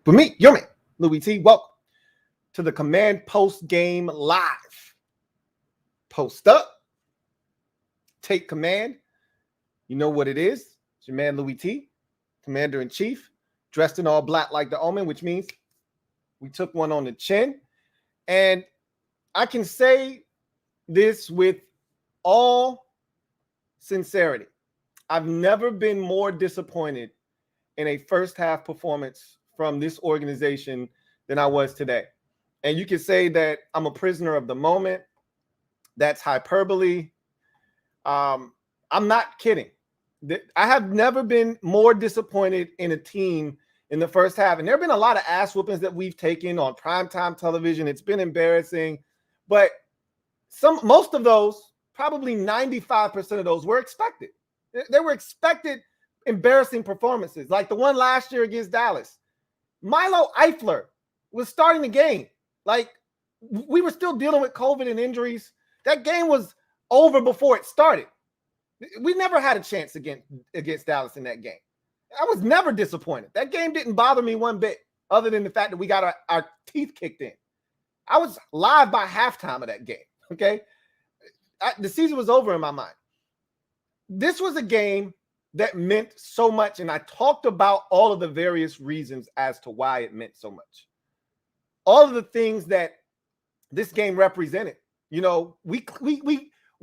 For me, your man, Louie Tee. Welcome to the Command Post Game Live. Post up, take command. You know what it is. It's your man, Louie Tee, Commander-in-Chief, dressed in all black like the Omen, which means we took one on the chin. And I can say this with all sincerity. I've never been more disappointed in a first half performance from this organization than I was today. And you can say that I'm a prisoner of the moment. That's hyperbole. I'm not kidding. I have never been more disappointed in a team in the first half. And there have been a lot of ass whoopings that we've taken on primetime television. It's been embarrassing. But most of those, probably 95% of those, were expected. They were expected embarrassing performances, like the one last year against Dallas. Milo Eifler was starting the game. Like, we were still dealing with COVID and injuries. That game was over before it started. We never had a chance against Dallas in that game. I was never disappointed. That game didn't bother me one bit, other than the fact that we got our teeth kicked in. I was live by halftime of that game, okay? The season was over in my mind. This was a game that meant so much, and I talked about all of the various reasons as to why it meant so much. All of the things that this game represented. You know, we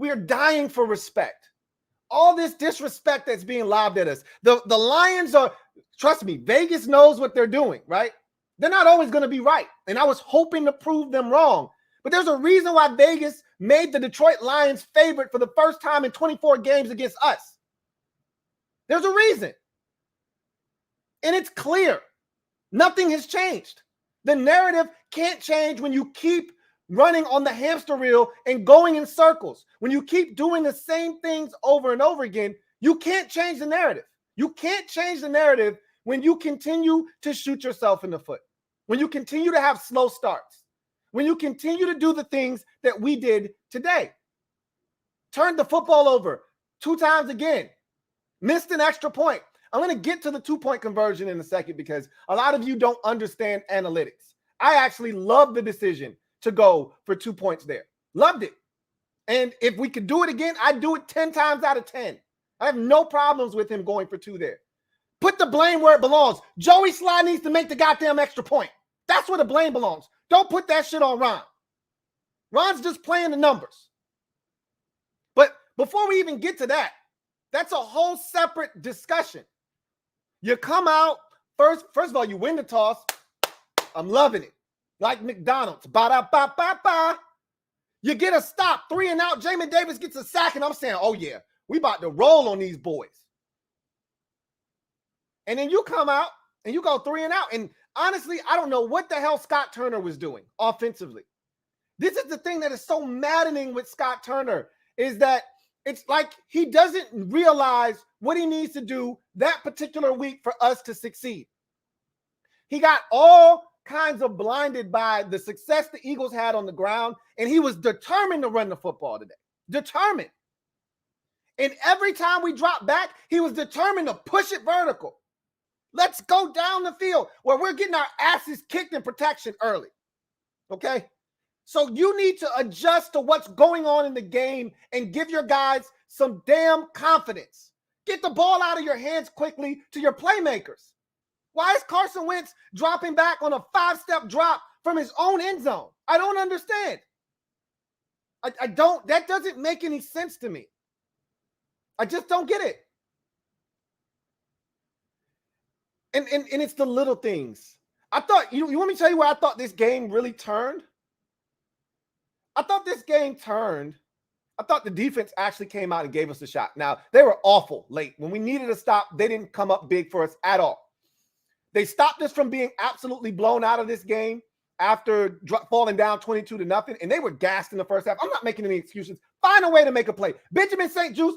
are dying for respect. All this disrespect that's being lobbed at us. The Lions are, trust me, Vegas knows what they're doing, right? They're not always going to be right, and I was hoping to prove them wrong. But there's a reason why Vegas made the Detroit Lions favorite for the first time in 24 games against us. There's a reason. And it's clear. Nothing has changed. The narrative can't change when you keep running on the hamster wheel and going in circles. When you keep doing the same things over and over again, you can't change the narrative. You can't change the narrative when you continue to shoot yourself in the foot, when you continue to have slow starts, when you continue to do the things that we did today. Turned the football over 2 times again. Missed an extra point. I'm going to get to the 2-point conversion in a second because a lot of you don't understand analytics. I actually love the decision to go for 2 points there. Loved it. And if we could do it again, I'd do it 10 times out of 10. I have no problems with him going for 2 there. Put the blame where it belongs. Joey Sly needs to make the goddamn extra point. That's where the blame belongs. Don't put that shit on Ron. Ron's just playing the numbers. But before we even get to that, that's a whole separate discussion. You come out, first of all, you win the toss. I'm loving it. Like McDonald's. Ba-da-ba-ba-ba. You get a stop, 3 and out. Jamin Davis gets a sack, and I'm saying, oh, yeah, we about to roll on these boys. And then you come out, and you go 3 and out. And honestly, I don't know what the hell Scott Turner was doing offensively. This is the thing that is so maddening with Scott Turner, is that it's like he doesn't realize what he needs to do that particular week for us to succeed. He got all kinds of blinded by the success the Eagles had on the ground, and he was determined to run the football today. Determined. And every time we dropped back, he was determined to push it vertical. Let's go down the field where we're getting our asses kicked in protection early. Okay? So you need to adjust to what's going on in the game and give your guys some damn confidence. Get the ball out of your hands quickly to your playmakers. Why is Carson Wentz dropping back on a 5-step drop from his own end zone? I don't understand. I don't. That doesn't make any sense to me. I just don't get it. And it's the little things. I thought, you want me to tell you where I thought this game really turned? I thought this game turned. I thought the defense actually came out and gave us a shot. Now, they were awful late. When we needed a stop, they didn't come up big for us at all. They stopped us from being absolutely blown out of this game after falling down 22-0, and they were gassed in the first half. I'm not making any excuses. Find a way to make a play. Benjamin St. Juste,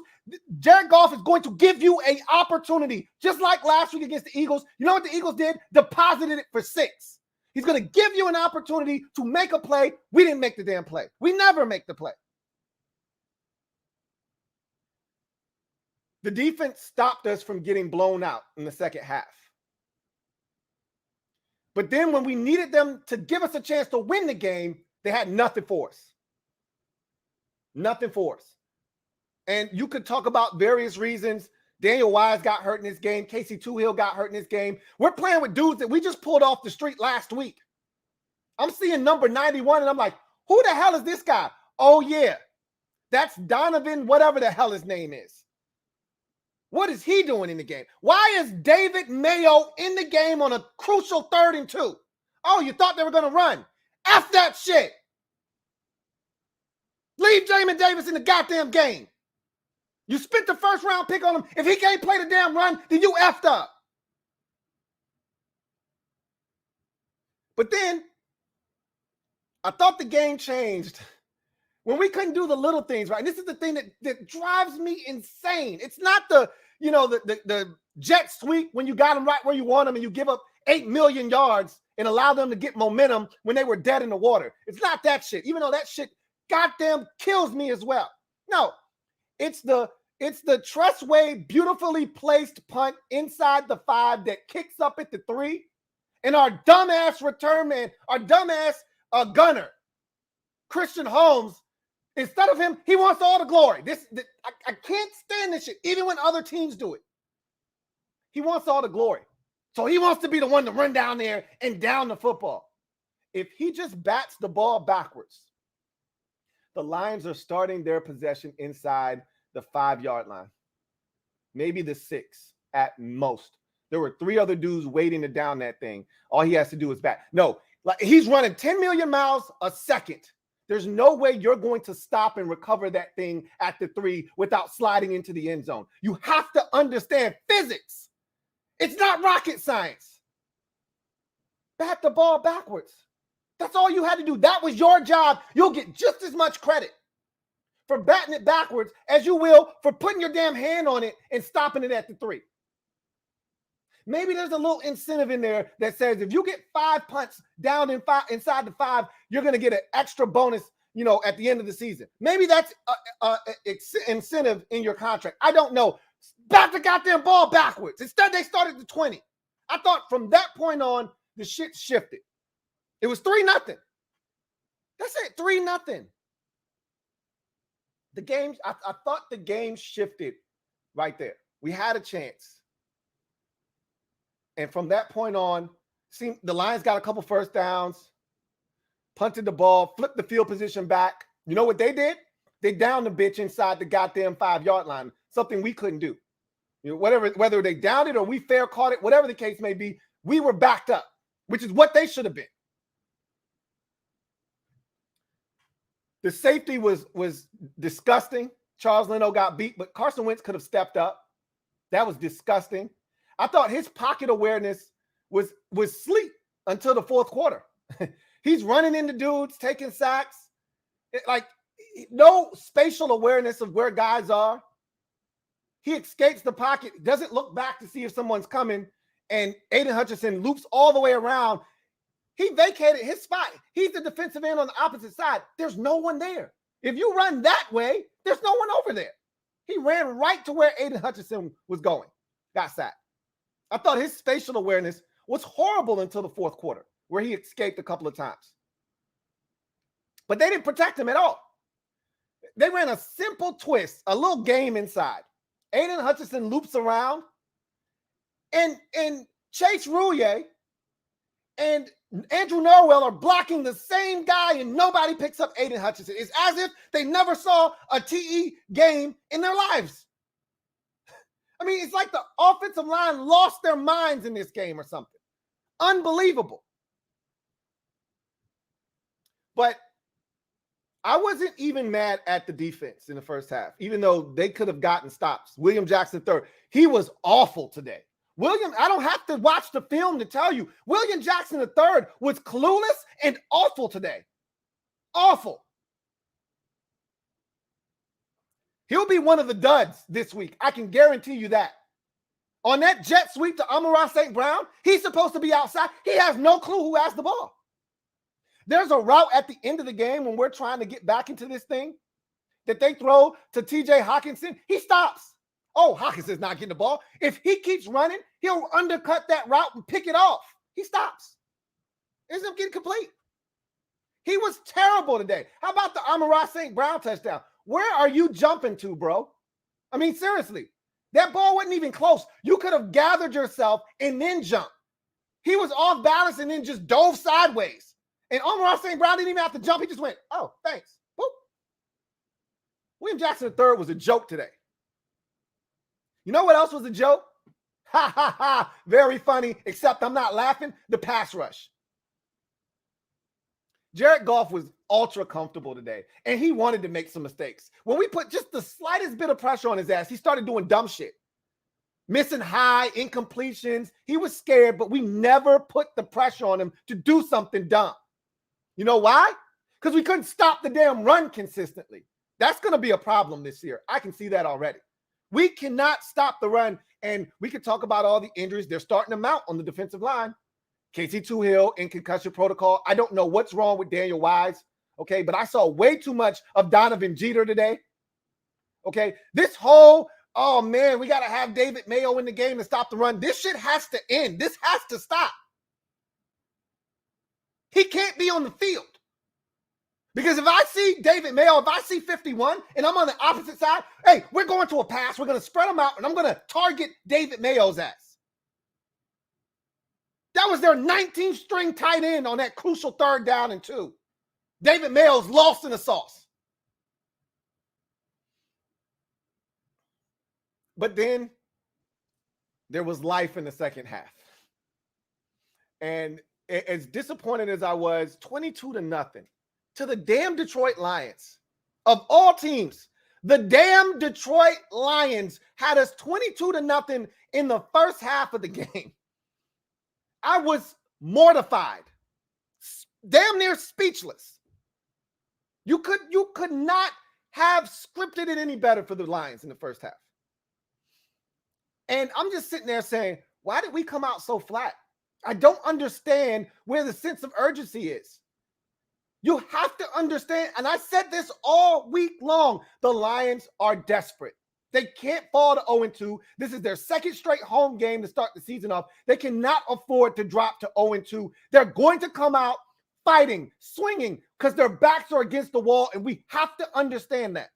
Jared Goff is going to give you an opportunity, just like last week against the Eagles. You know what the Eagles did? Deposited it for 6. He's going to give you an opportunity to make a play. We didn't make the damn play. We never make the play. The defense stopped us from getting blown out in the second half. But then when we needed them to give us a chance to win the game, they had nothing for us. Nothing for us. And you could talk about various reasons. Daniel Wise got hurt in this game. Casey Toohill got hurt in this game. We're playing with dudes that we just pulled off the street last week. I'm seeing number 91, and I'm like, who the hell is this guy? Oh, yeah. That's Donovan, whatever the hell his name is. What is he doing in the game? Why is David Mayo in the game on a crucial 3rd and 2? Oh, you thought they were going to run. F that shit. Leave Jamin Davis in the goddamn game. You spent the 1st round pick on him. If he can't play the damn run, then you effed up. But then, I thought the game changed when we couldn't do the little things right. And this is the thing that drives me insane. It's not the jet sweep when you got them right where you want them and you give up 8 million yards and allow them to get momentum when they were dead in the water. It's not that shit, even though that shit goddamn kills me as well. No, it's the Tressway beautifully placed punt inside the 5 that kicks up at the 3. And our dumbass return man, our dumbass gunner, Christian Holmes, instead of him, he wants all the glory. I can't stand this shit, even when other teams do it. He wants all the glory. So he wants to be the one to run down there and down the football. If he just bats the ball backwards, the Lions are starting their possession inside the 5-yard line, maybe the 6 at most. There were 3 other dudes waiting to down that thing. All he has to do is bat. No, like he's running 10 million miles a second. There's no way you're going to stop and recover that thing at the 3 without sliding into the end zone. You have to understand physics. It's not rocket science. Bat the ball backwards. That's all you had to do. That was your job. You'll get just as much credit for batting it backwards as you will for putting your damn hand on it and stopping it at the 3. Maybe there's a little incentive in there that says if you get 5 punts down inside the 5, you're going to get an extra bonus, at the end of the season. Maybe that's an incentive in your contract. I don't know. Bat the goddamn ball backwards. Instead, they started the 20. I thought from that point on, the shit shifted. It was 3-0. That's it, 3-0. The game, I thought the game shifted right there. We had a chance. And from that point on, the Lions got a couple first downs, punted the ball, flipped the field position back. You know what they did? They downed the bitch inside the goddamn 5-yard line, something we couldn't do. Whether they downed it or we fair caught it, whatever the case may be, we were backed up, which is what they should have been. The safety was disgusting. Charles Leno got beat, but Carson Wentz could have stepped up. That was disgusting. I thought his pocket awareness was sleep until the 4th quarter. He's running into dudes, taking sacks. No spatial awareness of where guys are. He escapes the pocket, doesn't look back to see if someone's coming, and Aiden Hutchinson loops all the way around. He vacated his spot. He's the defensive end on the opposite side. There's no one there. If you run that way, there's no one over there. He ran right to where Aiden Hutchinson was going. Got sacked. I thought his spatial awareness was horrible until the 4th quarter, where he escaped a couple of times. But they didn't protect him at all. They ran a simple twist, a little game inside. Aiden Hutchinson loops around, and Chase Rouillet and Andrew Norwell are blocking the same guy, and nobody picks up Aiden Hutchinson. It's as if they never saw a TE game in their lives. I mean, it's like the offensive line lost their minds in this game or something. Unbelievable. But I wasn't even mad at the defense in the first half, even though they could have gotten stops. William Jackson III, he was awful today. I don't have to watch the film to tell you, William Jackson III was clueless and awful today. Awful. He'll be one of the duds this week. I can guarantee you that. On that jet sweep to Amon-Ra St. Brown, he's supposed to be outside. He has no clue who has the ball. There's a route at the end of the game when we're trying to get back into this thing that they throw to TJ Hawkinson. He stops. Oh, Hawkinson's not getting the ball. If he keeps running, he'll undercut that route and pick it off. He stops. Ends up getting complete. He was terrible today. How about the Amon-Ra St. Brown touchdown? Where are you jumping to, bro? I mean, seriously, that ball wasn't even close. You could have gathered yourself and then jumped. He was off balance and then just dove sideways. And Amon-Ra St. Brown didn't even have to jump. He just went, oh, thanks. Boop. William Jackson III was a joke today. You know what else was a joke? Ha, ha, ha. Very funny, except I'm not laughing. The pass rush. Jared Goff was ultra comfortable today, and he wanted to make some mistakes. When we put just the slightest bit of pressure on his ass, he started doing dumb shit. Missing high, incompletions. He was scared, but we never put the pressure on him to do something dumb. You know why? Because we couldn't stop the damn run consistently. That's going to be a problem this year. I can see that already. We cannot stop the run, and we can talk about all the injuries. They're starting to mount on the defensive line. Casey Toohill in concussion protocol. I don't know what's wrong with Daniel Wise, okay? But I saw way too much of Donovan Jeter today, okay? This whole, oh, man, we got to have David Mayo in the game to stop the run. This shit has to end. This has to stop. He can't be on the field. Because if I see David Mayo, if I see 51 and I'm on the opposite side, hey, we're going to a pass. We're going to spread them out, and I'm going to target David Mayo's ass. That was their 19th string tight end on that crucial 3rd down and 2. David Mayo's lost in the sauce. But then there was life in the second half. And as disappointed as I was, 22-0 to the damn Detroit Lions. Of all teams, the damn Detroit Lions had us 22-0 in the first half of the game. I was mortified, damn near speechless. You could not have scripted it any better for the Lions in the first half. And I'm just sitting there saying, why did we come out so flat? I don't understand where the sense of urgency is. You have to understand, and I said this all week long, the Lions are desperate. They can't fall to 0-2. This is their second straight home game to start the season off. They cannot afford to drop to 0-2. They're going to come out fighting, swinging, because their backs are against the wall, and we have to understand that.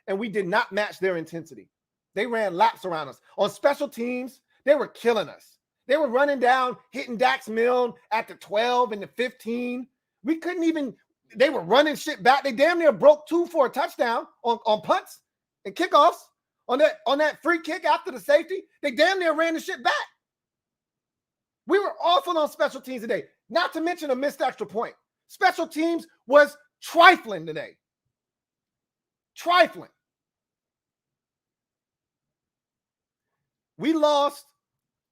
And we did not match their intensity. They ran laps around us. On special teams, they were killing us. They were running down, hitting Dax Milne at the 12 and the 15. We couldn't even, they were running shit back. They damn near broke 2 for a touchdown on punts and kickoffs on that free kick after the safety. They damn near ran the shit back. We were awful on special teams today, not to mention a missed extra point. Special teams was trifling today. Trifling. We lost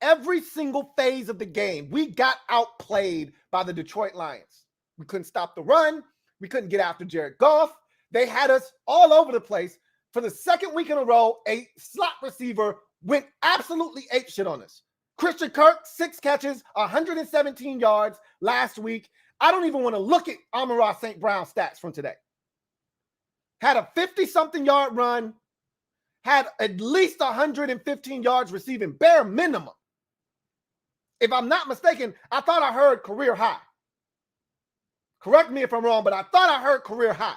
every single phase of the game. We got outplayed by the Detroit Lions. We couldn't stop the run. We couldn't get after Jared Goff. They had us all over the place. For the second week in a row, a slot receiver went absolutely apeshit on us. Christian Kirk, 6 catches, 117 yards last week. I don't even want to look at Amon-Ra St. Brown stats from today. Had a 50-something yard run, had at least 115 yards receiving, bare minimum. If I'm not mistaken, I thought I heard career high. Correct me if I'm wrong, but I thought I heard career high.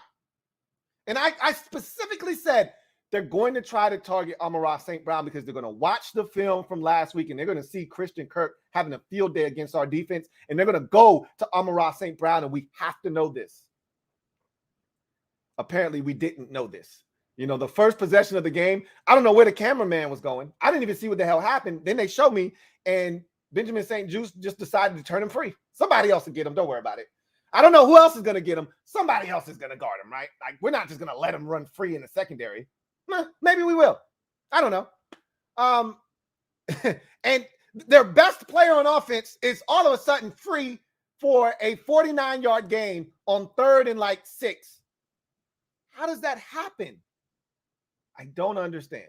And I specifically said they're going to try to target Amon-Ra St. Brown because they're going to watch the film from last week and they're going to see Christian Kirk having a field day against our defense, and they're going to go to Amon-Ra St. Brown, and we have to know this. Apparently, we didn't know this. You know, the first possession of the game, I don't know where the cameraman was going. I didn't even see what the hell happened. Then they showed me, and Benjamin St. Juste just decided to turn him free. Somebody else will get him. Don't worry about it. I don't know who else is going to get him. Somebody else is going to guard him, right? Like, we're not just going to let him run free in the secondary. Maybe we will. I don't know. And their best player on offense is all of a sudden free for a 49-yard gain on 3rd and 6. How does that happen? I don't understand.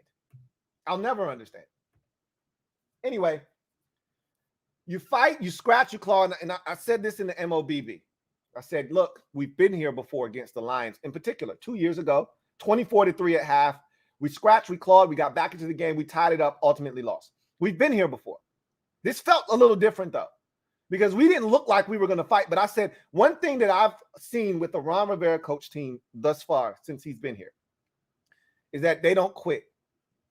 I'll never understand. Anyway, you fight, you scratch, you claw, and I said this in the MOBB. I said, look, we've been here before against the Lions, in particular, 2 years ago, 24-3 at half. We scratched, we clawed, we got back into the game, we tied it up, ultimately lost. We've been here before. This felt a little different, though. because we didn't look like we were going to fight. But I said, one thing that I've seen with the Ron Rivera coach team thus far since he's been here is that they don't quit.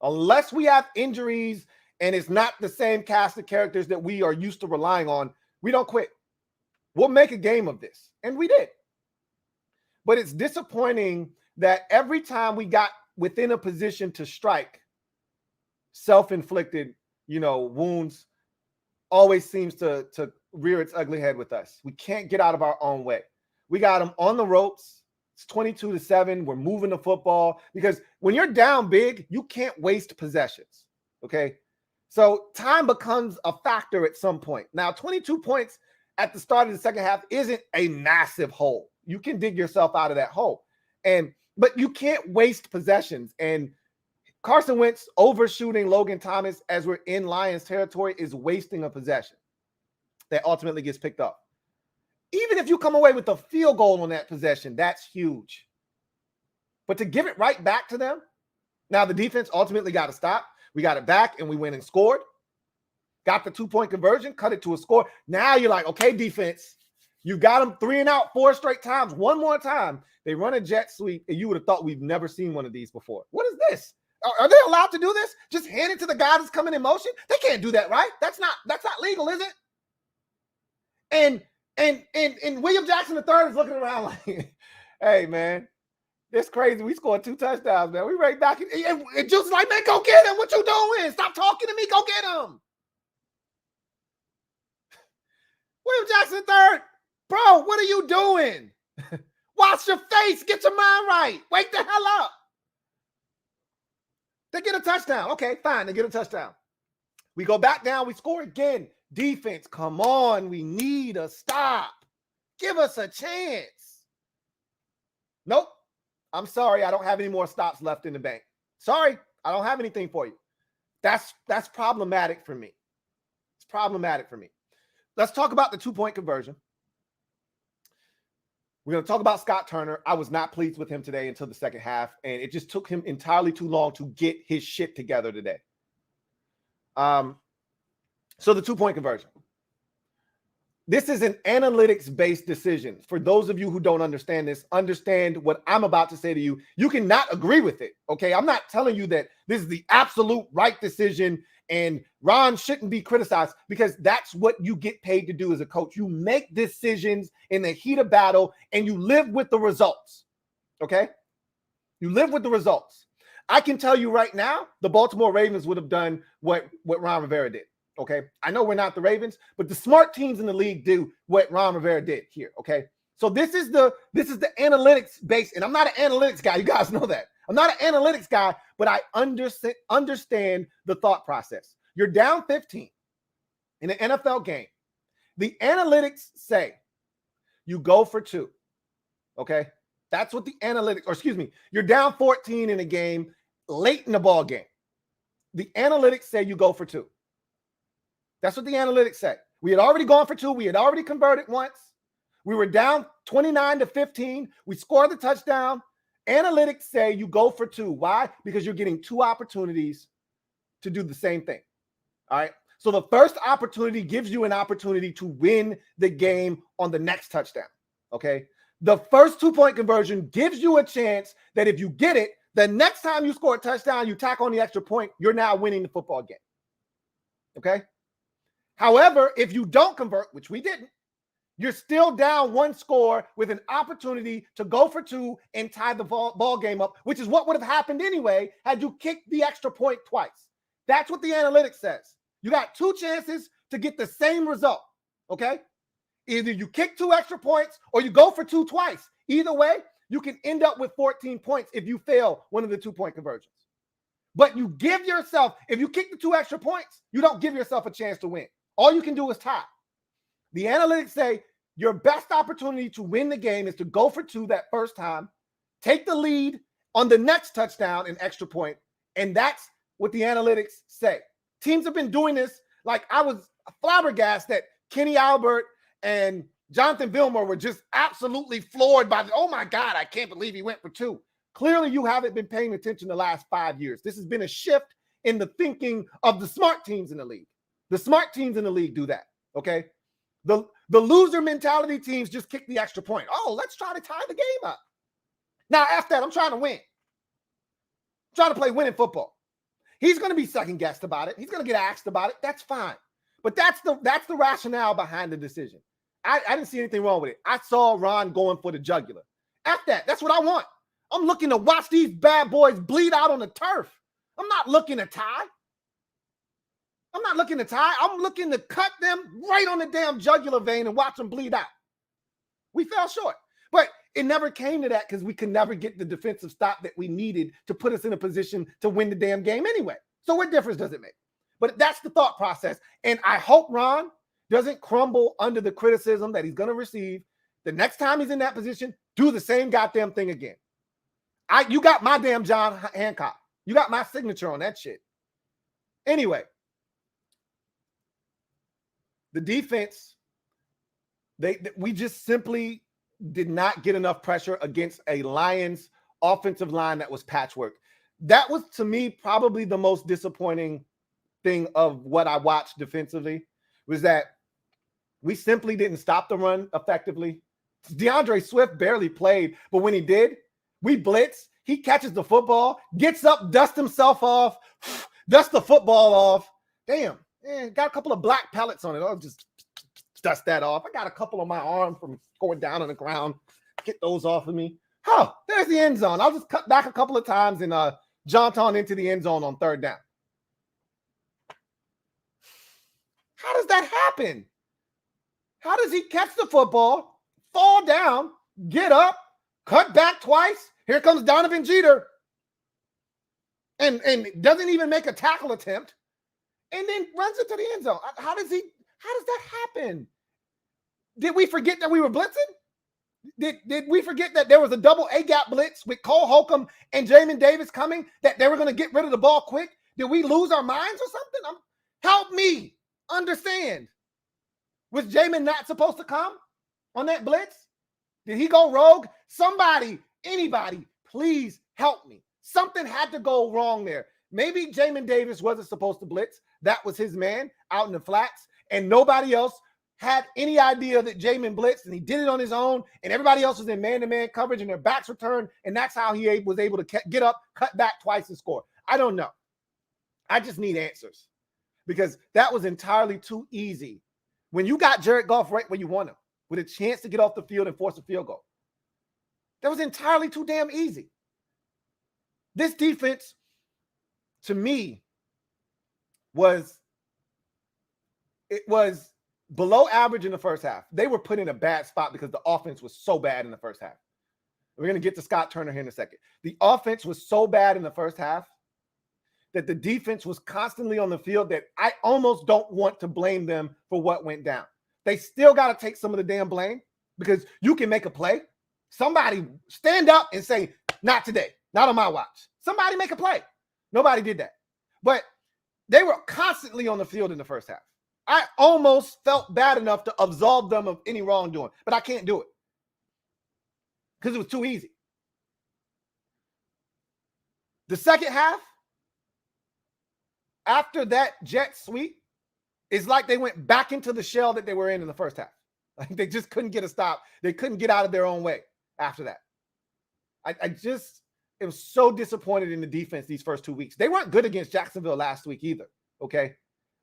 Unless we have injuries and it's not the same cast of characters that we are used to relying on, we don't quit. We'll make a game of this. And we did. But it's disappointing that every time we got within a position to strike, self-inflicted, wounds always seems to rear its ugly head with us. We can't get out of our own way. We got them on the ropes. It's 22-7. We're moving the football because when you're down big, you can't waste possessions. Okay. So time becomes a factor at some point. Now, 22 points at the start of the second half isn't a massive hole. You can dig yourself out of that hole. But you can't waste possessions. And Carson Wentz overshooting Logan Thomas as we're in Lions territory is wasting a possession that ultimately gets picked up. Even if you come away with a field goal on that possession, that's huge. But to give it right back to them, now the defense ultimately got to stop. We got it back and we went and scored. Got the 2-point conversion, cut it to a score. Now you're like, okay, defense, you got them 3 and out 4 straight times. One more time, they run a jet sweep, and you would have thought we've never seen one of these before. What is this? Are they allowed to do this? Just hand it to the guy that's coming in motion? They can't do that, right? That's not legal, is it? And William Jackson III is looking around like, hey, man, it's crazy. We scored 2 touchdowns, man. We right back. And Juice is like, man, go get him. What you doing? Stop talking to me. Go get him. William Jackson III, bro, what are you doing? Wash your face. Get your mind right. Wake the hell up. They get a touchdown. Okay, fine. They get a touchdown. We go back down. We score again. Defense, come on. We need a stop. Give us a chance. Nope. I'm sorry. I don't have any more stops left in the bank. Sorry. I don't have anything for you. That's problematic for me. It's problematic for me. Let's talk about the 2-point conversion. We're going to talk about Scott Turner. I was not pleased with him today until the second half, and it just took him entirely too long to get his shit together today. So the 2-point conversion. This is an analytics-based decision. For those of you who don't understand this, understand what I'm about to say to you. You cannot agree with it, okay? I'm not telling you that this is the absolute right decision and Ron shouldn't be criticized, because that's what you get paid to do as a coach. You make decisions in the heat of battle and you live with the results, okay? You live with the results. I can tell you right now, the Baltimore Ravens would have done what Ron Rivera did. Okay, I know we're not the Ravens, but the smart teams in the league do what Ron Rivera did here. Okay, so this is the analytics base, and I'm not an analytics guy. You guys know that. I'm not an analytics guy, but I understand the thought process. You're down 15 in an NFL game. The analytics say you go for 2. Okay, that's what the analytics, or excuse me, you're down 14 in a game late in the ball game. The analytics say you go for 2. That's what the analytics say. We had already gone for 2. We had already converted once. We were down 29-15. We scored the touchdown. Analytics say you go for 2. Why? Because you're getting 2 opportunities to do the same thing. All right. So the first opportunity gives you an opportunity to win the game on the next touchdown. Okay. The first 2-point conversion gives you a chance that if you get it, the next time you score a touchdown, you tack on the extra point, you're now winning the football game. Okay. However, if you don't convert, which we didn't, you're still down 1 score with an opportunity to go for 2 and tie the ball game up, which is what would have happened anyway had you kicked the extra point twice. That's what the analytics says. You got 2 chances to get the same result, okay? Either you kick 2 extra points or you go for 2 twice. Either way, you can end up with 14 points if you fail one of the 2-point conversions. But you give yourself, if you kick the 2 extra points, you don't give yourself a chance to win. All you can do is tie. The analytics say your best opportunity to win the game is to go for 2 that first time, take the lead on the next touchdown and extra point, and that's what the analytics say. Teams have been doing this. Like, I was flabbergasted that Kenny Albert and Jonathan Vilmore were just absolutely floored by oh my God, I can't believe he went for 2. Clearly, you haven't been paying attention the last 5 years. This has been a shift in the thinking of the smart teams in the league. The smart teams in the league do that, okay? The loser mentality teams just kick the extra point. Oh, let's try to tie the game up. Now, after that, I'm trying to win. I'm trying to play winning football. He's going to be second guessed about it. He's going to get asked about it. That's fine. But that's the rationale behind the decision. I didn't see anything wrong with it. I saw Ron going for the jugular. After that, that's what I want. I'm looking to watch these bad boys bleed out on the turf. I'm not looking to tie. I'm not looking to tie. I'm looking to cut them right on the damn jugular vein and watch them bleed out. We fell short. But it never came to that because we could never get the defensive stop that we needed to put us in a position to win the damn game anyway. So what difference does it make? But that's the thought process. And I hope Ron doesn't crumble under the criticism that he's going to receive. The next time he's in that position, do the same goddamn thing again. You got my damn John Hancock. You got my signature on that shit. Anyway, the defense, we just simply did not get enough pressure against a Lions offensive line that was patchwork. That was, to me, probably the most disappointing thing of what I watched defensively, was that we simply didn't stop the run effectively. DeAndre Swift barely played, but when he did, we blitz. He catches the football, gets up, dusts himself off, dusts the football off. Damn, man, got a couple of black pellets on it. I'll just dust that off. I got a couple on my arm from going down on the ground. Get those off of me. Oh, there's the end zone. I'll just cut back a couple of times and jaunt on into the end zone on third down. How does that happen? How does he catch the football, fall down, get up, cut back twice? Here comes Donovan Jeter. And doesn't even make a tackle attempt. And then runs it to the end zone. How does that happen? Did we forget that we were blitzing? Did we forget that there was a double A-gap blitz with Cole Holcomb and Jamin Davis coming, that they were going to get rid of the ball quick? Did we lose our minds or something? Help me understand. Was Jamin not supposed to come on that blitz? Did he go rogue? Somebody, anybody, please help me. Something had to go wrong there. Maybe Jamin Davis wasn't supposed to blitz. That was his man out in the flats, and nobody else had any idea that Jamin blitzed, and he did it on his own, and everybody else was in man-to-man coverage, and their backs were turned, and that's how he was able to get up, cut back twice, and score. I don't know. I just need answers, because that was entirely too easy. When you got Jared Goff right where you want him, with a chance to get off the field and force a field goal, that was entirely too damn easy. This defense, to me, was below average in the first half. They were put in a bad spot because the offense was so bad in the first half. We're going to get to Scott Turner here in a second. The offense was so bad in the first half that the defense was constantly on the field that I almost don't want to blame them for what went down. They still got to take some of the damn blame, because you can make a play. Somebody stand up and say, not today, not on my watch. Somebody make a play. Nobody did that. But they were constantly on the field in the first half. I almost felt bad enough to absolve them of any wrongdoing, but I can't do it because it was too easy. The second half, after that jet sweep, it's like they went back into the shell that they were in the first half. Like they just couldn't get a stop. They couldn't get out of their own way after that. It was so disappointed in the defense these first 2 weeks. They weren't good against Jacksonville last week either, okay?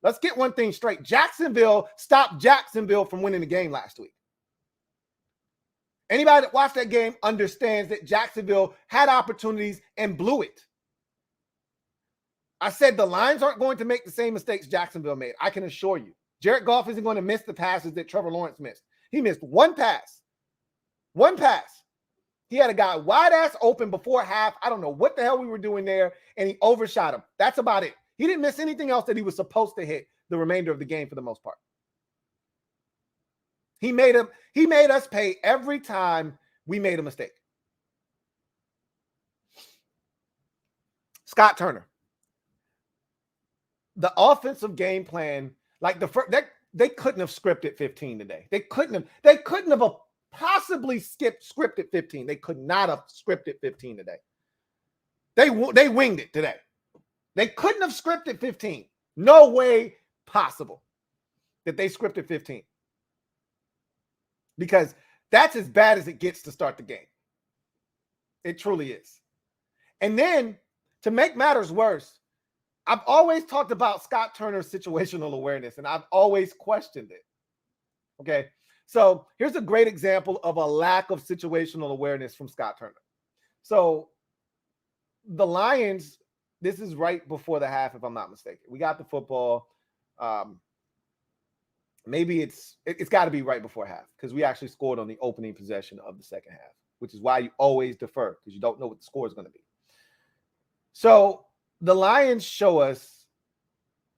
Let's get one thing straight. Jacksonville stopped Jacksonville from winning the game last week. Anybody that watched that game understands that Jacksonville had opportunities and blew it. I said the Lions aren't going to make the same mistakes Jacksonville made. I can assure you. Jared Goff isn't going to miss the passes that Trevor Lawrence missed. He missed one pass. One pass. He had a guy wide ass open before half. I don't know what the hell we were doing there, and he overshot him. That's about it. He didn't miss anything else that he was supposed to hit the remainder of the game for the most part. He made us pay every time we made a mistake. Scott Turner. The offensive game plan, like they couldn't have scripted 15 today. They couldn't have possibly scripted 15. They could not have scripted 15 today. They winged it today. They couldn't have scripted 15. No way possible that they scripted 15. because that's as bad as it gets to start the game. It truly is. And then to make matters worse, I've always talked about Scott Turner's situational awareness, and I've always questioned it. Okay. So here's a great example of a lack of situational awareness from Scott Turner. So the Lions, this is right before the half, if I'm not mistaken. We got the football. Maybe it's got to be right before half because we actually scored on the opening possession of the second half, which is why you always defer because you don't know what the score is going to be. So the Lions show us,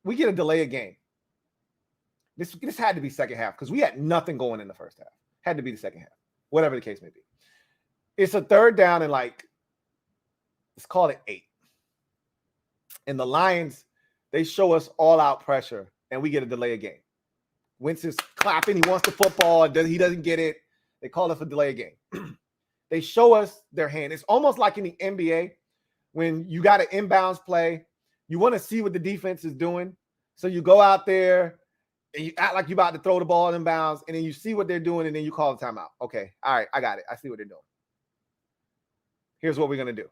we get a delay of game. This had to be second half because we had nothing going in the first half. Had to be the second half, whatever the case may be. It's a third down and let's call it 8. And the Lions, they show us all out pressure and we get a delay of game. Wentz is clapping. He wants the football. He doesn't get it. They call us a delay of game. They show us their hand. It's almost like in the NBA when you got an inbounds play. You want to see what the defense is doing. So you go out there and you act like you're about to throw the ball in bounds, and then you see what they're doing, and then you call the timeout. Okay, all right, I got it. I see what they're doing. Here's what we're going to do.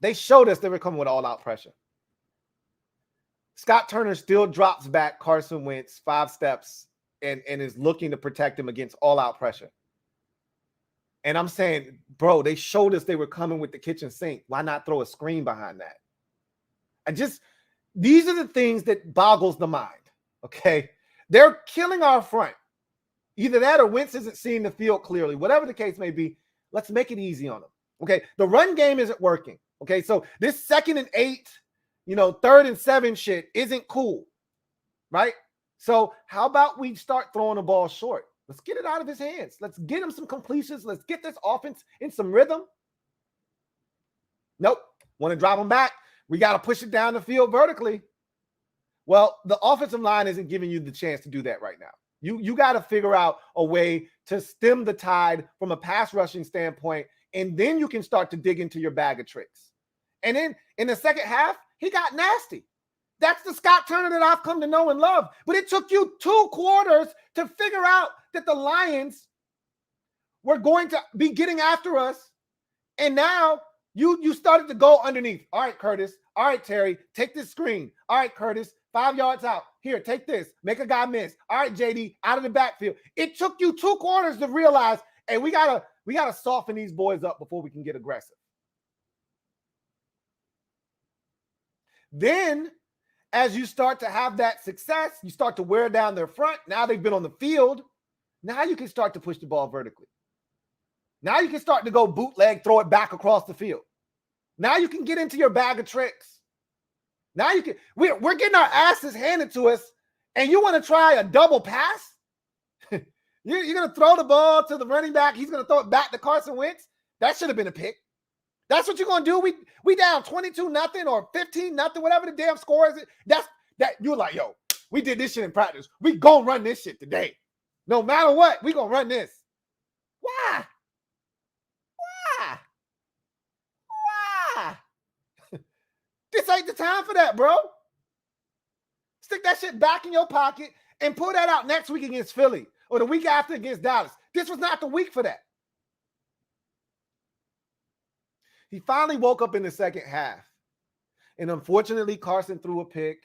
They showed us they were coming with all-out pressure. Scott Turner still drops back Carson Wentz 5 steps and is looking to protect him against all-out pressure. And I'm saying, bro, they showed us they were coming with the kitchen sink. Why not throw a screen behind that? These are the things that boggles the mind, okay? They're killing our front. Either that or Wentz isn't seeing the field clearly. Whatever the case may be, let's make it easy on them, okay? The run game isn't working, okay? So this 2nd and 8, 3rd and 7 shit isn't cool, right? So how about we start throwing the ball short? Let's get it out of his hands. Let's get him some completions. Let's get this offense in some rhythm. Nope. Want to drop him back? We got to push it down the field vertically. Well, the offensive line isn't giving you the chance to do that right now. You got to figure out a way to stem the tide from a pass rushing standpoint, and then you can start to dig into your bag of tricks. And then in the second half, he got nasty. That's the Scott Turner that I've come to know and love. But it took you 2 quarters to figure out that the Lions were going to be getting after us. And now you started to go underneath. All right, Curtis. All right, Terry, take this screen. All right, Curtis, 5 yards out. Here, take this. Make a guy miss. All right, JD, out of the backfield. It took you 2 quarters to realize, hey, we gotta soften these boys up before we can get aggressive. Then, as you start to have that success, you start to wear down their front. Now they've been on the field. Now you can start to push the ball vertically. Now you can start to go bootleg, throw it back across the field. Now you can get into your bag of tricks. Now you can. We're getting our asses handed to us, and you want to try a double pass? You're going to throw the ball to the running back. He's going to throw it back to Carson Wentz. That should have been a pick. That's what you're going to do. We down 22-0 or 15-0, whatever the damn score is. That you're like, yo, we did this shit in practice. We going to run this shit today. No matter what, we going to run this. Why? This ain't the time for that, bro. Stick that shit back in your pocket and pull that out next week against Philly or the week after against Dallas. This was not the week for that. He finally woke up in the second half. And unfortunately, Carson threw a pick.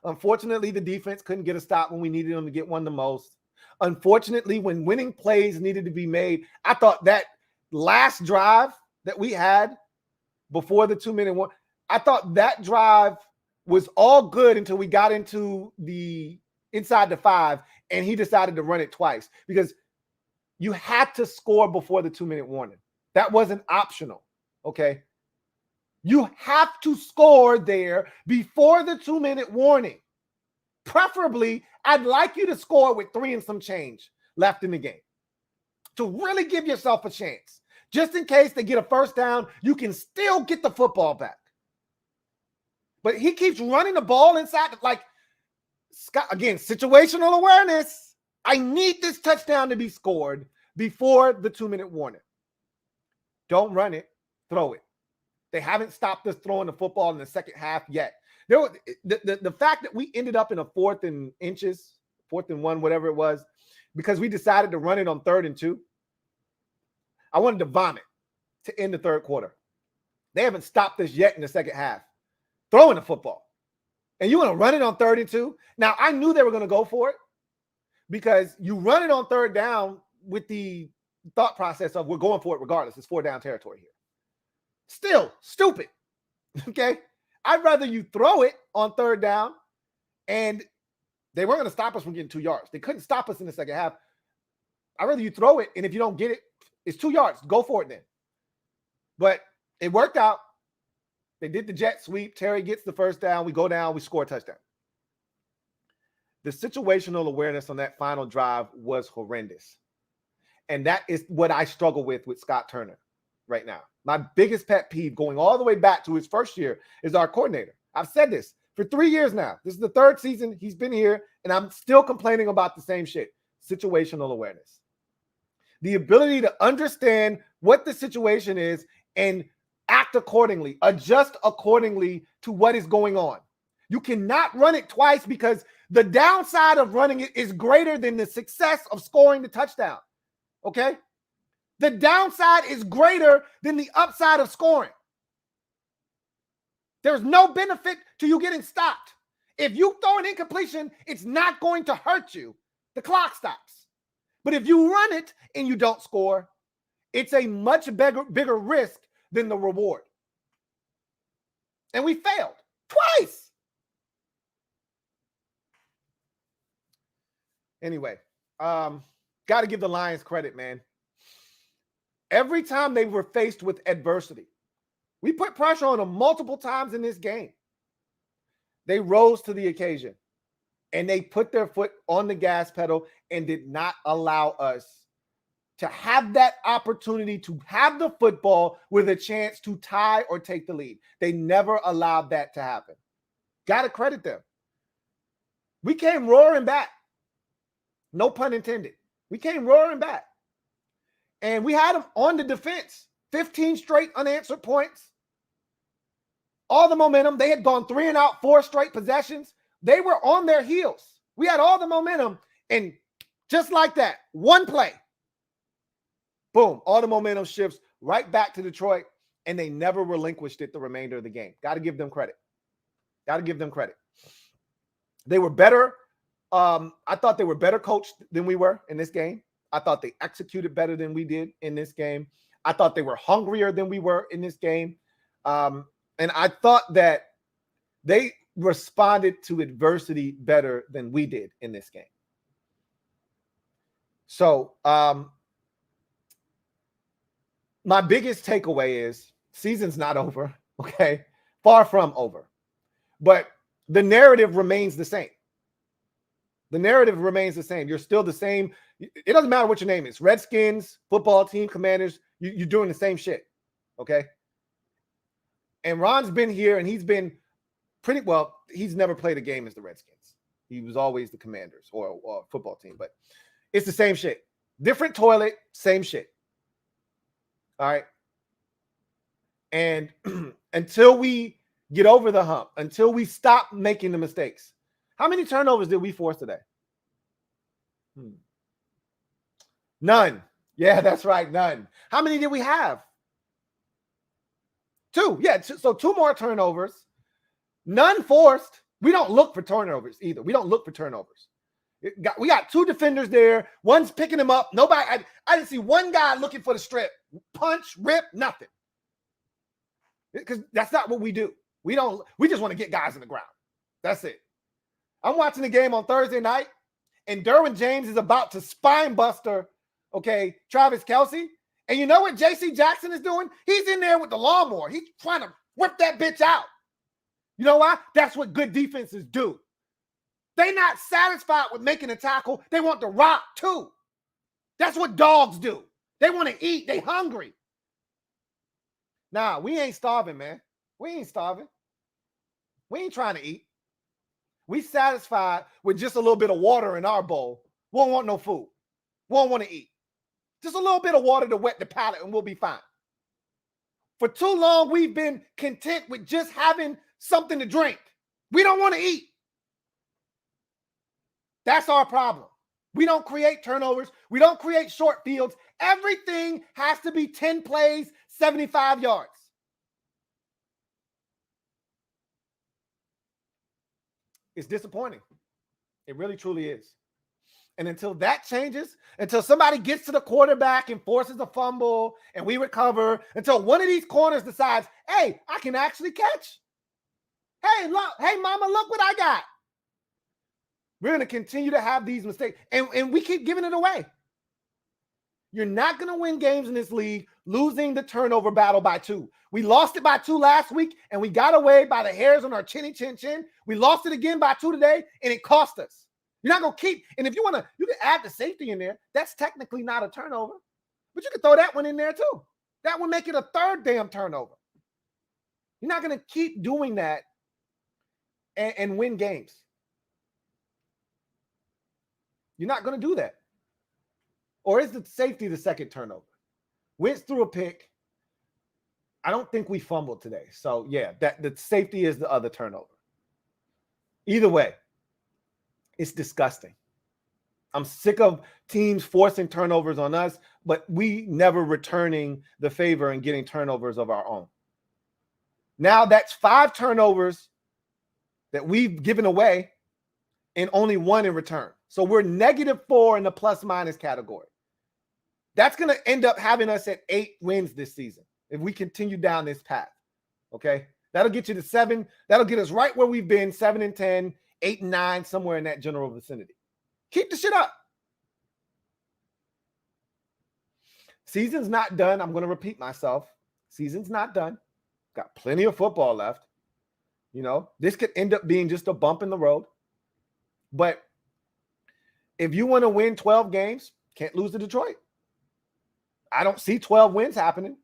Unfortunately, the defense couldn't get a stop when we needed them to get one the most. Unfortunately, when winning plays needed to be made, I thought that last drive that we had before the 2-minute one, I thought that drive was all good until we got into the inside the 5 and he decided to run it twice because you had to score before the 2-minute warning. That wasn't optional, okay? You have to score there before the 2-minute warning. Preferably, I'd like you to score with 3 and some change left in the game to really give yourself a chance. Just in case they get a first down, you can still get the football back. But he keeps running the ball inside. Like, Scott, again, situational awareness. I need this touchdown to be scored before the 2-minute warning. Don't run it, throw it. They haven't stopped us throwing the football in the second half yet. The fact that we ended up in a 4th and inches, 4th and 1, whatever it was, because we decided to run it on 3rd and 2. I wanted to vomit to end the 3rd quarter. They haven't stopped us yet in the 2nd half, throwing the football. And you want to run it on 3rd and 2? Now, I knew they were going to go for it because you run it on 3rd down with the thought process of we're going for it regardless. It's 4 down territory here. Still stupid. Okay? I'd rather you throw it on 3rd down, and they weren't going to stop us from getting 2 yards. They couldn't stop us in the 2nd half. I'd rather you throw it, and if you don't get it, it's 2 yards. Go for it then. But it worked out. They did the jet sweep. Terry gets the 1st down. We go down. We score a touchdown. The situational awareness on that final drive was horrendous. And that is what I struggle with Scott Turner right now. My biggest pet peeve going all the way back to his first year is our coordinator. I've said this for 3 years now. This is the 3rd season he's been here, and I'm still complaining about the same shit. Situational awareness. The ability to understand what the situation is and act accordingly, adjust accordingly to what is going on. You cannot run it twice because the downside of running it is greater than the success of scoring the touchdown. Okay? The downside is greater than the upside of scoring. There's no benefit to you getting stopped. If you throw an incompletion, it's not going to hurt you. The clock stops. But if you run it and you don't score, it's a much bigger risk than the reward. And we failed twice. Anyway, got to give the Lions credit, man. Every time they were faced with adversity, we put pressure on them multiple times in this game. They rose to the occasion, and they put their foot on the gas pedal and did not allow us to have that opportunity to have the football with a chance to tie or take the lead. They never allowed that to happen. Got to credit them. We came roaring back. No pun intended. We came roaring back. And we had them on the defense. 15 straight unanswered points. All the momentum. They had gone 3 and out, 4 straight possessions. They were on their heels. We had all the momentum. And just like that, one play, boom, all the momentum shifts right back to Detroit. And they never relinquished it the remainder of the game. Got to give them credit. Got to give them credit. They were better. I thought they were better coached than we were in this game. I thought they executed better than we did in this game. I thought they were hungrier than we were in this game. And I thought that they responded to adversity better than we did in this game. So my biggest takeaway is season's not over, okay? Far from over. But the narrative remains the same. The narrative remains the same. You're still the same. It doesn't matter what your name is. Redskins, football team, Commanders, you're doing the same shit, okay? And Ron's been here, and he's been pretty well. He's never played a game as the Redskins. He was always the Commanders or football team, but it's the same shit. Different toilet, same shit. All right? And until we get over the hump, until we stop making the mistakes. How many turnovers did we force today? None. Yeah, that's right. None. How many did we have? 2. Yeah, so 2 more turnovers. None forced. We don't look for turnovers either. We don't look for turnovers. We got 2 defenders there. One's picking them up. Nobody. I didn't see one guy looking for the strip. Punch, rip, nothing. Because that's not what we do. We just want to get guys in the ground. That's it. I'm watching the game on Thursday night, and Derwin James is about to spine buster, okay, Travis Kelce. And you know what J.C. Jackson is doing? He's in there with the lawnmower. He's trying to whip that bitch out. You know why? That's what good defenses do. They're not satisfied with making a tackle. They want to rock too. That's what dogs do. They want to eat. They hungry. Nah, we ain't starving, man. We ain't starving. We ain't trying to eat. We satisfied with just a little bit of water in our bowl. We don't want no food. We don't want to eat. Just a little bit of water to wet the palate and we'll be fine. For too long, we've been content with just having something to drink. We don't want to eat. That's our problem. We don't create turnovers. We don't create short fields. Everything has to be 10 plays, 75 yards. It's disappointing. It really, truly is. And until that changes, until somebody gets to the quarterback and forces a fumble and we recover, until one of these corners decides, hey, I can actually catch. Hey, look, hey, mama, look what I got. We're going to continue to have these mistakes, and we keep giving it away. You're not going to win games in this league losing the turnover battle by 2. We lost it by 2 last week, and we got away by the hairs on our chinny chin chin. We lost it again by 2 today, and it cost us. You're not going to keep, and if you want to, you can add the safety in there. That's technically not a turnover, but you can throw that one in there too. That would make it a 3rd damn turnover. You're not going to keep doing that and win games. You're not going to do that. Or is the safety the 2nd turnover? Wentz threw a pick. I don't think we fumbled today. So, yeah, the safety is the other turnover. Either way, it's disgusting. I'm sick of teams forcing turnovers on us, but we never returning the favor and getting turnovers of our own. Now that's 5 turnovers that we've given away and only 1 in return. So we're -4 in the plus-minus category. That's going to end up having us at 8 wins this season if we continue down this path, okay? That'll get you to 7. That'll get us right where we've been, 7-10, 8-9, somewhere in that general vicinity. Keep the shit up. Season's not done. I'm going to repeat myself. Season's not done. Got plenty of football left. You know, this could end up being just a bump in the road. But if you want to win 12 games, can't lose to Detroit. I don't see 12 wins happening.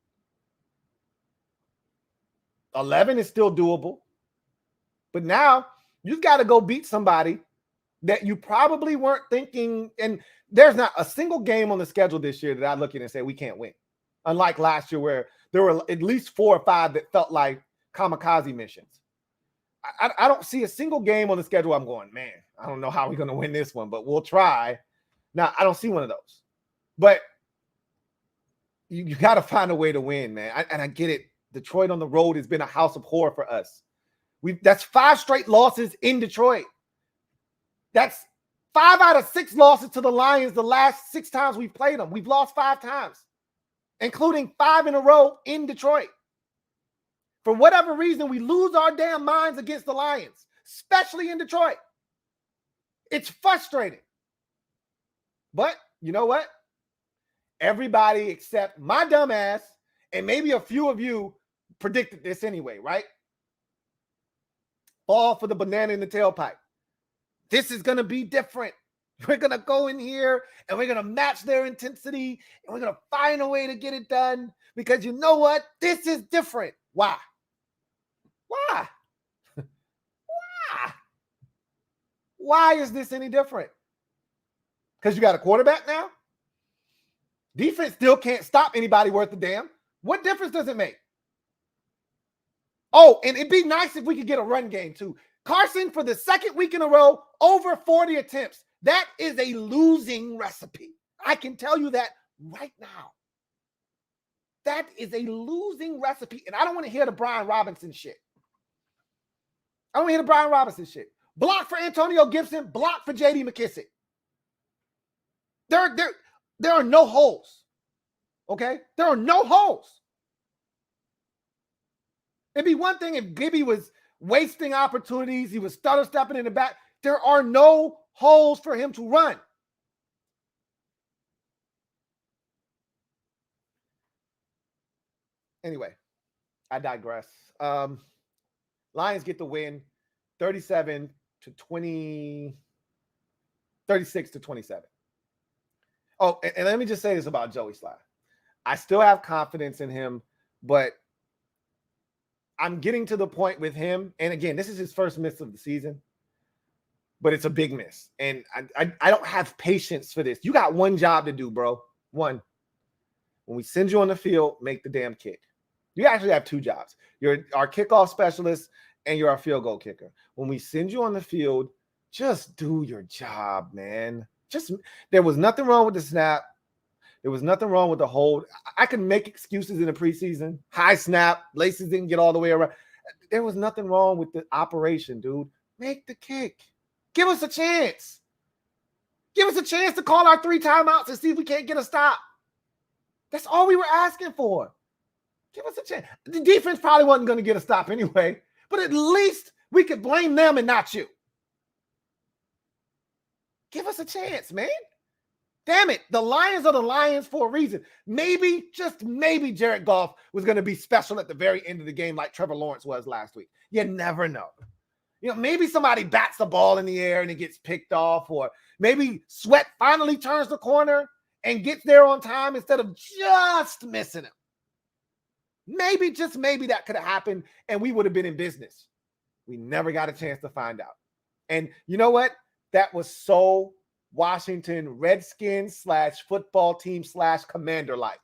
11 is still doable. But now you've got to go beat somebody that you probably weren't thinking. And there's not a single game on the schedule this year that I look at and say we can't win. Unlike last year where there were at least 4 or 5 that felt like kamikaze missions. I don't see a single game on the schedule I'm going, man, I don't know how we're going to win this one, but we'll try. Now, I don't see one of those. But you got to find a way to win, man. And I get it. Detroit on the road has been a house of horror for us. That's 5 straight losses in Detroit. That's 5 out of 6 losses to the Lions the last 6 times we've played them. We've lost 5 times, including 5 in a row in Detroit. For whatever reason, we lose our damn minds against the Lions, especially in Detroit. It's frustrating. But you know what? Everybody except my dumb ass and maybe a few of you predicted this anyway, right? Fall for the banana in the tailpipe. This is going to be different. We're going to go in here and we're going to match their intensity and we're going to find a way to get it done because you know what? This is different. Why? Why? Why? Why is this any different? Because you got a quarterback now? Defense still can't stop anybody worth a damn. What difference does it make? Oh, and it'd be nice if we could get a run game too. Carson, for the 2nd week in a row, over 40 attempts. That is a losing recipe. I can tell you that right now. That is a losing recipe. And I don't want to hear the Brian Robinson shit. I don't want to hear the Brian Robinson shit. Block for Antonio Gibson, block for J.D. McKissick. There are no holes. Okay? There are no holes. It'd be one thing if Gibby was wasting opportunities. He was stutter stepping in the back. There are no holes for him to run. Anyway, I digress. Lions get the win 36 to 27. Oh, and let me just say this about Joey Sly. I still have confidence in him, but I'm getting to the point with him. And again, this is his first miss of the season, but it's a big miss. And I don't have patience for this. You got one job to do, bro. One. When we send you on the field, make the damn kick. You actually have 2 jobs. You're our kickoff specialist and you're our field goal kicker. When we send you on the field, just do your job, man. There was nothing wrong with the snap. There was nothing wrong with the hold. I can make excuses in the preseason. High snap, laces didn't get all the way around. There was nothing wrong with the operation, dude. Make the kick. Give us a chance. Give us a chance to call our 3 timeouts and see if we can't get a stop. That's all we were asking for. Give us a chance. The defense probably wasn't going to get a stop anyway, but at least we could blame them and not you. Give us a chance, man. Damn it. The Lions are the Lions for a reason. Maybe, just maybe, Jared Goff was going to be special at the very end of the game like Trevor Lawrence was last week. You never know. Maybe somebody bats the ball in the air and it gets picked off, or maybe Sweat finally turns the corner and gets there on time instead of just missing him. Maybe, just maybe, that could have happened and we would have been in business. We never got a chance to find out. And you know what? That was so Washington Redskins / football team / commander like.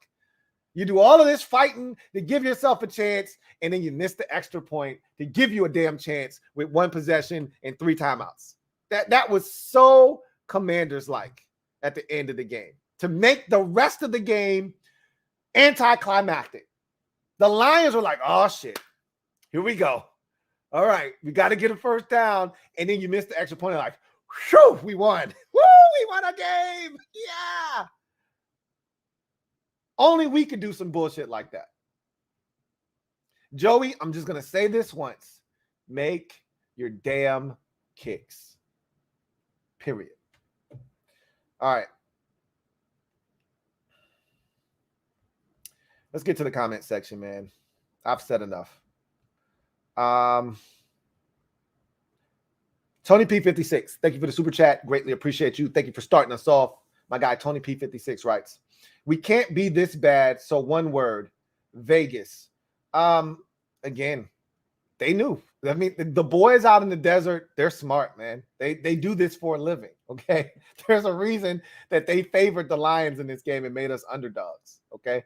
You do all of this fighting to give yourself a chance, and then you miss the extra point to give you a damn chance with 1 possession and 3 timeouts. That was so Commanders like at the end of the game, to make the rest of the game anticlimactic. The Lions were like, oh shit, here we go. All right, we got to get a first down, and then you miss the extra point. Like, whew, we won. Woo, we won a game. Yeah. Only we could do some bullshit like that. Joey, I'm just going to say this once. Make your damn kicks. Period. All right. Let's get to the comment section, man. I've said enough. Tony P56, thank you for the super chat. Greatly appreciate you. Thank you for starting us off. My guy, Tony P56 writes, we can't be this bad. So one word, Vegas. Again, they knew. I mean, the boys out in the desert, they're smart, man. They do this for a living, okay? There's a reason that they favored the Lions in this game and made us underdogs, okay?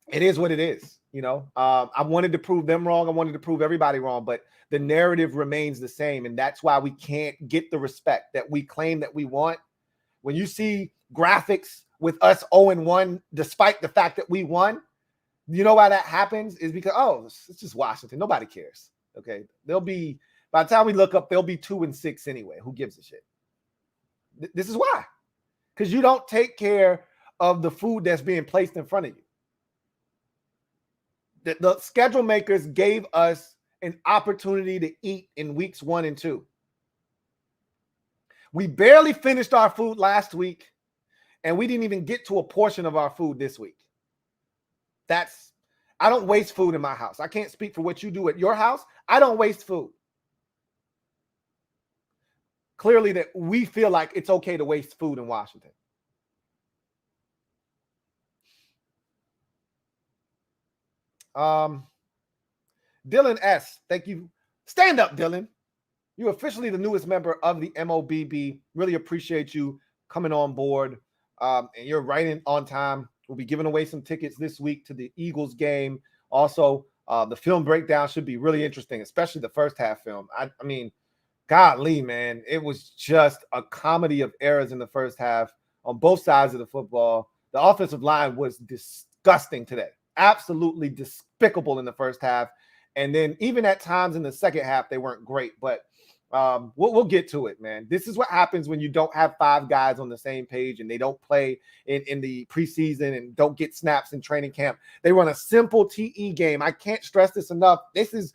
It is what it is, I wanted to prove them wrong. I wanted to prove everybody wrong, but the narrative remains the same, and that's why we can't get the respect that we claim that we want. When you see graphics with us 0-1, despite the fact that we won, you know why that happens? Is because, it's just Washington. Nobody cares, okay? By the time we look up, they'll be 2-6 anyway. Who gives a shit? This is why. Because you don't take care of the food that's being placed in front of you. The schedule makers gave us an opportunity to eat in weeks 1 and 2. We barely finished our food last week, and we didn't even get to a portion of our food this week. I don't waste food in my house. I can't speak for what you do at your house. I don't waste food. Clearly that we feel like it's okay to waste food in Washington. Dylan S, thank you. Stand up, Dylan. You're officially the newest member of the MOBB. Really appreciate you coming on board. And you're right in on time. We'll be giving away some tickets this week to the Eagles game. Also, the film breakdown should be really interesting, especially the first half film. I mean, golly, man, it was just a comedy of errors in the first half on both sides of the football. The offensive line was disgusting today. Absolutely despicable in the first half. And then even at times in the second half, they weren't great. But we'll get to it, man. This is what happens when you don't have 5 guys on the same page and they don't play in the preseason and don't get snaps in training camp. They run a simple TE game. I can't stress this enough. This is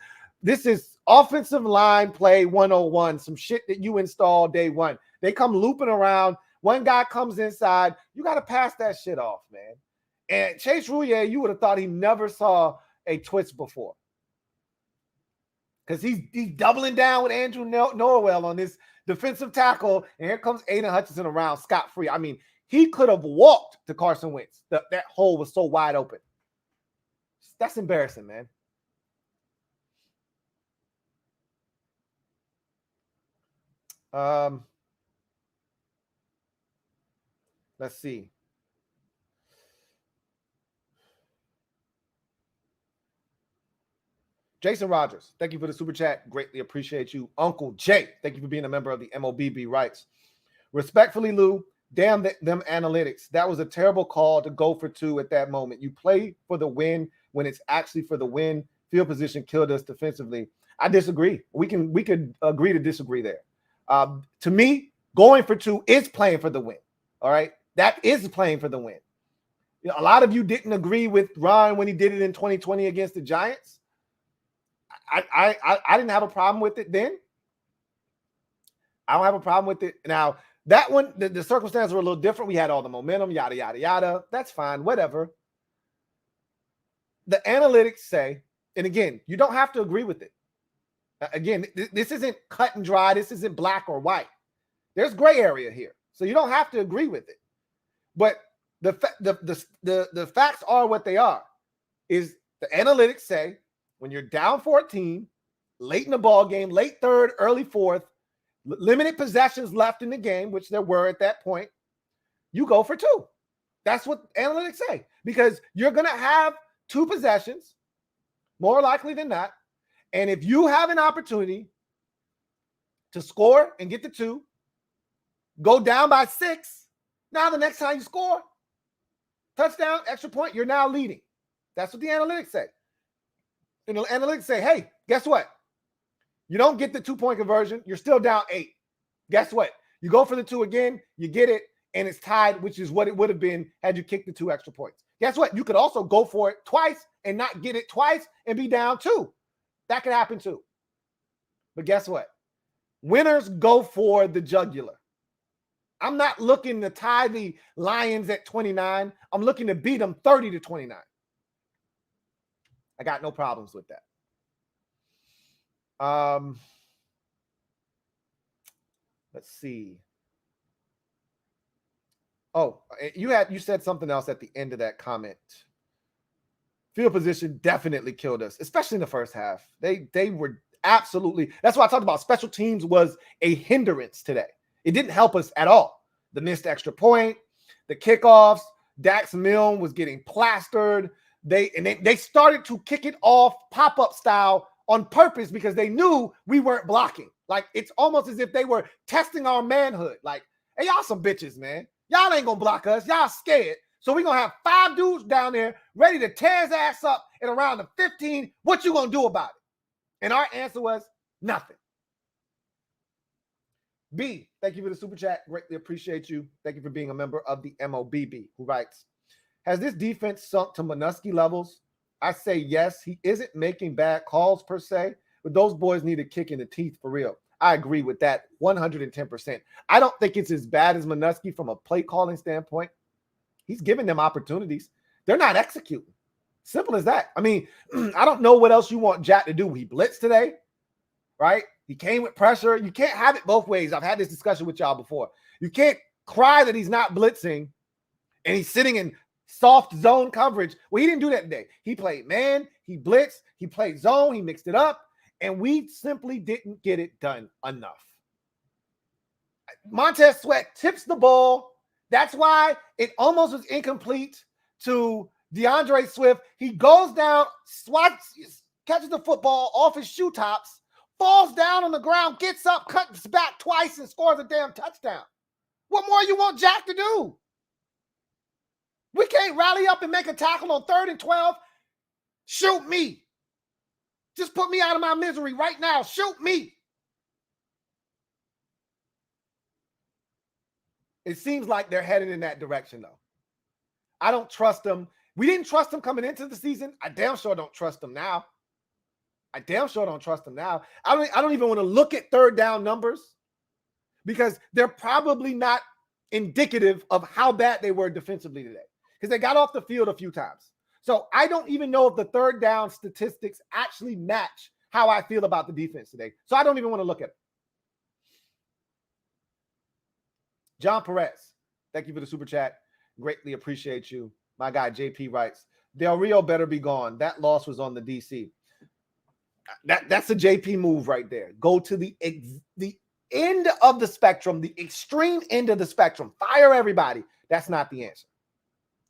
offensive line play 101, some shit that you install day 1. They come looping around. One guy comes inside. You got to pass that shit off, man. And Chase Rouillet, you would have thought he never saw a twitch before. Because he's doubling down with Andrew Norwell on this defensive tackle. And here comes Aiden Hutchinson around scot-free. I mean, he could have walked to Carson Wentz. That hole was so wide open. That's embarrassing, man. Let's see. Jason Rogers, thank you for the super chat. Greatly appreciate you. Uncle Jay, thank you for being a member of the MOBB writes. Respectfully, Lou, damn them analytics. That was a terrible call to go for 2 at that moment. You play for the win when it's actually for the win. Field position killed us defensively. I disagree. We could agree to disagree there. To me, going for 2 is playing for the win. All right, that is playing for the win. You know, a lot of you didn't agree with Ron when he did it in 2020 against the Giants. I didn't have a problem with it then. I don't have a problem with it now. That one, the circumstances were a little different. We had all the momentum, yada, yada, yada. That's fine, whatever. The analytics say, and again, you don't have to agree with it. Again, this isn't cut and dry. This isn't black or white. There's gray area here. So you don't have to agree with it. But the facts are what they are. Is the analytics say when you're down 14, late in the ball game, late third, early fourth, limited possessions left in the game, which there were at that point, you go for 2. That's what analytics say, because you're going to have 2 possessions, more likely than not. And if you have an opportunity to score and get the 2, go down by 6, now the next time you score, touchdown, extra point, you're now leading. That's what the analytics say. And the analytics say, hey, guess what? You don't get the 2-point conversion. You're still down 8. Guess what? You go for the 2 again, you get it, and it's tied, which is what it would have been had you kicked the 2 extra points. Guess what? You could also go for it twice and not get it twice and be down 2. That could happen too. But guess what? Winners go for the jugular. I'm not looking to tie the Lions at 29. I'm looking to beat them 30-29. I got no problems with that. Let's see. Oh, you said something else at the end of that comment. Field position definitely killed us, especially in the first half. They were absolutely. That's why I talked about special teams was a hindrance today. It didn't help us at all. The missed extra point, the kickoffs, Dax Milne was getting plastered. They started to kick it off pop-up style on purpose because they knew we weren't blocking. Like, it's almost as if they were testing our manhood. Like, hey, y'all some bitches, man. Y'all ain't gonna block us. Y'all scared. So we're gonna have 5 dudes down there ready to tear his ass up at around the 15. What you gonna do about it? And our answer was nothing. B, thank you for the super chat. Greatly appreciate you. Thank you for being a member of the MOBB, who writes, has this defense sunk to Manusky levels? I say yes. He isn't making bad calls per se, but those boys need a kick in the teeth for real. I agree with that 110%. I don't think it's as bad as Manusky from a play calling standpoint. He's giving them opportunities. They're not executing. Simple as that. I mean, I don't know what else you want Jack to do. He blitzed today, right? He came with pressure. You can't have it both ways. I've had this discussion with y'all before. You can't cry that he's not blitzing and he's sitting in soft zone coverage. Well, he didn't do that today. He played man, he blitzed, he played zone, he mixed it up, and we simply didn't get it done enough. Montez Sweat tips the ball. That's why it almost was incomplete to DeAndre Swift. He goes down, swats, catches the football off his shoe tops, falls down on the ground, gets up, cuts back twice, and scores a damn touchdown. What more you want Jack to do? We can't rally up and make a tackle on 3rd and 12. Shoot me. Just put me out of my misery right now. Shoot me. It seems like they're headed in that direction, though. I don't trust them. We didn't trust them coming into the season. I damn sure don't trust them now. I don't even want to look at 3rd down numbers because they're probably not indicative of how bad they were defensively today because they got off the field a few times. So I don't even know if the 3rd down statistics actually match how I feel about the defense today. So I don't even want to look at it. John Perez, thank you for the super chat. Greatly appreciate you. My guy JP writes, Del Rio better be gone. That loss was on the DC. That's a JP move right there. Go to the end of the spectrum, the extreme end of the spectrum. Fire everybody. That's not the answer.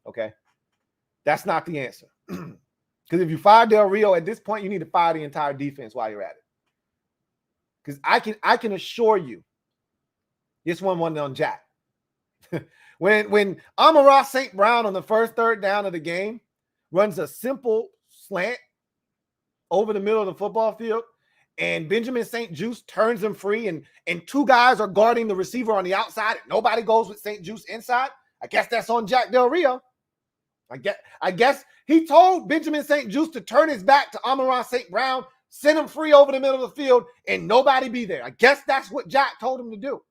Okay? That's not the answer. Because if you fire Del Rio at this point, you need to fire the entire defense while you're at it. Because I can assure you This one wasn't on Jack. when Amon-Ra St. Brown on the first third down of the game runs a simple slant over the middle of the football field, and Benjamin St. Juste turns him free, and two guys are guarding the receiver on the outside, and nobody goes with St. Juste inside, I guess that's on Jack Del Rio. I guess he told Benjamin St. Juste to turn his back to Amon-Ra St. Brown, send him free over the middle of the field, and nobody be there. I guess that's what Jack told him to do.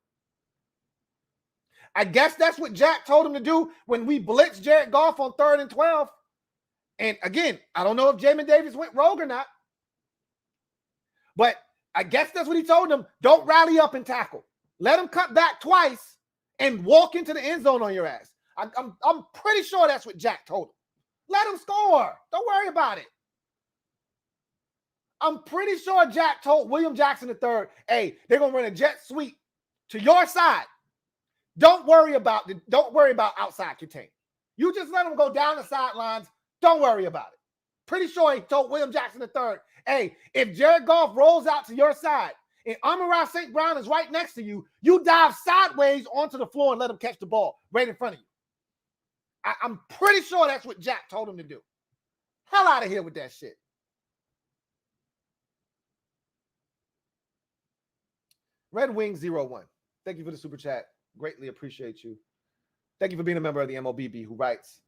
I guess that's what Jack told him to do when we blitzed Jared Goff on 3rd and 12. And again, I don't know if Jamin Davis went rogue or not, but I guess that's what he told him. Don't rally up and tackle. Let him cut back twice and walk into the end zone on your ass. I'm pretty sure that's what Jack told him. Let him score. Don't worry about it. I'm pretty sure Jack told William Jackson III, hey, they're going to run a jet sweep to your side. Don't worry about outside contain. You just let them go down the sidelines. Don't worry about it. Pretty sure he told William Jackson III, hey, if Jared Goff rolls out to your side and Amon-Ra St. Brown is right next to you, you dive sideways onto the floor and let him catch the ball right in front of you. I'm pretty sure that's what Jack told him to do. Hell out of here with that shit. Red Wing 01. Thank you for the super chat. Greatly appreciate you. Thank you for being a member of the MOBB, who writes,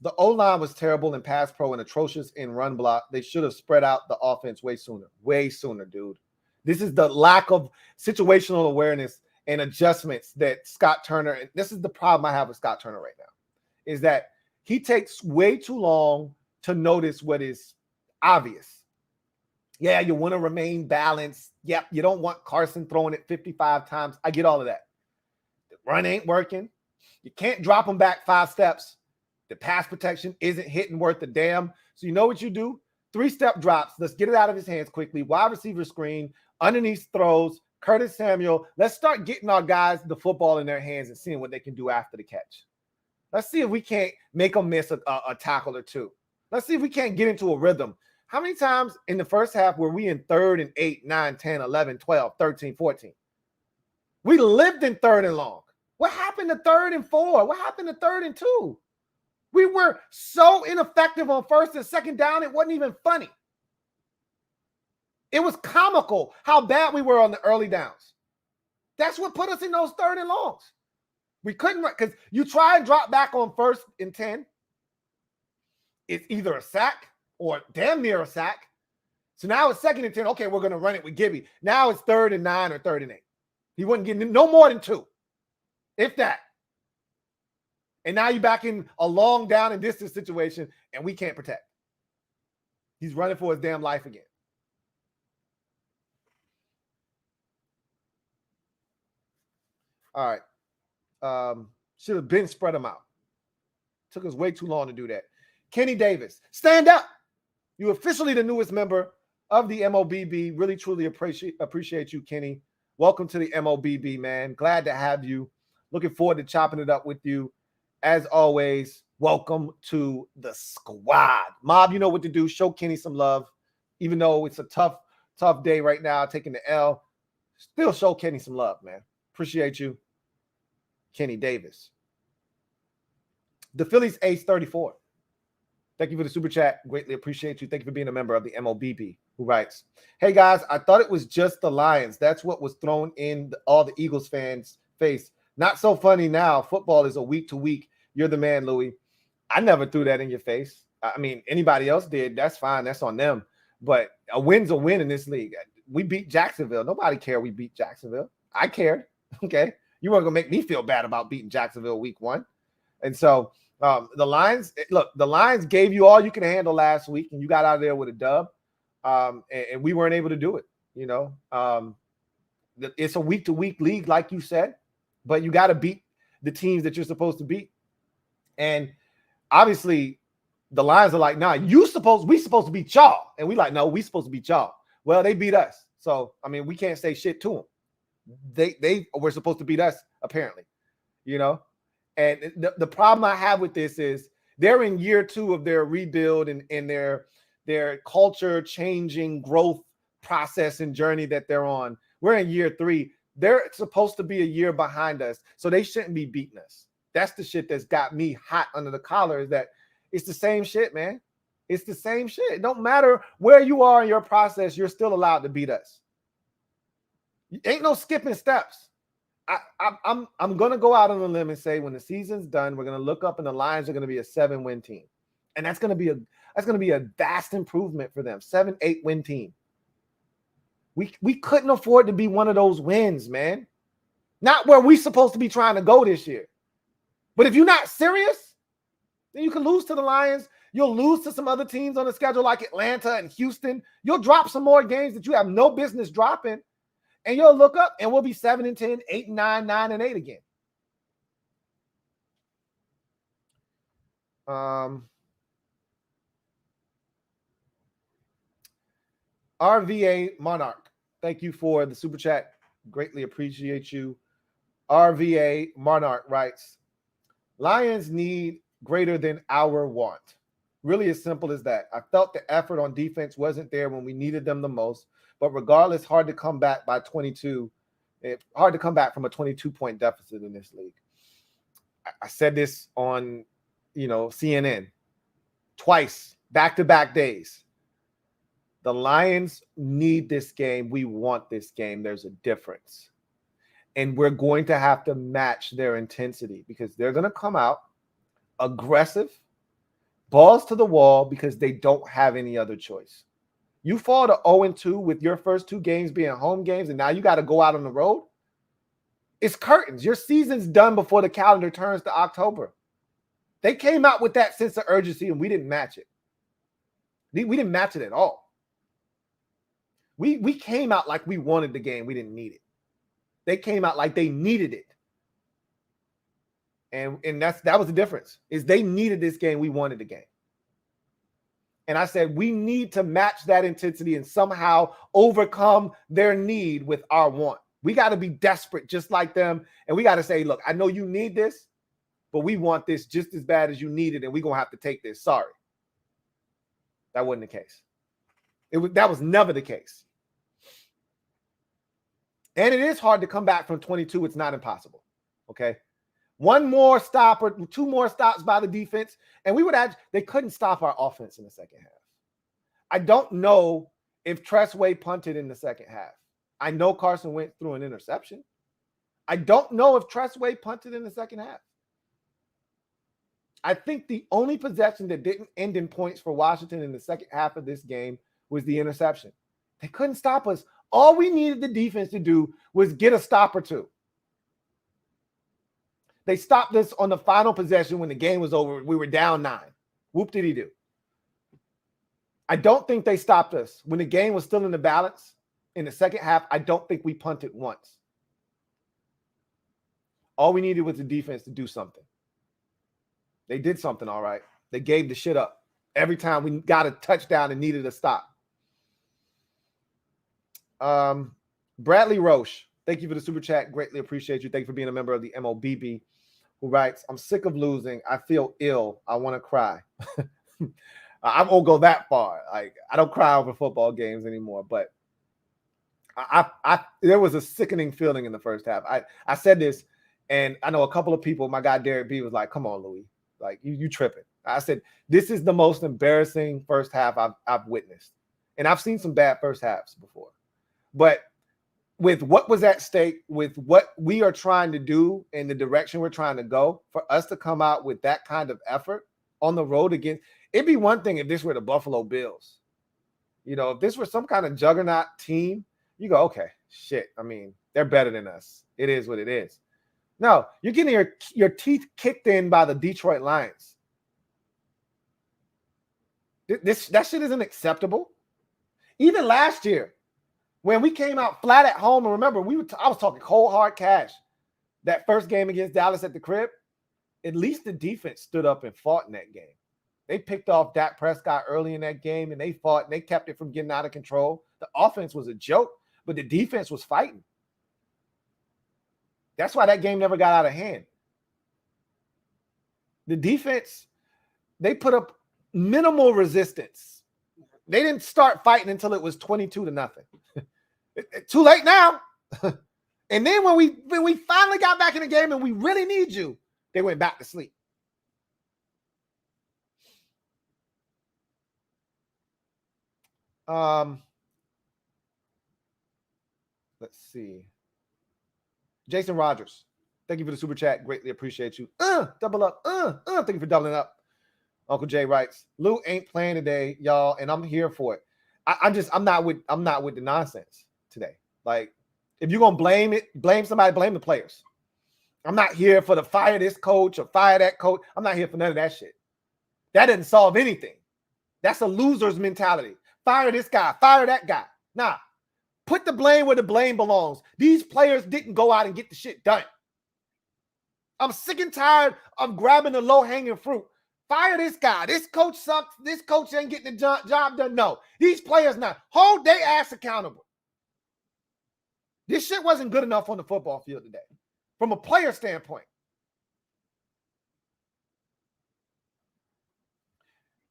the O-line was terrible in pass pro and atrocious in run block. They should have spread out the offense way sooner. Way sooner, dude. This is the lack of situational awareness and adjustments that Scott Turner, and this is the problem I have with Scott Turner right now, is that he takes way too long to notice what is obvious. Yeah, you want to remain balanced. Yep, you don't want Carson throwing it 55 times. I get all of that. The run ain't working. You can't drop him back 5 steps. The pass protection isn't hitting worth a damn. So you know what you do? 3-step drops. Let's get it out of his hands quickly. Wide receiver screen, underneath throws, Curtis Samuel. Let's start getting our guys the football in their hands and seeing what they can do after the catch. Let's see if we can't make them miss a tackle or two. Let's see if we can't get into a rhythm. How many times in the first half were we in 3rd and 8, 9, 10, 11, 12, 13, 14? We lived in 3rd and long. What happened to 3rd and 4? What happened to 3rd and 2? We were so ineffective on 1st and 2nd down, it wasn't even funny. It was comical how bad we were on the early downs. That's what put us in those 3rd and longs. We couldn't, because you try and drop back on 1st and 10. It's either a sack or damn near a sack. So now it's 2nd and 10. Okay, we're going to run it with Gibby. Now it's 3rd and 9 or 3rd and 8. He wouldn't get no more than 2, if that. And now you're back in a long down and distance situation, and we can't protect. He's running for his damn life again. All right. Should have been spread them out. Took us way too long to do that. Kenny Davis, stand up. You're officially the newest member of the MOBB. Really, truly appreciate you, Kenny. Welcome to the MOBB, man. Glad to have you. Looking forward to chopping it up with you. As always, welcome to the squad. Mob, you know what to do. Show Kenny some love. Even though it's a tough day right now, taking the L, still show Kenny some love, man. Appreciate you, Kenny Davis. The Phillies Ace 34. Thank you for the super chat. Greatly appreciate you. Thank you for being a member of the MOBB, who writes, hey, guys, I thought it was just the Lions. That's what was thrown in all the Eagles fans' face. Not so funny now. Football is a week to week. You're the man, Louie. I never threw that in your face. I mean, anybody else did. That's fine. That's on them. But a win's a win in this league. We beat Jacksonville. Nobody cared we beat Jacksonville. I cared. Okay. You weren't going to make me feel bad about beating Jacksonville week 1. And so the Lions, look, the Lions gave you all you can handle last week, and you got out of there with a dub. And we weren't able to do it. You know, it's a week to week league, like you said, but you got to beat the teams that you're supposed to beat. And obviously the Lions are like, nah, we supposed to beat y'all. And we like, no, we supposed to beat y'all. Well, they beat us. So, I mean, we can't say shit to them. They were supposed to beat us, apparently, you know? And the problem I have with this is they're in year 2 of their rebuild and their culture changing growth process and journey that they're on. We're in year 3. They're supposed to be a year behind us, so they shouldn't be beating us. That's the shit that's got me hot under the collar, is that it's the same shit, man. It's the same shit. It don't matter where you are in your process, you're still allowed to beat us. Ain't no skipping steps. I'm gonna go out on a limb and say when the season's done, we're gonna look up and the Lions are gonna be a 7-win team, and that's gonna be a vast improvement for them. 7-8 win team. We couldn't afford to be one of those wins, man. Not where we're supposed to be trying to go this year. But if you're not serious, then you can lose to the Lions. You'll lose to some other teams on the schedule like Atlanta and Houston. You'll drop some more games that you have no business dropping. And you'll look up and we'll be 7-10, 8-9, 9-8 again. RVA Monarch, thank you for the super chat. Greatly appreciate you. RVA Monarch writes, Lions need greater than our want. Really as simple as that. I felt the effort on defense wasn't there when we needed them the most, but regardless, hard to come back by 22. It's hard to come back from a 22-point deficit in this league. I said this on, CNN twice, back-to-back days. The Lions need this game. We want this game. There's a difference. And we're going to have to match their intensity because they're going to come out aggressive, balls to the wall because they don't have any other choice. You fall to 0-2 with your first 2 games being home games, and now you got to go out on the road. It's curtains. Your season's done before the calendar turns to October. They came out with that sense of urgency, and we didn't match it. We didn't match it at all. We came out like we wanted the game. We didn't need it. They came out like they needed it. And that was the difference, is they needed this game. We wanted the game. And I said, we need to match that intensity and somehow overcome their need with our want. We got to be desperate just like them. And we got to say, look, I know you need this, but we want this just as bad as you need it. And we're going to have to take this. Sorry. That wasn't the case. That was never the case. And it is hard to come back from 22. It's not impossible. Okay. One more stop or 2 more stops by the defense, and they couldn't stop our offense in the second half. I don't know if Tressway punted in the second half. I know Carson went through an interception. I don't know if Tressway punted in the second half. I think the only possession that didn't end in points for Washington in the second half of this game was the interception. They couldn't stop us. All we needed the defense to do was get a stop or 2. They stopped us on the final possession when the game was over. We were down 9. Whoop-did-he-do. I don't think they stopped us. When the game was still in the balance in the second half, I don't think we punted once. All we needed was the defense to do something. They did something all right. They gave the shit up. Every time we got a touchdown and needed a stop. Bradley Roche, thank you for the super chat. Greatly appreciate you. Thank you for being a member of the MOBB, who writes, I'm sick of losing. I feel ill. I want to cry. I won't go that far. Like, I don't cry over football games anymore, but there was a sickening feeling in the first half. I said this, and I know a couple of people, my guy Derek B was like, come on, Louie. Like, you tripping. I said, this is the most embarrassing first half I've witnessed. And I've seen some bad first halves before. But with what was at stake, with what we are trying to do and the direction we're trying to go, for us to come out with that kind of effort on the road again, it'd be one thing if this were the Buffalo Bills. If this were some kind of juggernaut team, you go, okay, shit. I mean, they're better than us. It is what it is. No, you're getting your teeth kicked in by the Detroit Lions. That shit isn't acceptable. Even last year, when we came out flat at home, and remember, I was talking cold hard cash. That first game against Dallas at the crib, at least the defense stood up and fought in that game. They picked off Dak Prescott early in that game, and they fought, and they kept it from getting out of control. The offense was a joke, but the defense was fighting. That's why that game never got out of hand. The defense, they put up minimal resistance. They didn't start fighting until it was 22-0. Too late now. And then when we finally got back in the game and we really need you, they went back to sleep. Let's see. Jason Rogers, thank you for the super chat. Greatly appreciate you. Double up. Thank you for doubling up. Uncle Jay writes, Lou ain't playing today, y'all, and I'm here for it. I'm not with the nonsense today. Like, if you're gonna blame somebody, blame the players. I'm not here for the fire this coach or fire that coach. I'm not here for none of that shit. That doesn't solve anything. That's a loser's mentality. Fire this guy, fire that guy. Nah, put the blame where the blame belongs. These players didn't go out and get the shit done. I'm sick and tired of grabbing the low-hanging fruit. Fire this guy. This coach sucks. This coach ain't getting the job done. No, these players now hold their ass accountable. This shit wasn't good enough on the football field today from a player standpoint.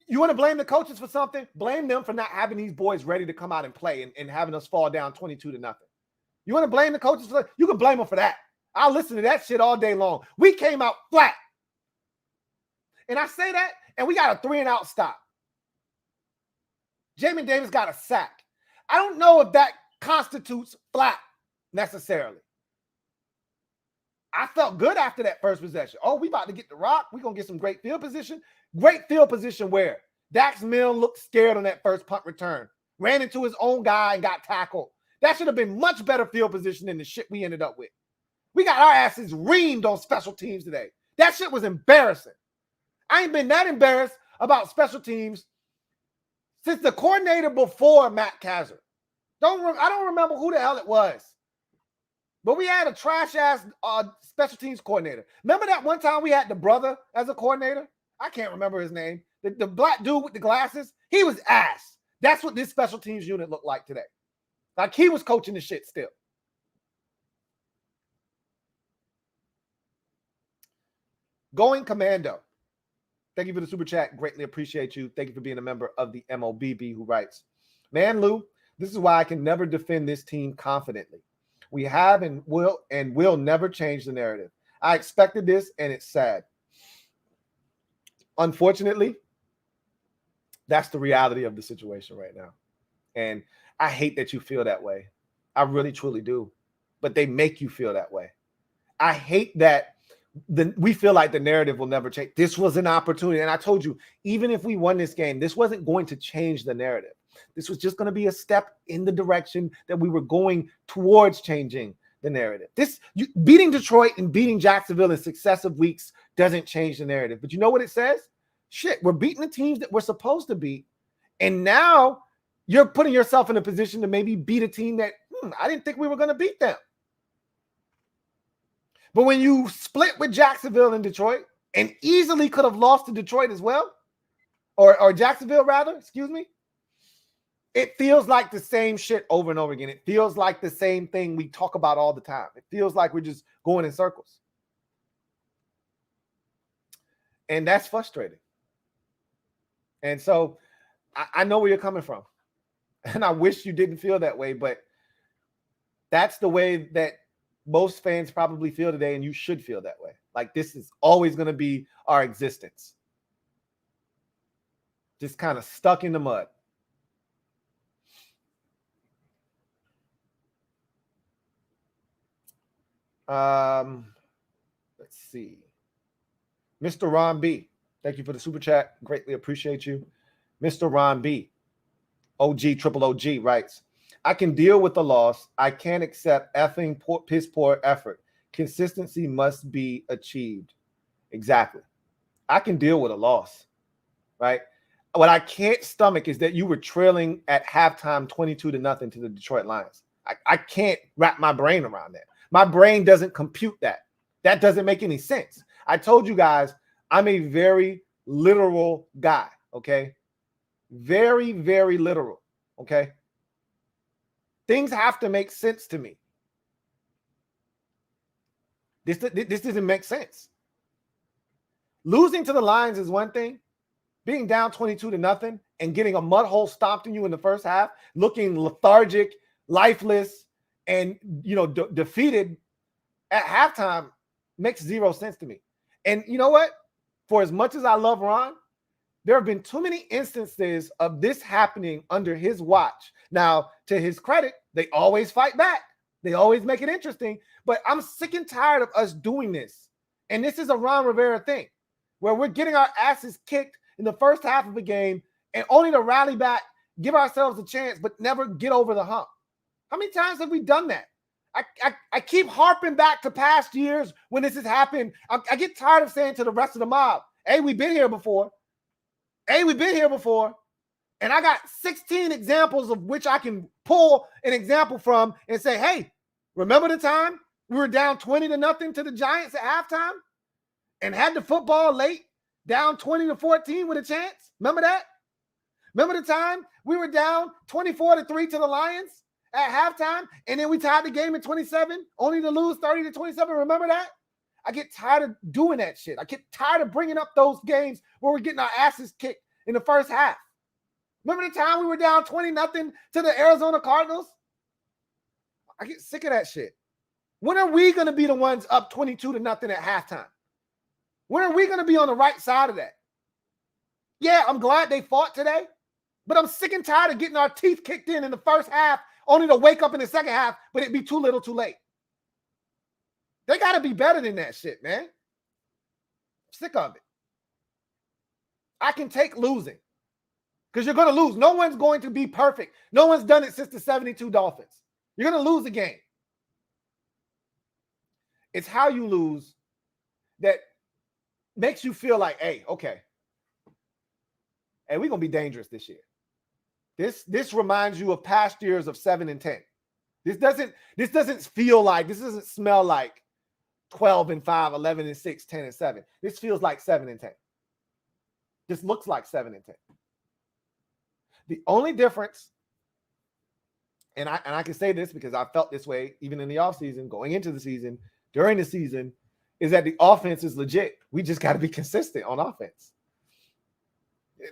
You want to blame the coaches for something? Blame them for not having these boys ready to come out and play and having us fall down 22-0. You want to blame the coaches for that? You can blame them for that. I'll listen to that shit all day long. We came out flat. And I say that, and we got a 3-and-out stop. Jamin Davis got a sack. I don't know if that constitutes flat necessarily. I felt good after that first possession. Oh, we about to get the rock. We're going to get some great field position. Great field position where Dax Milne looked scared on that first punt return. Ran into his own guy and got tackled. That should have been much better field position than the shit we ended up with. We got our asses reamed on special teams today. That shit was embarrassing. I ain't been that embarrassed about special teams since the coordinator before Matt Kazzer. I don't remember who the hell it was. But we had a trash-ass special teams coordinator. Remember that one time we had the brother as a coordinator? I can't remember his name. The black dude with the glasses, he was ass. That's what this special teams unit looked like today. Like he was coaching the shit still. Going Commando. Thank you for the super chat. Greatly appreciate you. Thank you for being a member of the MOBB who writes, man, Lou, this is why I can never defend this team confidently. We have and will never change the narrative. I expected this, and it's sad. Unfortunately, that's the reality of the situation right now. And I hate that you feel that way. I really, truly do. But they make you feel that way. I hate that we feel like the narrative will never change. This was an opportunity. And I told you, even if we won this game, this wasn't going to change the narrative. This was just going to be a step in the direction that we were going towards changing the narrative. Beating Detroit and beating Jacksonville in successive weeks doesn't change the narrative. But you know what it says? Shit, we're beating the teams that we're supposed to beat. And now you're putting yourself in a position to maybe beat a team that I didn't think we were going to beat them. But when you split with Jacksonville and Detroit and easily could have lost to Detroit as well, or Jacksonville rather, excuse me, it feels like the same shit over and over again. It feels like the same thing we talk about all the time. It feels like we're just going in circles. And that's frustrating. And so I know where you're coming from. And I wish you didn't feel that way, but that's the way that most fans probably feel today, and you should feel that way. Like this is always going to be our existence. Just kind of stuck in the mud. Let's see. Mr. Ron B. Thank you for the super chat. Greatly appreciate you. Mr. Ron B. OG triple OG writes, I can deal with the loss. I can't accept effing piss poor effort. Consistency must be achieved. Exactly. I can deal with a loss, right? What I can't stomach is that you were trailing at halftime 22-0 to the Detroit Lions. I can't wrap my brain around that. My brain doesn't compute that. That doesn't make any sense. I told you guys, I'm a very literal guy, okay? Very, very literal, okay? Things have to make sense to me. This doesn't make sense. Losing to the Lions is one thing. Being down 22-0 and getting a mud hole stomped in you in the first half, looking lethargic, lifeless, and, defeated at halftime makes zero sense to me. And you know what? For as much as I love Ron, there have been too many instances of this happening under his watch. Now, to his credit, they always fight back. They always make it interesting. But I'm sick and tired of us doing this. And this is a Ron Rivera thing, where we're getting our asses kicked in the first half of a game and only to rally back, give ourselves a chance, but never get over the hump. How many times have we done that? I keep harping back to past years when this has happened. I get tired of saying to the rest of the mob, hey, we've been here before. Hey, we've been here before. And I got 16 examples of which I can pull an example from and say, hey, remember the time we were down 20-0 to the Giants at halftime and had the football late, down 20-14 with a chance? Remember that? Remember the time we were down 24-3 to the Lions at halftime, and then we tied the game at 27, only to lose 30-27? Remember that? I get tired of doing that shit. I get tired of bringing up those games where we're getting our asses kicked in the first half. Remember the time we were down 20-0 to the Arizona Cardinals? I get sick of that shit. When are we going to be the ones up 22-0 at halftime? When are we going to be on the right side of that? Yeah, I'm glad they fought today, but I'm sick and tired of getting our teeth kicked in the first half, only to wake up in the second half, but it'd be too little too late. They got to be better than that shit, man. I'm sick of it. I can take losing because you're going to lose. No one's going to be perfect. No one's done it since the 72 Dolphins. You're going to lose a game. It's how you lose that makes you feel like, hey, okay. Hey, we're going to be dangerous this year. This reminds you of past years of 7-10. This doesn't feel like, this doesn't smell like 12-5, 11-6, 10-7. This feels like 7-10. This looks like 7-10. The only difference, and I can say this because I felt this way even in the offseason, going into the season, during the season, is that the offense is legit. We just got to be consistent on offense.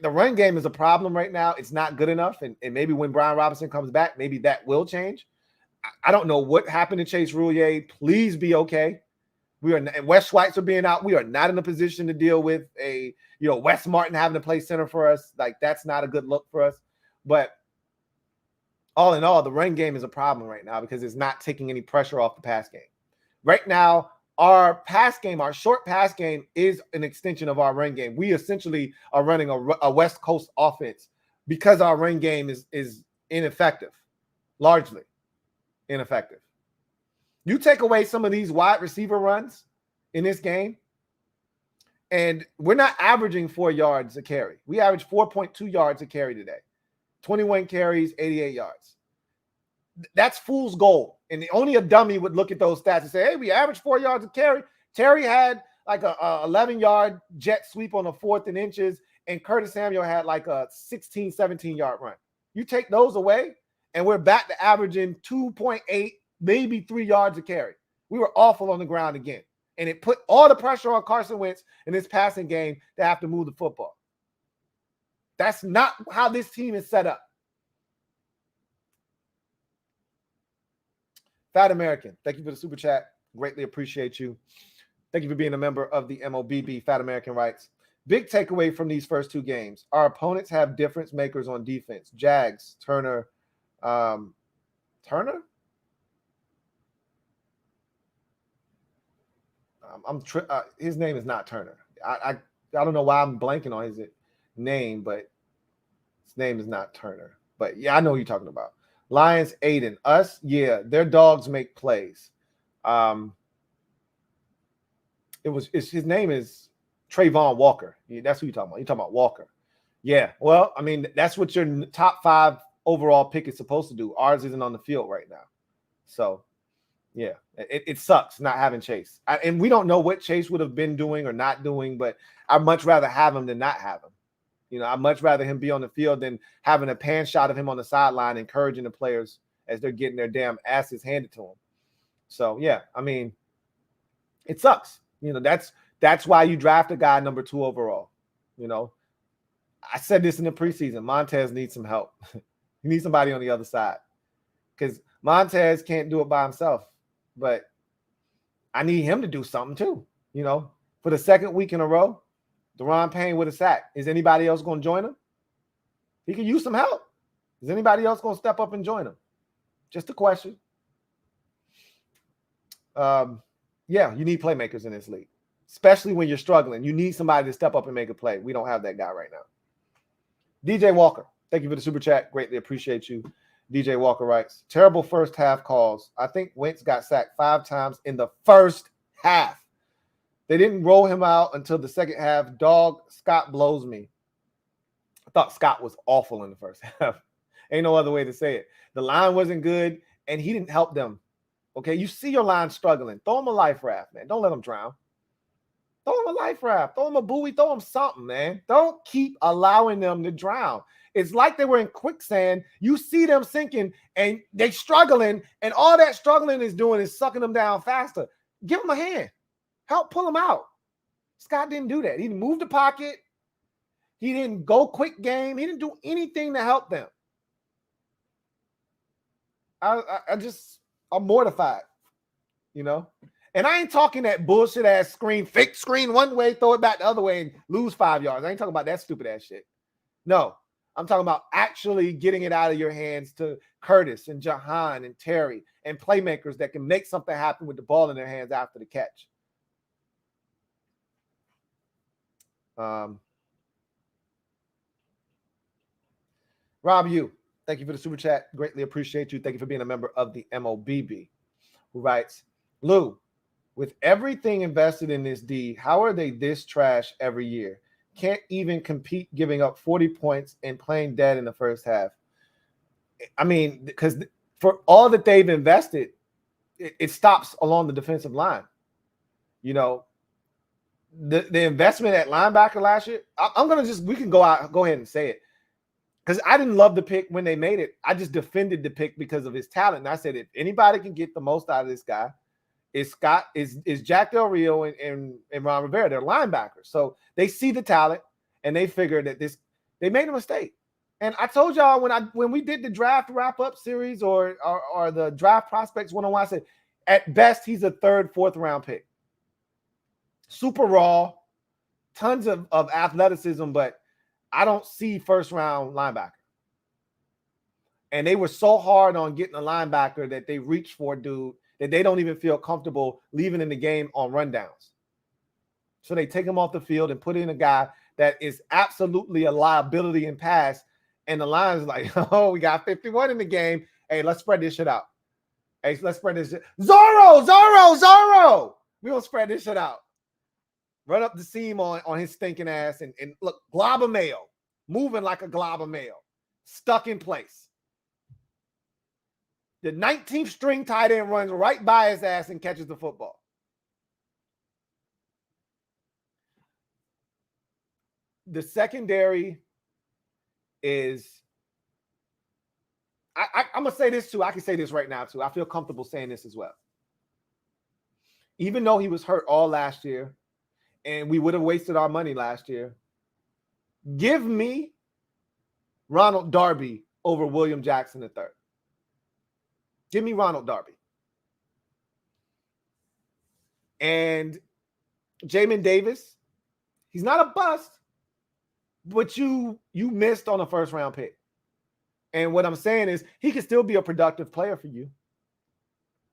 The run game is a problem right now. It's not good enough. And maybe when Brian Robinson comes back, maybe that will change. I don't know what happened to Chase Roulier. Please be okay. Wes Schweitzer being out. We are not in a position to deal with Wes Martin having to play center for us. Like, that's not a good look for us. But all in all, the run game is a problem right now because it's not taking any pressure off the pass game. Right now, our pass game, our short pass game is an extension of our run game. We essentially are running a West Coast offense because our run game is ineffective, largely ineffective. You take away some of these wide receiver runs in this game, and we're not averaging 4 yards a carry. We average 4.2 yards a carry today. 21 carries, 88 yards. That's fool's gold. And only a dummy would look at those stats and say, hey, we averaged 4 yards a carry. Terry had like a 11-yard jet sweep on a 4th and inches, and Curtis Samuel had like a 16, 17-yard run. You take those away, and we're back to averaging 2.8, maybe 3 yards a carry. We were awful on the ground again. And it put all the pressure on Carson Wentz in this passing game to have to move the football. That's not how this team is set up. Fat American, thank you for the super chat. Greatly appreciate you. Thank you for being a member of the MOBB. Fat American writes, big takeaway from these first 2 games. Our opponents have difference makers on defense. Jags, Turner. Turner? His name is not Turner. I don't know why I'm blanking on his name, but his name is not Turner. But yeah, I know who you're talking about. Lions, Aiden. Us, yeah, their dogs make plays. His name is Trayvon Walker. Yeah, that's who you're talking about. You're talking about Walker. Yeah, well, I mean, that's what your top 5 overall pick is supposed to do. Ours isn't on the field right now. So, yeah, it sucks not having Chase. And we don't know what Chase would have been doing or not doing, but I'd much rather have him than not have him. I'd much rather him be on the field than having a pan shot of him on the sideline, encouraging the players as they're getting their damn asses handed to them. So, yeah, I mean, it sucks. That's why you draft a guy number 2 overall. I said this in the preseason. Montez needs some help. He needs somebody on the other side because Montez can't do it by himself. But I need him to do something too. You know, for the second week in a row, Deron Payne with a sack. Is anybody else going to join him? He could use some help. Is anybody else going to step up and join him? Just a question. Yeah, you need playmakers in this league, especially when you're struggling. You need somebody to step up and make a play. We don't have that guy right now. DJ Walker, thank you for the super chat. Greatly appreciate you. DJ Walker writes, terrible first half calls. I think Wentz got sacked 5 times in the first half. They didn't roll him out until the second half. Dog, Scott blows me. I thought Scott was awful in the first half. Ain't no other way to say it. The line wasn't good, and he didn't help them. Okay, you see your line struggling. Throw him a life raft, man. Don't let him drown. Throw him a life raft. Throw him a buoy. Throw him something, man. Don't keep allowing them to drown. It's like they were in quicksand. You see them sinking, and they struggling, and all that struggling is doing is sucking them down faster. Give them a hand. Help pull them out. Scott didn't do that. He didn't move the pocket. He didn't go quick game. He didn't do anything to help them. I'm mortified, you know? And I ain't talking that bullshit ass screen, fake screen one way, throw it back the other way and lose 5 yards. I ain't talking about that stupid ass shit. No, I'm talking about actually getting it out of your hands to Curtis and Jahan and Terry and playmakers that can make something happen with the ball in their hands after the catch. Rob, thank you for the super chat. Greatly appreciate you. Thank you for being a member of the MOBB. Who writes, Lou, with everything invested in this D, how are they this trash every year? Can't even compete, giving up 40 points and playing dead in the first half. I mean, because for all that they've invested, it stops along the defensive line. You know, the investment at linebacker last year, we can go ahead and say it. Because I didn't love the pick when they made it. I just defended the pick because of his talent. And I said, if anybody can get the most out of this guy, is Jack Del Rio and Ron Rivera. They're linebackers. So they see the talent and they figure that they made a mistake. And I told y'all when we did the draft wrap-up series or the draft prospects one-on-one, I said, at best, he's a 3rd, 4th round pick. Super raw, tons of athleticism, but I don't see first-round linebacker. And they were so hard on getting a linebacker that they reached for a dude that they don't even feel comfortable leaving in the game on rundowns. So they take him off the field and put in a guy that is absolutely a liability in pass. And the line is like, oh, we got 51 in the game. Hey, let's spread this shit out. Hey, let's spread this shit. Zorro. We're going to spread this shit out. Run up the seam on his stinking ass and look, glob of mail, moving like a glob of mail, stuck in place. The 19th string tight end runs right by his ass and catches the football. The secondary is, I'm going to say this too. I can say this right now too. I feel comfortable saying this as well. Even though he was hurt all last year, and we would have wasted our money last year, give me Ronald Darby over William Jackson III. Give me Ronald Darby. And Jamin Davis, he's not a bust, but you missed on a first-round pick. And what I'm saying is he could still be a productive player for you.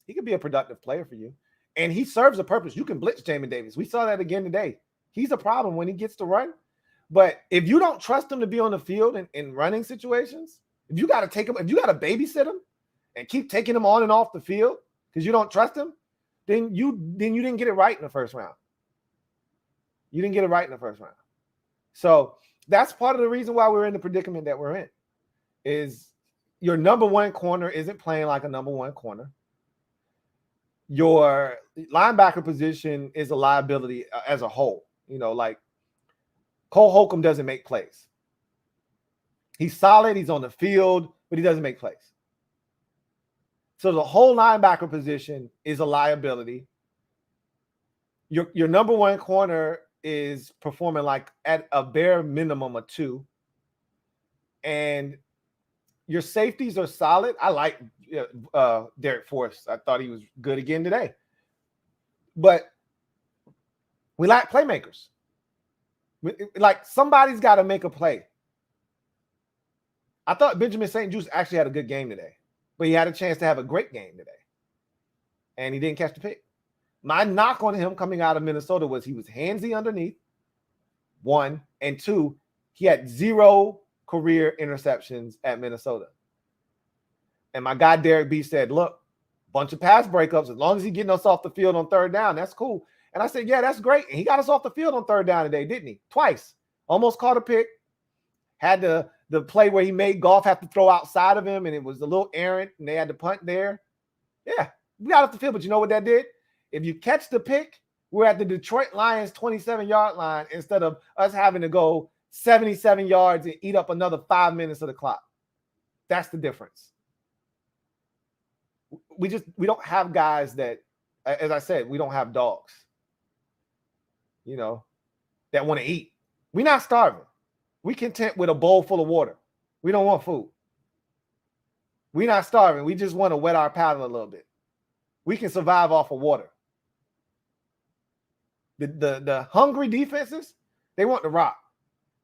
He could be a productive player for you. And he serves a purpose. You can blitz Jamin Davis. We saw that again today. He's a problem when he gets to run. But if you don't trust him to be on the field in running situations, if you got to take him, if you got to babysit him and keep taking him on and off the field because you don't trust him, then you didn't get it right in the first round. You didn't get it right in the first round. So that's part of the reason why we're in the predicament that we're in, is your number one corner isn't playing like a number one corner. Your linebacker position is a liability as a whole. You know, like Cole Holcomb doesn't make plays. He's solid. He's on the field, but he doesn't make plays. So the whole linebacker position is a liability. Your number one corner is performing like at a bare minimum of 2. And your safeties are solid. I like Derek Forrest. I thought he was good again today. But we lack playmakers. Like, somebody's got to make a play. I thought Benjamin St. Juste actually had a good game today, but he had a chance to have a great game today, and he didn't catch the pick. My knock on him coming out of Minnesota was he was handsy underneath, 1, and 2, he had 0 career interceptions at Minnesota. And my guy Derek B said, look, bunch of pass breakups. As long as he's getting us off the field on 3rd down, that's cool. And I said, yeah, that's great. And he got us off the field on 3rd down today, didn't he? Twice. Almost caught a pick. Had the play where he made Goff have to throw outside of him, and it was a little errant, and they had to punt there. Yeah, we got off the field, but you know what that did? If you catch the pick, we're at the Detroit Lions 27-yard line instead of us having to go 77 yards and eat up another 5 minutes of the clock. That's the difference. We don't have guys that, as I said, we don't have dogs, that want to eat. We're not starving. We content with a bowl full of water. We don't want food. We're not starving. We just want to wet our palate a little bit. We can survive off of water. The hungry defenses, they want the rock.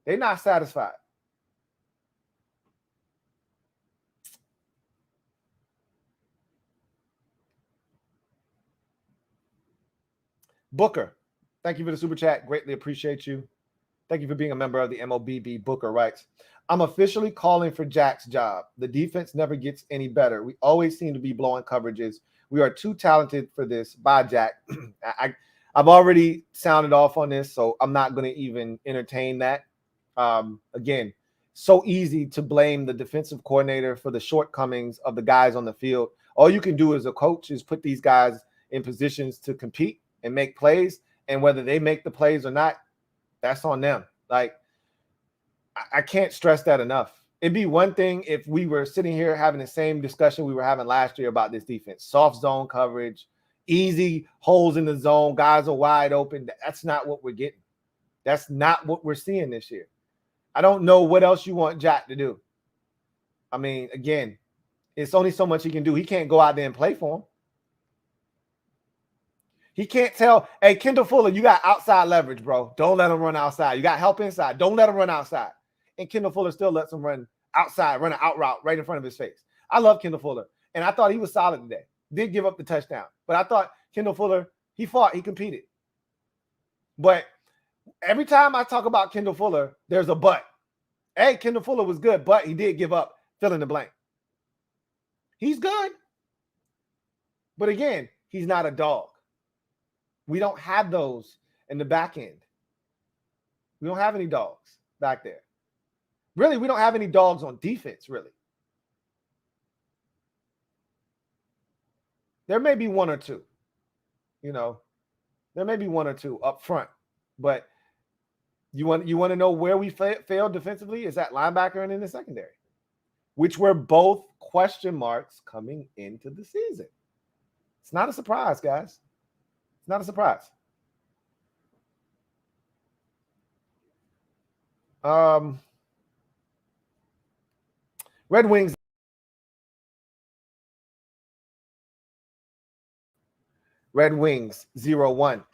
They're not satisfied. Booker, thank you for the super chat. Greatly appreciate you. Thank you for being a member of the MOBB. Booker writes, I'm officially calling for Jack's job. The defense never gets any better. We always seem to be blowing coverages. We are too talented for this. Bye, Jack. I've already sounded off on this, so I'm not going to even entertain that. Again, so easy to blame the defensive coordinator for the shortcomings of the guys on the field. All you can do as a coach is put these guys in positions to compete and make plays, and whether they make the plays or not, that's on them. Like, I can't stress that enough. It'd be one thing if we were sitting here having the same discussion we were having last year about this defense. Soft zone coverage, easy holes in the zone, guys are wide open. That's not what we're getting. That's not what we're seeing this year. I don't know what else you want Jack to do. I mean, again, it's only so much he can do. He can't go out there and play for him. He can't tell, hey, Kendall Fuller, you got outside leverage, bro. Don't let him run outside. You got help inside. Don't let him run outside. And Kendall Fuller still lets him run outside, run an out route right in front of his face. I love Kendall Fuller, and I thought he was solid today. Did give up the touchdown, but I thought Kendall Fuller, he fought, he competed. But every time I talk about Kendall Fuller, there's a but. Hey, Kendall Fuller was good, but he did give up, fill in the blank. He's good. But again, he's not a dog. We don't have those in the back end. We don't have any dogs back there. Really, we don't have any dogs on defense, really. There may be one or two. There may be one or two up front. But you want to know where we failed defensively? Is that linebacker and in the secondary, which were both question marks coming into the season. It's not a surprise, guys. It's not a surprise. Red Wings. Red Wings 0-1.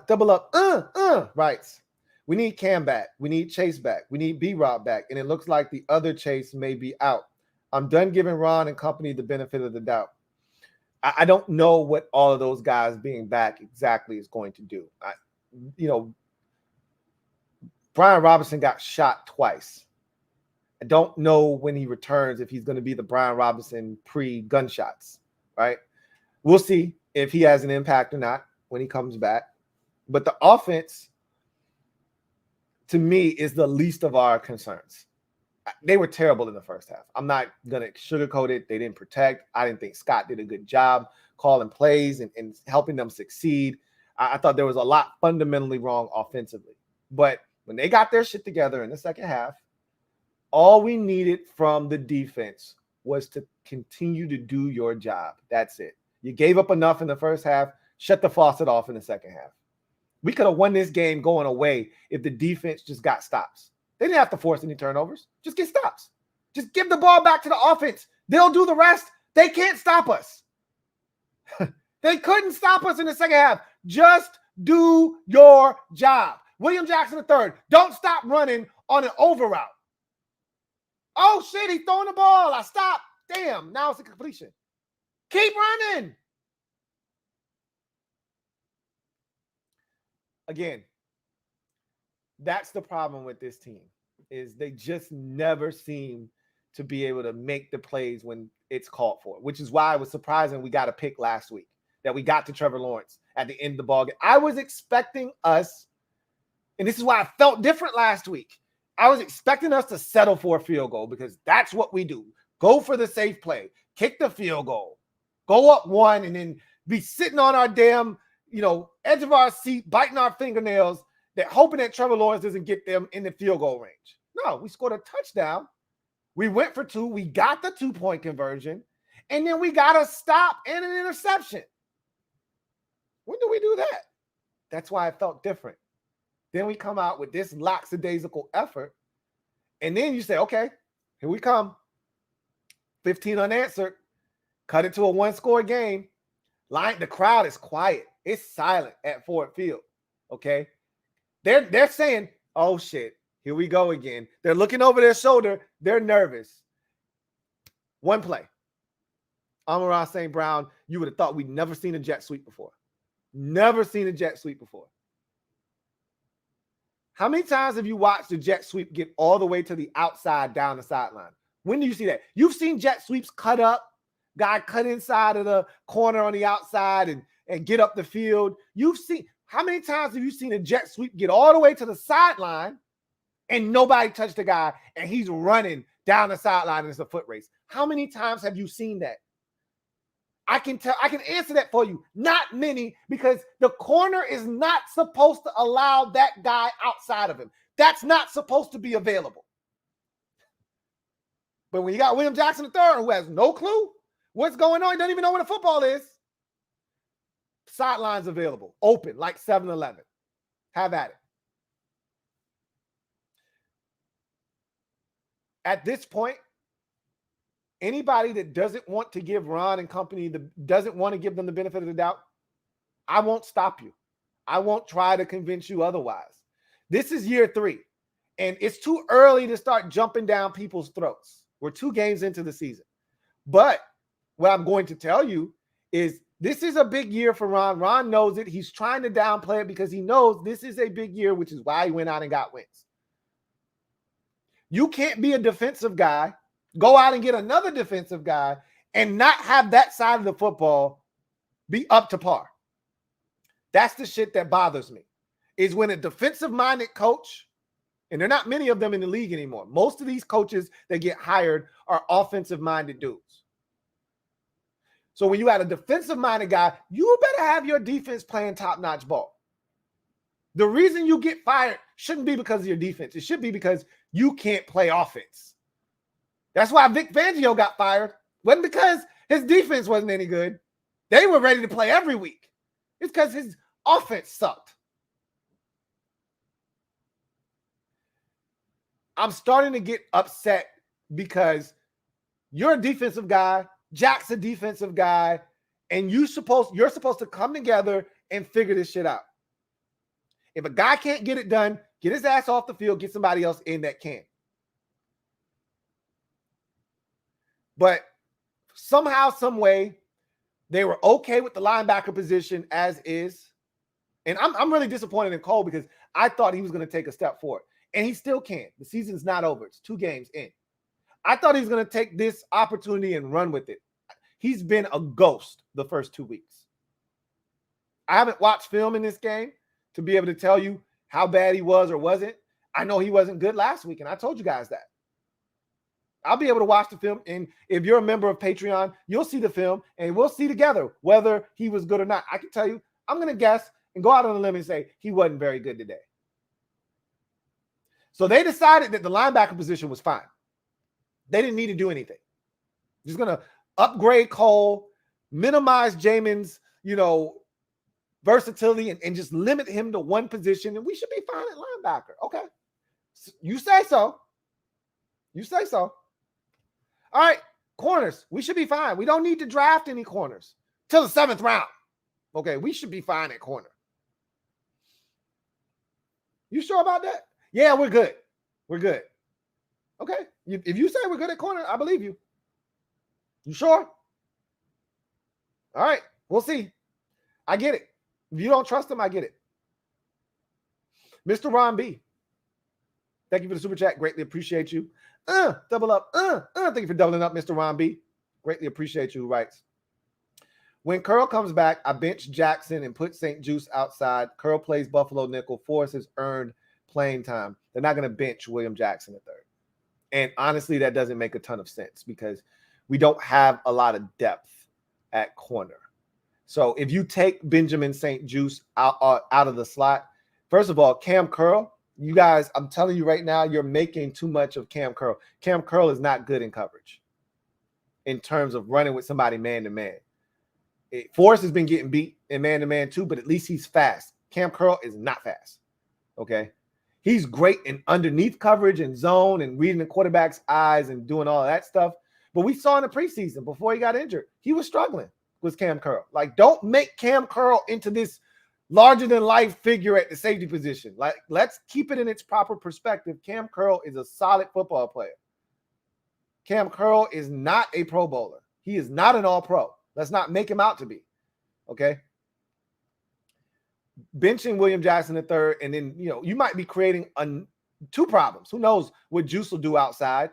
Double up. Writes. We need Cam back. We need Chase back. We need B-Rob back. And it looks like the other Chase may be out. I'm done giving Ron and company the benefit of the doubt. I don't know what all of those guys being back exactly is going to do. Brian Robinson got shot twice. I don't know when he returns if he's going to be the Brian Robinson pre-gunshots, right? We'll see if he has an impact or not when he comes back. But the offense, to me, is the least of our concerns. They were terrible in the first half. I'm not going to sugarcoat it. They didn't protect. I didn't think Scott did a good job calling plays and helping them succeed. I thought there was a lot fundamentally wrong offensively. But when they got their shit together in the second half, all we needed from the defense was to continue to do your job. That's it. You gave up enough in the first half. Shut the faucet off in the second half. We could have won this game going away if the defense just got stops. They didn't have to force any turnovers. Just get stops. Just give the ball back to the offense. They'll do the rest. They can't stop us. They couldn't stop us in the second half. Just do your job. William Jackson III, don't stop running on an over route. Oh, shit, he's throwing the ball. I stopped. Damn, now it's a completion. Keep running. Again, that's the problem with this team, is they just never seem to be able to make the plays when it's called for, which is why it was surprising we got a pick last week, that we got to Trevor Lawrence at the end of the ball game. I was expecting us, and this is why I felt different last week. I was expecting us to settle for a field goal because that's what we do. Go for the safe play, kick the field goal, go up one, and then be sitting on our damn, edge of our seat, biting our fingernails, hoping that Trevor Lawrence doesn't get them in the field goal range. No, we scored a touchdown. We went for 2. We got the 2-point conversion, and then we got a stop and an interception. When do we do that? That's why it felt different. Then we come out with this lackadaisical effort, and then you say, okay, here we come. 15 unanswered. Cut it to a 1-score game. The crowd is quiet. It's silent at Ford Field, okay? They're saying, oh, shit, here we go again. They're looking over their shoulder. They're nervous. One play. Amon-Ra St. Brown, you would have thought we'd never seen a jet sweep before. Never seen a jet sweep before. How many times have you watched a jet sweep get all the way to the outside down the sideline? When do you see that? You've seen jet sweeps cut up, guy cut inside of the corner on the outside and get up the field. How many times have you seen a jet sweep get all the way to the sideline and nobody touched the guy and he's running down the sideline and it's a foot race? How many times have you seen that? I can answer that for you. Not many, because the corner is not supposed to allow that guy outside of him. That's not supposed to be available. But when you got William Jackson III, who has no clue what's going on, he doesn't even know where the football is, sidelines available, open, like 7-Eleven. Have at it. At this point, anybody that doesn't want to give Ron and company, doesn't want to give them the benefit of the doubt, I won't stop you. I won't try to convince you otherwise. This is year 3, and it's too early to start jumping down people's throats. We're 2 games into the season. But what I'm going to tell you is this is a big year for Ron. Ron knows it. He's trying to downplay it because he knows this is a big year, which is why he went out and got wins. You can't be a defensive guy, go out and get another defensive guy, and not have that side of the football be up to par. That's the shit that bothers me, is when a defensive-minded coach, and there are not many of them in the league anymore. Most of these coaches that get hired are offensive-minded dudes. So when you have a defensive-minded guy, you better have your defense playing top-notch ball. The reason you get fired shouldn't be because of your defense. It should be because you can't play offense. That's why Vic Fangio got fired. Wasn't because his defense wasn't any good. They were ready to play every week. It's because his offense sucked. I'm starting to get upset because you're a defensive guy, Jack's a defensive guy, and you're supposed to come together and figure this shit out. If a guy can't get it done, get his ass off the field, get somebody else in that can. But somehow, some way, they were okay with the linebacker position as is. And I'm really disappointed in Cole because I thought he was going to take a step forward. And he still can. The season's not over. It's 2 games in. I thought he was going to take this opportunity and run with it. He's been a ghost the first 2 weeks. I haven't watched film in this game to be able to tell you how bad he was or wasn't. I know he wasn't good last week, and I told you guys that. I'll be able to watch the film, and if you're a member of Patreon, you'll see the film, and we'll see together whether he was good or not. I can tell you, I'm going to guess and go out on a limb and say he wasn't very good today. So they decided that the linebacker position was fine. They didn't need to do anything. Just going to upgrade Cole, minimize Jamin's, versatility, and just limit him to one position, and we should be fine at linebacker. Okay. You say so. You say so. All right, corners. We should be fine. We don't need to draft any corners till the 7th round. Okay, we should be fine at corner. You sure about that? Yeah, we're good. We're good. Okay. If you say we're good at corner, I believe you. You sure? All right. We'll see. I get it. If you don't trust him, I get it. Mr. Ron B. Thank you for the super chat. Greatly appreciate you. Double up. Thank you for doubling up, Mr. Ron B. Greatly appreciate you. Who writes, when Curl comes back, I bench Jackson and put St. Juice outside. Curl plays Buffalo nickel. Forrest has earned playing time. They're not going to bench William Jackson III. And honestly, that doesn't make a ton of sense because we don't have a lot of depth at corner. So if you take Benjamin St. Juice out of the slot, first of all, Cam Curl, you guys, I'm telling you right now, you're making too much of Cam Curl. Cam Curl is not good in coverage in terms of running with somebody man-to-man. Forrest has been getting beat in man-to-man too, but at least he's fast. Cam Curl is not fast, okay? He's great in underneath coverage and zone and reading the quarterback's eyes and doing all of that stuff. But we saw in the preseason before he got injured, he was struggling with Cam Curl. Like, don't make Cam Curl into this larger-than-life figure at the safety position. Like, let's keep it in its proper perspective. Cam Curl is a solid football player. Cam Curl is not a Pro Bowler. He is not an All-Pro. Let's not make him out to be, okay? Benching William Jackson III, and then, you might be creating two problems. Who knows what Juice will do outside?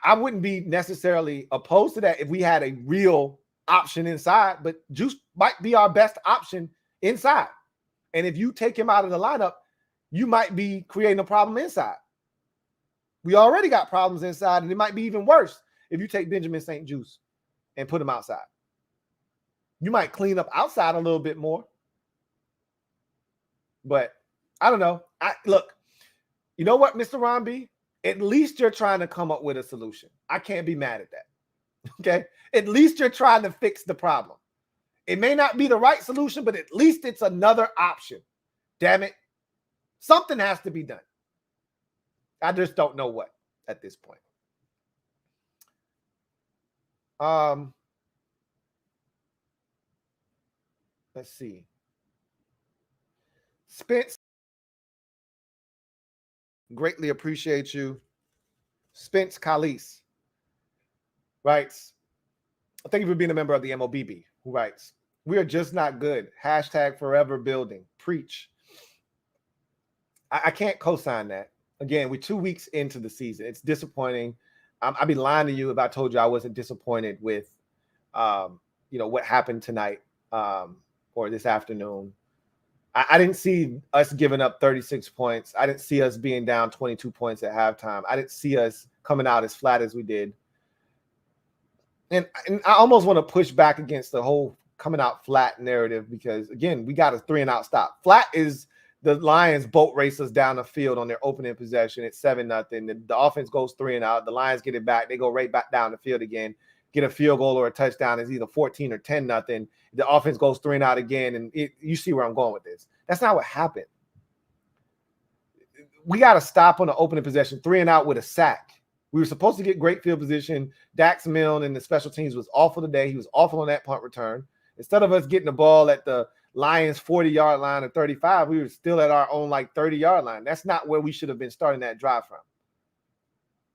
I wouldn't be necessarily opposed to that if we had a real option inside, but Juice might be our best option inside. And if you take him out of the lineup, you might be creating a problem inside. We already got problems inside, and it might be even worse if you take Benjamin St. Juice and put him outside. You might clean up outside a little bit more. But I don't know. Look, you know what, Mr. Ron B? At least you're trying to come up with a solution. I can't be mad at that. Okay? At least you're trying to fix the problem. It may not be the right solution, but at least it's another option. Damn it. Something has to be done. I just don't know what at this point. Let's see. Spence, greatly appreciate you. Spence Kalis writes, thank you for being a member of the MOBB, who writes, we are just not good. # forever building. Preach. I can't co-sign that. Again, we're 2 weeks into the season. It's disappointing. I'd be lying to you if I told you I wasn't disappointed with, what happened tonight or this afternoon. I didn't see us giving up 36 points. I didn't see us being down 22 points at halftime. I didn't see us coming out as flat as we did. And I almost want to push back against the whole coming out flat narrative because, again, we got a 3-and-out stop. Flat is the Lions boat race us down the field on their opening possession. It's 7-0. The offense goes 3-and-out. The Lions get it back. They go right back down the field again, get a field goal or a touchdown. It's either 14 or 10-0. The offense goes 3-and-out again, and you see where I'm going with this. That's not what happened. We got to stop on the opening possession, 3-and-out with a sack. We were supposed to get great field position. Dax Milne and the special teams was awful today. He was awful on that punt return. Instead of us getting the ball at the Lions 40-yard line or 35, we were still at our own 30-yard line. That's not where we should have been starting that drive from.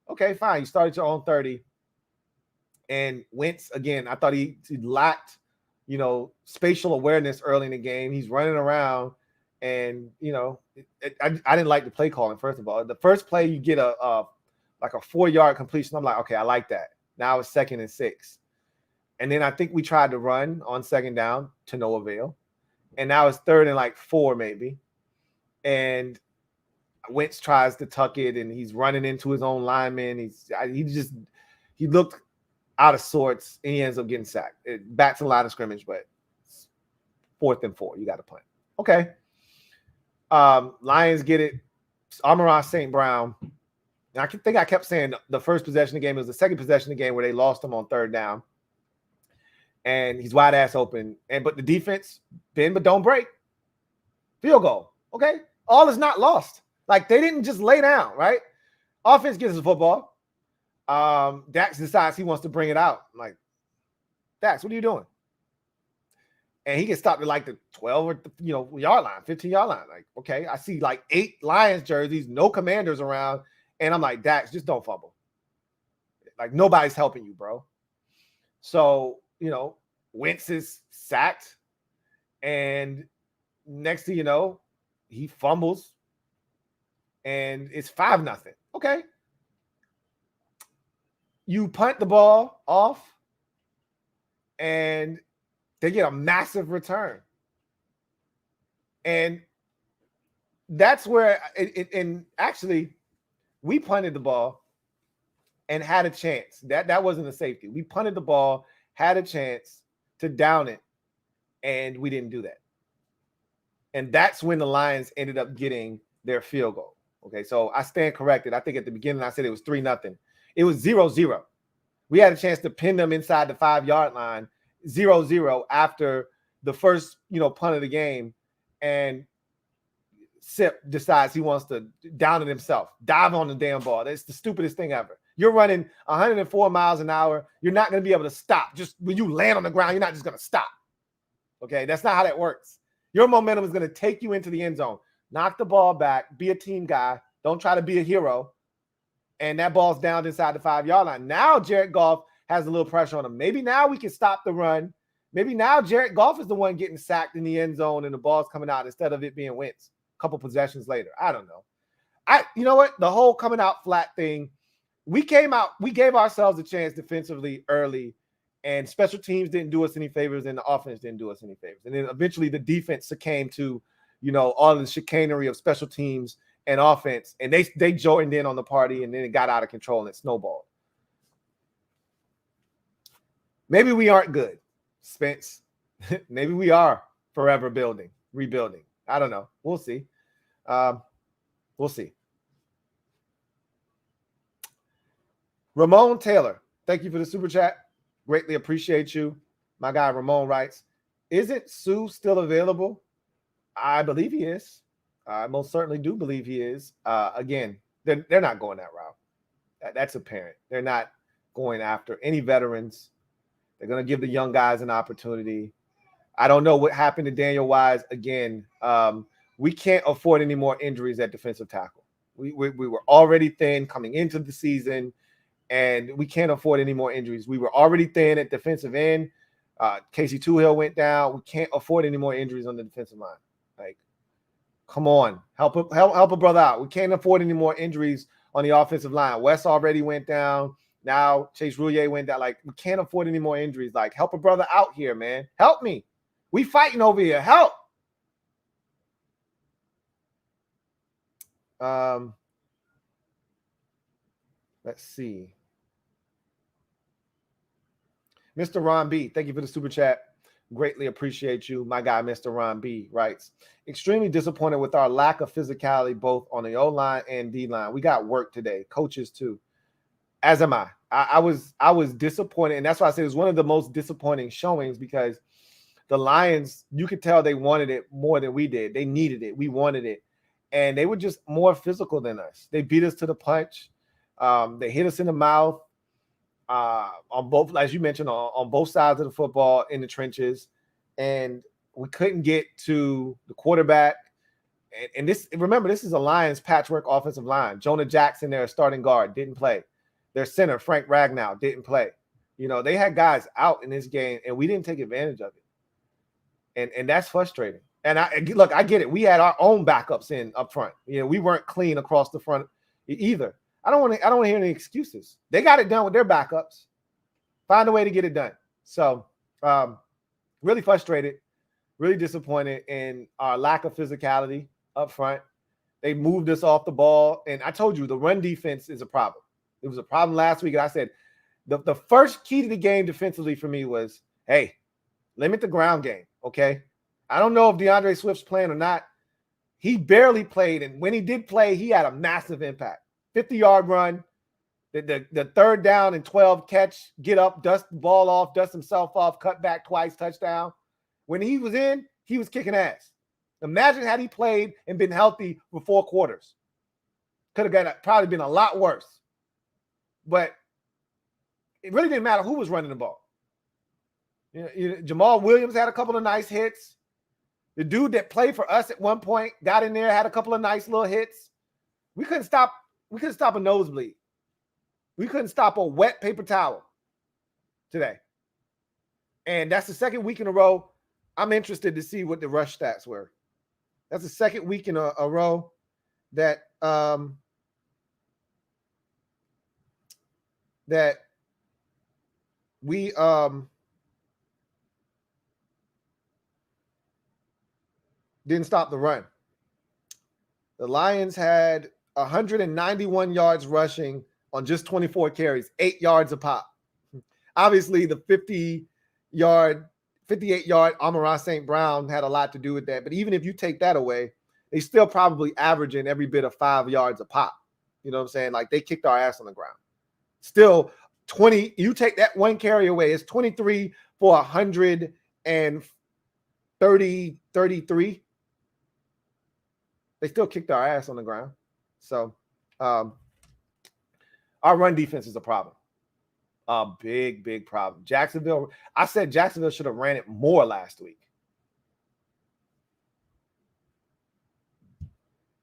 Okay, fine. You started your own 30. And Wentz, again, I thought he lacked, spatial awareness early in the game. He's running around, and, I didn't like the play calling, first of all. The first play, you get a 4-yard completion. I'm like, okay, I like that. Now it's 2nd and 6. And then I think we tried to run on 2nd down to no avail. And now it's 3rd and 4 maybe. And Wentz tries to tuck it, and he's running into his own lineman. He looked out of sorts, and he ends up getting sacked. Back to the line of scrimmage, but 4th and 4. You got to punt. Okay. Lions get it. Amon-Ra St. Brown. And I think I kept saying the first possession of the game. It was the second possession of the game where they lost him on 3rd down. And he's wide ass open. But the defense, bend but don't break. Field goal. Okay. All is not lost. They didn't just lay down, right? Offense gets the football. Dax decides he wants to bring it out. I'm like, Dax, what are you doing? And he gets stopped at like the 12 or yard line, 15-yard line. Like, okay, I see like 8 Lions jerseys, no Commanders around, and I'm like, Dax, just don't fumble. Like, nobody's helping you, bro. So, Wentz is sacked, and next thing you know, he fumbles, and it's 5-0. Okay. You punt the ball off, and they get a massive return. And that's where, and actually, we punted the ball and had a chance. That wasn't a safety. We punted the ball, had a chance to down it, and we didn't do that. And that's when the Lions ended up getting their field goal. Okay, so I stand corrected. I think at the beginning I said it was 3-0. It was 0-0. We had a chance to pin them inside the 5-yard line, 0-0 after the first, punt of the game, and Sip decides he wants to down it himself, dive on the damn ball. That's the stupidest thing ever. You're running 104 miles an hour. You're not going to be able to stop. Just when you land on the ground, you're not just going to stop. Okay, that's not how that works. Your momentum is going to take you into the end zone. Knock the ball back. Be a team guy. Don't try to be a hero. And that ball's down inside the 5-yard line. Now Jared Goff has a little pressure on him. Maybe now we can stop the run. Maybe now Jared Goff is the one getting sacked in the end zone and the ball's coming out instead of it being Wentz a couple possessions later. I don't know. You know what? The whole coming out flat thing, we gave ourselves a chance defensively early, and special teams didn't do us any favors, and the offense didn't do us any favors. And then eventually the defense succumbed to, all of the chicanery of special teams and offense, and they joined in on the party, and then it got out of control and it snowballed. Maybe we aren't good, Spence. Maybe we are forever rebuilding. I don't know. We'll see. We'll see. Ramon Taylor, thank you for the super chat. Greatly appreciate you. My guy Ramon writes, isn't Sue still available? I believe he is. I most certainly do believe he is. Again, they're not going that route. That's apparent. They're not going after any veterans. They're going to give the young guys an opportunity. I don't know what happened to Daniel Wise. Again, we can't afford any more injuries at defensive tackle. We were already thin coming into the season, and we can't afford any more injuries. We were already thin at defensive end. Casey Toohill went down. We can't afford any more injuries on the defensive line. Like, come on, help a brother out. We can't afford any more injuries on the offensive line. Wes already went down. Now Chase Roulier went down. Like, we can't afford any more injuries. Like, help a brother out here, man. Help me. We fighting over here. Help. Let's see. Mr. Ron B, thank you for the super chat. Greatly appreciate you. My guy, Mr. Ron B, writes, extremely disappointed with our lack of physicality, both on the O-line and D-line. We got work today. Coaches, too. As am I. I was disappointed, and that's why I said it was one of the most disappointing showings, because the Lions, you could tell they wanted it more than we did. They needed it. We wanted it. And they were just more physical than us. They beat us to the punch. They hit us in the mouth. On both, as you mentioned, on both sides of the football in the trenches, and we couldn't get to the quarterback. And this, remember, this is a Lions patchwork offensive line. Jonah Jackson, their starting guard, didn't play. Their center, Frank Ragnow, didn't play. They had guys out in this game, and we didn't take advantage of it. And that's frustrating. And I get it. We had our own backups in up front. We weren't clean across the front either. I don't want to hear any excuses. They got it done with their backups. Find a way to get it done. So, really frustrated, really disappointed in our lack of physicality up front. They moved us off the ball. And I told you, the run defense is a problem. It was a problem last week. And I said, the first key to the game defensively for me was, hey, limit the ground game, okay? I don't know if DeAndre Swift's playing or not. He barely played. And when he did play, he had a massive impact. 50-yard run, the third down and 12 catch, get up, dust the ball off, dust himself off, cut back twice, touchdown. When he was in, he was kicking ass. Imagine had he played and been healthy for 4 quarters. Could have probably been a lot worse. But it really didn't matter who was running the ball. Jamal Williams had a couple of nice hits. The dude that played for us at one point got in there, had a couple of nice little hits. We couldn't stop a nosebleed. We couldn't stop a wet paper towel today. And that's the second week in a row. I'm interested to see what the rush stats were. That's the second week in a row that that we didn't stop the run. The Lions had 191 yards rushing on just 24 carries, 8 yards a pop. Obviously, the 58-yard Amon-Ra St. Brown had a lot to do with that. But even if you take that away, they still probably averaging every bit of 5 yards a pop. You know what I'm saying? Like, they kicked our ass on the ground. Still 20, you take that one carry away, it's 23 for 133. They still kicked our ass on the ground. So our run defense is a problem. A big, big problem. Jacksonville, I said Jacksonville should have ran it more last week.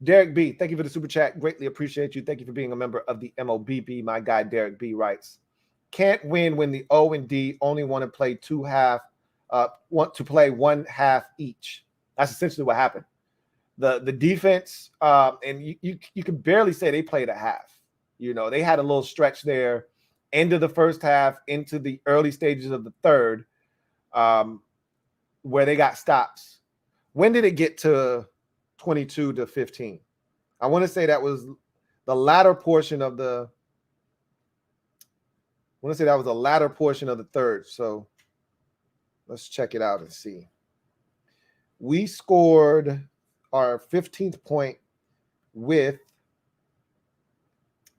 Derek B, thank you for the super chat. Greatly appreciate you. Thank you for being a member of the MOBB. My guy Derek B writes, can't win when the O and D only want to play want to play one half each. That's essentially what happened. The defense, and you can barely say they played a half. You know, they had a little stretch there, end of the first half into the early stages of the third, where they got stops. When did it get to 22-15? I want to say that was the latter portion of the. I want to say that was the latter portion of the third. So let's check it out and see. We scored our 15th point with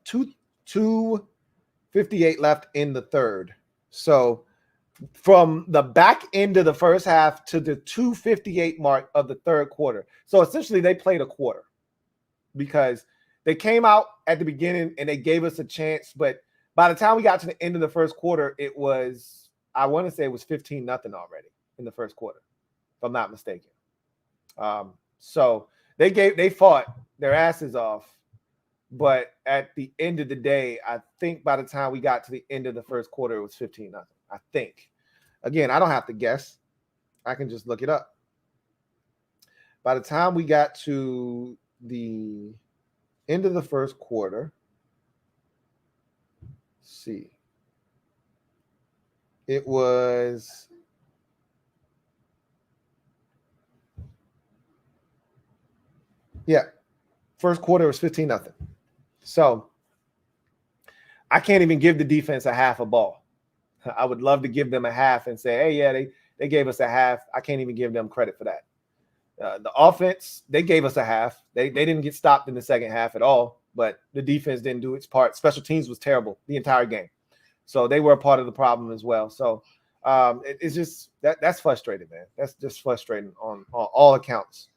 2:58 left in the third. So from the back end of the first half to the 2:58 mark of the third quarter. So essentially they played a quarter because they came out at the beginning and they gave us a chance. But by the time we got to the end of the first quarter, it was, I want to say it was 15-0 already in the first quarter, if I'm not mistaken. So they fought their asses off. But at the end of the day, I think by the time we got to the end of the first quarter, it was 15-0. I think. Again, I don't have to guess. I can just look it up. By the time we got to the end of the first quarter, let's see. It was first quarter was 15-0. So I can't even give the defense a half a ball. I would love to give them a half and say, hey, yeah, they gave us a half. I can't even give them credit for that. The offense, they gave us a half. They didn't get stopped in the second half at all, but the defense didn't do its part. Special teams was terrible the entire game. So they were a part of the problem as well. So it's just that's frustrating, man. That's just frustrating on all accounts.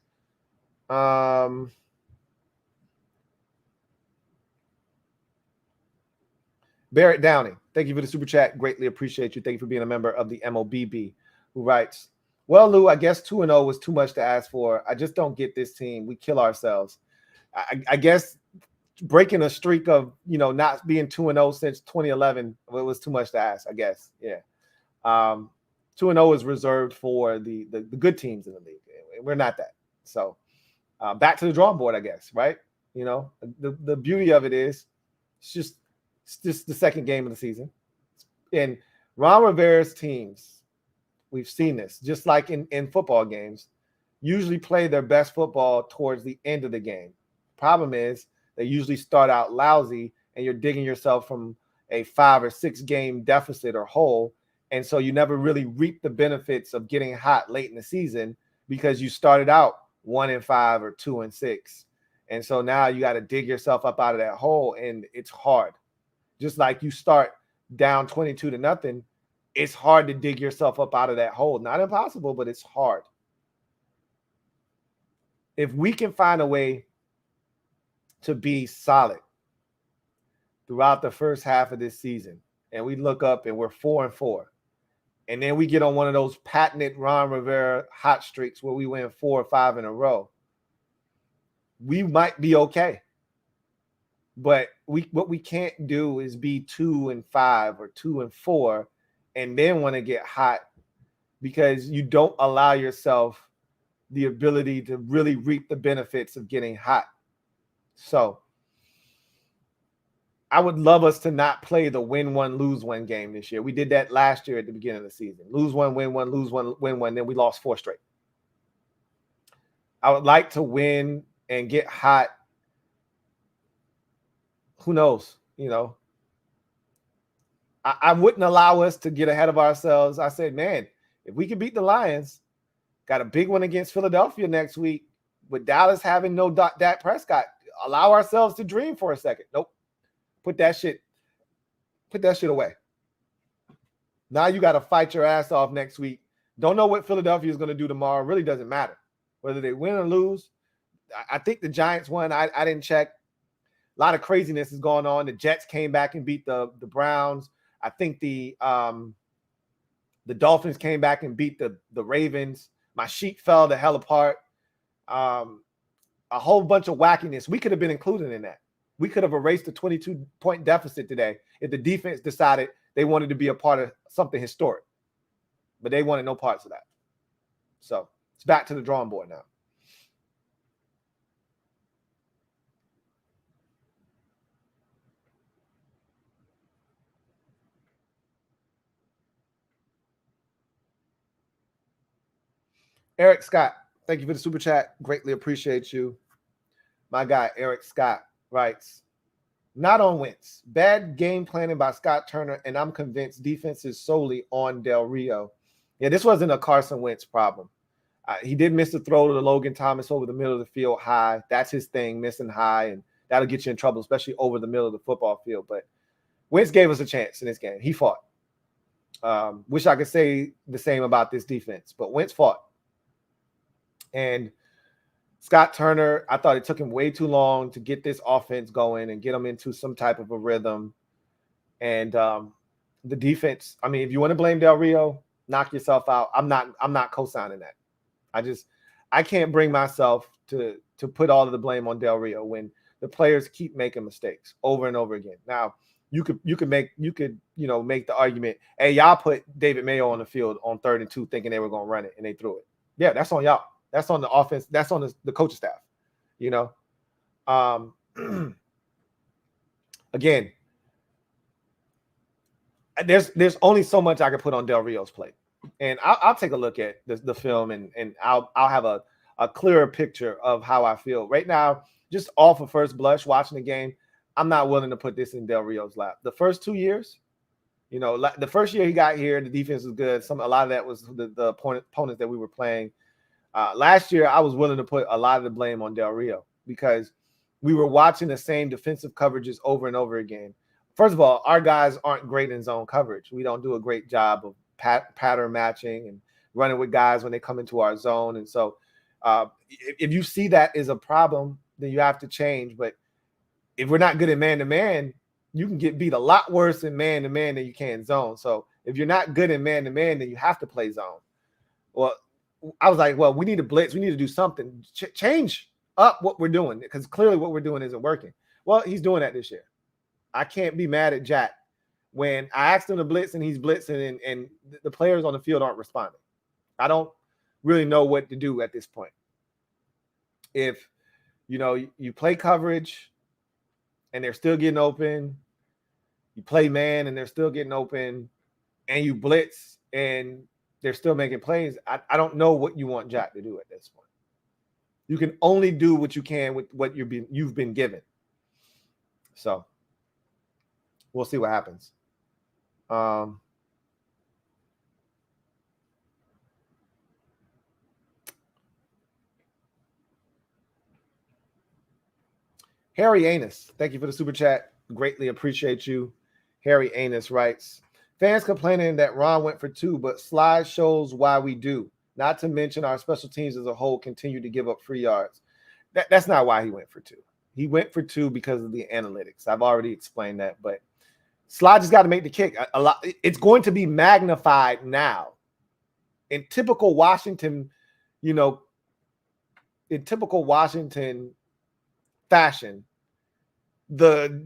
Barrett Downing, thank you for the super chat. Greatly appreciate you. Thank you for being a member of the MOBB, who writes, well, Lou, I guess 2-0 was too much to ask for. I just don't get this team. We kill ourselves. I guess breaking a streak of, not being 2-0 since 2011, it was too much to ask, I guess. Yeah. 2-0 is reserved for the good teams in the league. We're not that. So back to the drawing board, I guess, right? The beauty of it is it's just the second game of the season. And Ron Rivera's teams, we've seen this, just like in football games, usually play their best football towards the end of the game. Problem is they usually start out lousy and you're digging yourself from a 5 or 6 game deficit or hole. And so you never really reap the benefits of getting hot late in the season because you started out 1-5 or 2-6. And so now you got to dig yourself up out of that hole, and it's hard. Just like you start down 22-0, it's hard to dig yourself up out of that hole. Not impossible, but it's hard. If we can find a way to be solid throughout the first half of this season, and we look up and we're 4-4. And then we get on one of those patented Ron Rivera hot streaks where we win 4 or 5 in a row. We might be okay. But what we can't do is be 2-5 or 2-4 and then want to get hot, because you don't allow yourself the ability to really reap the benefits of getting hot. So I would love us to not play the win one, lose one game this year. We did that last year at the beginning of the season. Lose one, win one, lose one, win one. Then we lost 4 straight. I would like to win and get hot. Who knows? You know, I wouldn't allow us to get ahead of ourselves. I said, man, if we can beat the Lions, got a big one against Philadelphia next week, with Dallas having no Dak Prescott, allow ourselves to dream for a second. Nope. Put that shit away. Now you got to fight your ass off next week. Don't know what Philadelphia is going to do tomorrow. Really doesn't matter whether they win or lose. I think the Giants won. I didn't check. A lot of craziness is going on. The Jets came back and beat the Browns. I think the Dolphins came back and beat the Ravens. My sheet fell the hell apart. A whole bunch of wackiness. We could have been included in that. We could have erased the 22-point deficit today if the defense decided they wanted to be a part of something historic. But they wanted no parts of that. So it's back to the drawing board now. Eric Scott, thank you for the super chat. Greatly appreciate you. My guy, Eric Scott, writes, not on Wentz. Bad game planning by Scott Turner, and I'm convinced defense is solely on Del Rio. Yeah, this wasn't a Carson Wentz problem. He did miss the throw to Logan Thomas over the middle of the field high. That's his thing, missing high, and that'll get you in trouble, especially over the middle of the football field. But Wentz gave us a chance in this game. He fought. Wish I could say the same about this defense, but Wentz fought. And Scott Turner, I thought it took him way too long to get this offense going and get them into some type of a rhythm. And the defense, I mean, if you want to blame Del Rio, knock yourself out. I'm not co-signing that. I can't bring myself to put all of the blame on Del Rio when the players keep making mistakes over and over again. Now, you could make the argument, hey, y'all put David Mayo on the field on 3rd and 2 thinking they were going to run it and they threw it. Yeah, that's on y'all. That's on the offense. That's on the coaching staff. You know, again, there's only so much I can put on Del Rio's plate, and I'll take a look at the film and I'll have a clearer picture of how I feel right now. Just off of first blush, watching the game, I'm not willing to put this in Del Rio's lap. The first 2 years, you know, the first year he got here, the defense was good. A lot of that was the opponents that we were playing. Last year, I was willing to put a lot of the blame on Del Rio because we were watching the same defensive coverages over and over again. First of all, our guys aren't great in zone coverage. We don't do a great job of pattern matching and running with guys when they come into our zone. And so if you see that as a problem, then you have to change. But if we're not good at man-to-man, you can get beat a lot worse in man-to-man than you can zone. So if you're not good in man-to-man, then you have to play zone. Well, I was like, well, we need to blitz. We need to do something. Change up what we're doing because clearly what we're doing isn't working. Well, he's doing that this year. I can't be mad at Jack when I asked him to blitz and he's blitzing and the players on the field aren't responding. I don't really know what to do at this point. If, you know, you play coverage and they're still getting open, you play man and they're still getting open, and you blitz and they're still making plays, I don't know what you want Jack to do at this point. You can only do what you can with what you've been given. So we'll see what happens. Harry Anus, thank you for the super chat. Greatly appreciate you. Harry Anus writes, fans complaining that Ron went for 2, but slide shows why we do. Not to mention our special teams as a whole continue to give up free yards. That's not why he went for 2. He went for 2 because of the analytics. I've already explained that, but Slide just got to make the kick. A lot. It's going to be magnified now. In typical Washington, in typical Washington fashion, the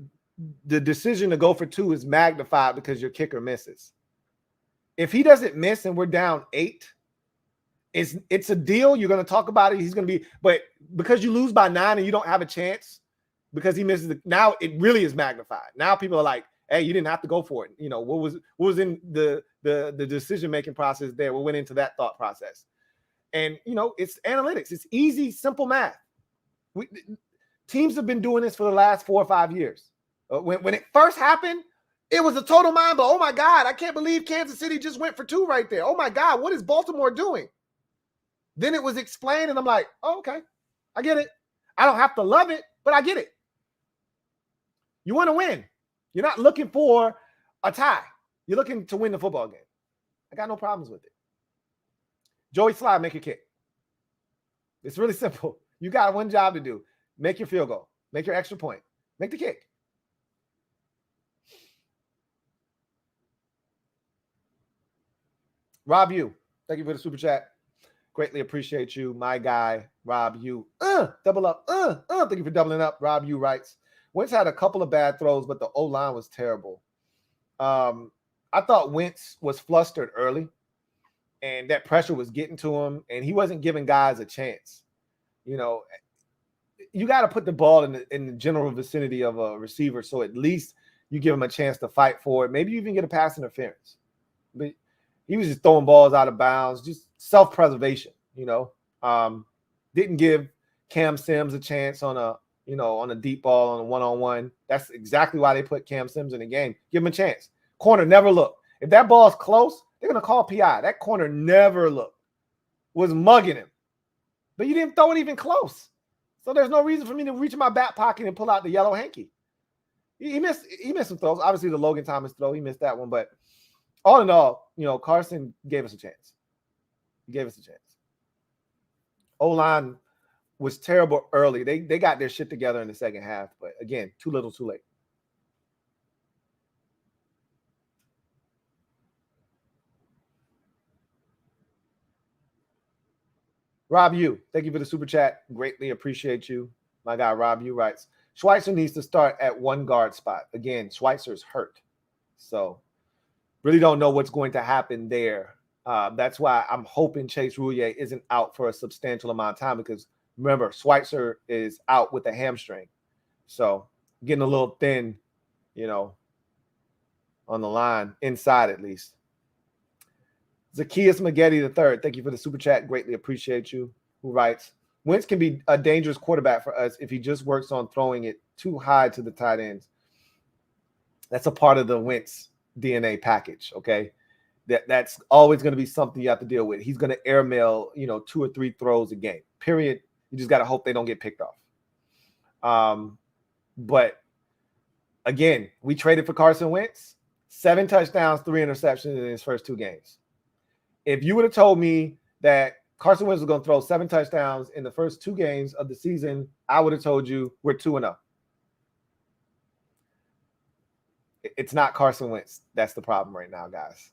decision to go for 2 is magnified because your kicker misses. If he doesn't miss and we're down 8, it's a deal. You're going to talk about it. He's going to be, but because you lose by 9 and you don't have a chance because he misses now it really is magnified. Now people are like, hey, you didn't have to go for it. What was in the decision-making process there? What went into that thought process? And, it's analytics. It's easy, simple math. Teams have been doing this for the last 4 or 5 years. When it first happened, it was a total mind blow. Oh, my God, I can't believe Kansas City just went for 2 right there. Oh, my God, what is Baltimore doing? Then it was explained, and I'm like, oh, okay, I get it. I don't have to love it, but I get it. You want to win. You're not looking for a tie. You're looking to win the football game. I got no problems with it. Joey Slide, make your kick. It's really simple. You got one job to do. Make your field goal. Make your extra point. Make the kick. Rob Yu, thank you for the super chat. Greatly appreciate you, my guy, Rob Yu. Double up. Thank you for doubling up. Rob Yu writes, Wentz had a couple of bad throws, but the O-line was terrible. I thought Wentz was flustered early, and that pressure was getting to him, and he wasn't giving guys a chance. You got to put the ball in the general vicinity of a receiver, so at least you give him a chance to fight for it. Maybe you even get a pass interference. But he was just throwing balls out of bounds, just self-preservation. Didn't give Cam Sims a chance on a deep ball on a one-on-one. That's exactly why they put Cam Sims in the game. Give him a chance. Corner never looked. If that ball is close, they're going to call PI. That corner never looked. Was mugging him. But you didn't throw it even close. So there's no reason for me to reach in my back pocket and pull out the yellow hanky. He missed some throws. Obviously, the Logan Thomas throw, he missed that one. But all in all, Carson gave us a chance. He gave us a chance. O-line was terrible early. They got their shit together in the second half. But again, too little, too late. Rob Yu, thank you for the super chat. Greatly appreciate you. My guy Rob Yu writes, Schweitzer needs to start at one guard spot. Again, Schweitzer's hurt. So really don't know what's going to happen there. That's why I'm hoping Chase Roullier isn't out for a substantial amount of time because remember, Schweitzer is out with a hamstring. So getting a little thin, on the line, inside at least. Zacchaeus Maggette III, thank you for the super chat. Greatly appreciate you. Who writes, Wentz can be a dangerous quarterback for us if he just works on throwing it too high to the tight ends. That's a part of the Wentz DNA package, okay? That's always going to be something you have to deal with. He's going to airmail, 2 or 3 throws a game, period. You just got to hope they don't get picked off. But again, we traded for Carson Wentz, 7 touchdowns, 3 interceptions in his first 2 games. If you would have told me that Carson Wentz was going to throw 7 touchdowns in the first 2 games of the season, I would have told you we're 2-0. It's not Carson Wentz. That's the problem right now, guys.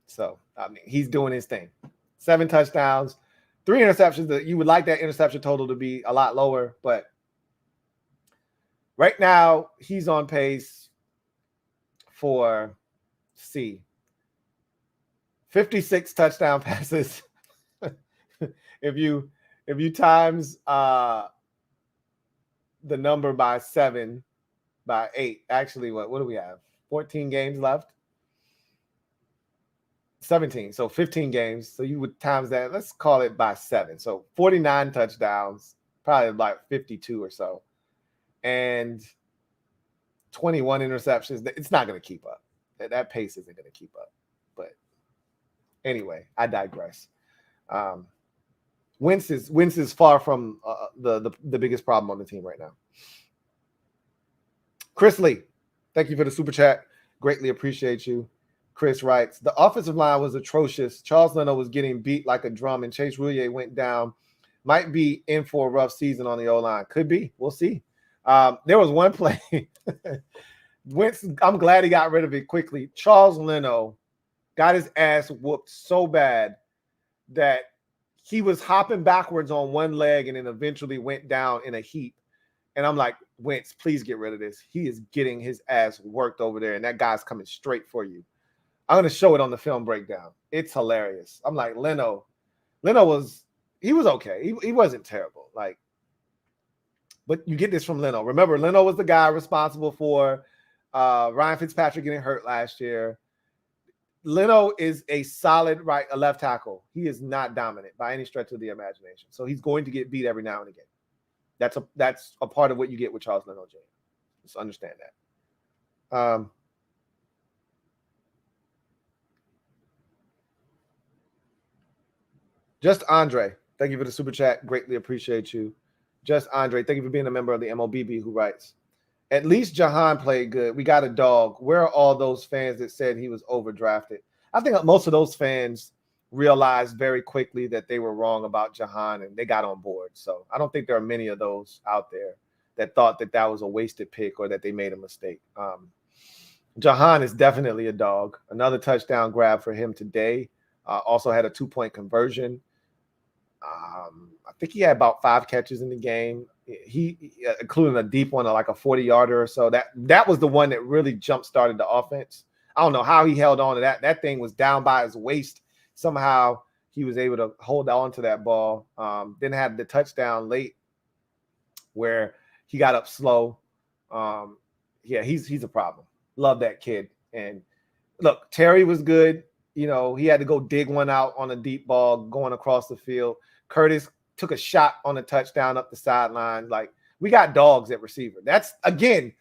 So, he's doing his thing. 7 touchdowns, 3 interceptions. You would like that interception total to be a lot lower, but right now he's on pace for 56 touchdown passes. if you times the number by 8, actually, what do we have? 14 games left. 17, so 15 games. So you would times that. Let's call it by 7. So 49 touchdowns, probably about 52 or so, and 21 interceptions. It's not going to keep up. That pace isn't going to keep up. But anyway, I digress. Wentz is far from the biggest problem on the team right now. Chris Lee, thank you for the super chat. Greatly appreciate you. Chris writes, the offensive line was atrocious. Charles Leno was getting beat like a drum, and Chase Roullier went down. Might be in for a rough season on the O-line. Could be. We'll see. There was one play. Wentz, I'm glad he got rid of it quickly. Charles Leno got his ass whooped so bad that he was hopping backwards on one leg and then eventually went down in a heap. And I'm like, Wentz, please get rid of this. He is getting his ass worked over there, and that guy's coming straight for you. I'm going to show it on the film breakdown. It's hilarious. I'm like, Leno was okay. He wasn't terrible. Like, but you get this from Leno. Remember, Leno was the guy responsible for Ryan Fitzpatrick getting hurt last year. Leno is a solid left tackle. He is not dominant by any stretch of the imagination. So he's going to get beat every now and again. That's a part of what you get with Charles Leno, Jr. Just understand that. Just Andre, thank you for the super chat. Greatly appreciate you. Just Andre, thank you for being a member of the MOBB who writes, at least Jahan played good. We got a dog. Where are all those fans that said he was overdrafted? I think most of those fans realized very quickly that they were wrong about Jahan and they got on board. So I don't think there are many of those out there that thought that that was a wasted pick or that they made a mistake. Jahan is definitely a dog. Another touchdown grab for him today. Also had a 2-point conversion. I think he had about 5 catches in the game. He including a deep one, like a 40-yarder or so. That was the one that really jump-started the offense. I don't know how he held on to that. That thing was down by his waist. Somehow he was able to hold on to that ball. Then had the touchdown late where he got up slow. Yeah, he's a problem. Love that kid. And look, Terry was good. You know, he had to go dig one out on a deep ball going across the field. Curtis took a shot on a touchdown up the sideline. Like, we got dogs at receiver. That's, again,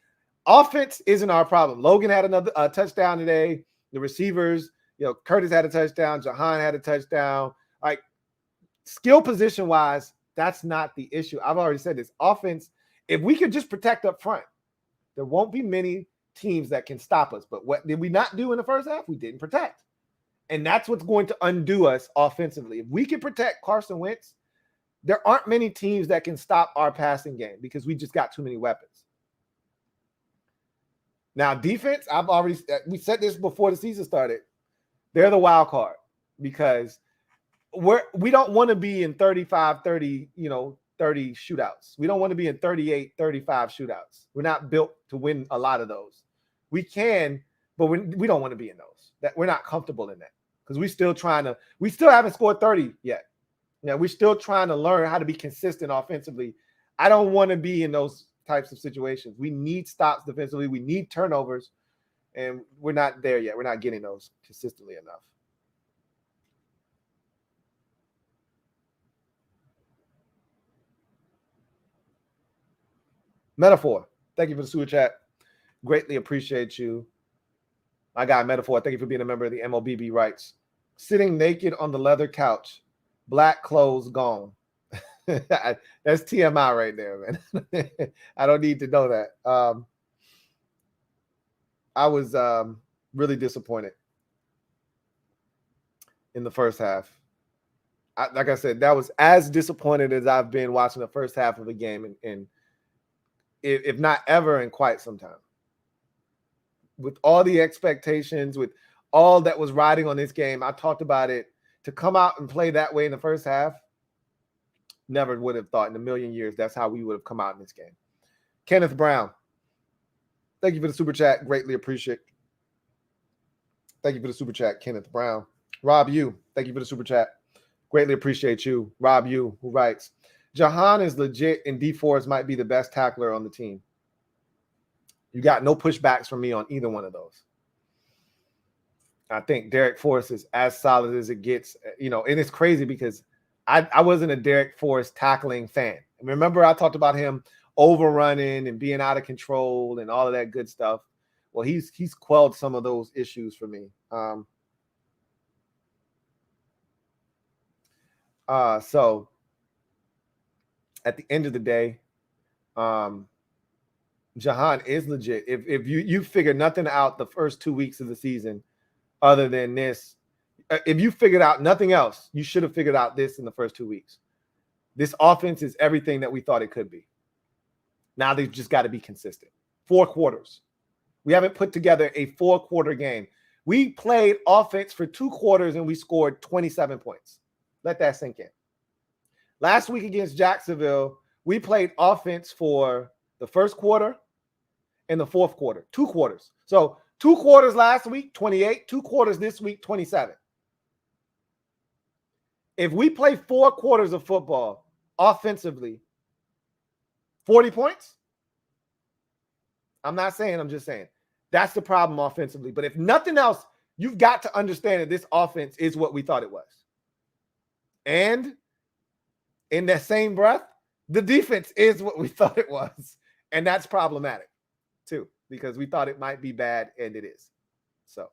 offense isn't our problem. Logan had another touchdown today. The receivers, you know, Curtis had a touchdown. Jahan had a touchdown. Like, skill position-wise, that's not the issue. I've already said this. Offense, if we could just protect up front, there won't be many teams that can stop us. But what did we not do in the first half? We didn't protect. And that's what's going to undo us offensively. If we can protect Carson Wentz, there aren't many teams that can stop our passing game because we just got too many weapons. Now, defense, we said this before the season started. They're the wild card because we don't want to be in 35, 30, 30 shootouts. We don't want to be in 38, 35 shootouts. We're not built to win a lot of those. We can, but we don't want to be in those. That we're not comfortable in that because we still haven't scored 30 yet. We're still trying to learn how to be consistent offensively. I don't want to be in those types of situations. We need stops defensively. We need turnovers, and we're not there yet. We're not getting those consistently enough. Metaphor, thank you for the super chat. Greatly appreciate you. My guy, Metaphor, thank you for being a member of the MOBB writes, sitting naked on the leather couch, black clothes gone. That's TMI right there, man. I don't need to know that. I was really disappointed in the first half. Like I said, that was as disappointed as I've been watching the first half of the game, and if not ever, in quite some time. With all the expectations, with all that was riding on this game, I talked about it. To come out and play that way in the first half, never would have thought in a million years that's how we would have come out in this game. Kenneth Brown, thank you for the super chat. Greatly appreciate it. Thank you for the super chat, Kenneth Brown. Rob Yu, thank you for the super chat. Greatly appreciate you. Rob Yu, who writes, Jahan is legit and D4s might be the best tackler on the team. You got no pushbacks from me on either one of those. I think Derek Forrest is as solid as it gets, and it's crazy because I wasn't a Derek Forrest tackling fan. Remember, I talked about him overrunning and being out of control and all of that good stuff. Well, he's quelled some of those issues for me. So at the end of the day, Jahan is legit. If you figure nothing out the first 2 weeks of the season, other than this, if you figured out nothing else, you should have figured out this in the first 2 weeks. This offense is everything that we thought it could be. Now they've just got to be consistent. 4 quarters. We haven't put together a 4-quarter game. We played offense for 2 quarters and we scored 27 points. Let that sink in. Last week against Jacksonville, we played offense for the first quarter and the fourth quarter, 2 quarters. So 2 quarters last week, 28, 2 quarters this week, 27. If we play 4 quarters of football offensively, 40 points? I'm not saying, I'm just saying. That's the problem offensively. But if nothing else, you've got to understand that this offense is what we thought it was. And in that same breath, the defense is what we thought it was. And that's problematic too, because we thought it might be bad and it is. So,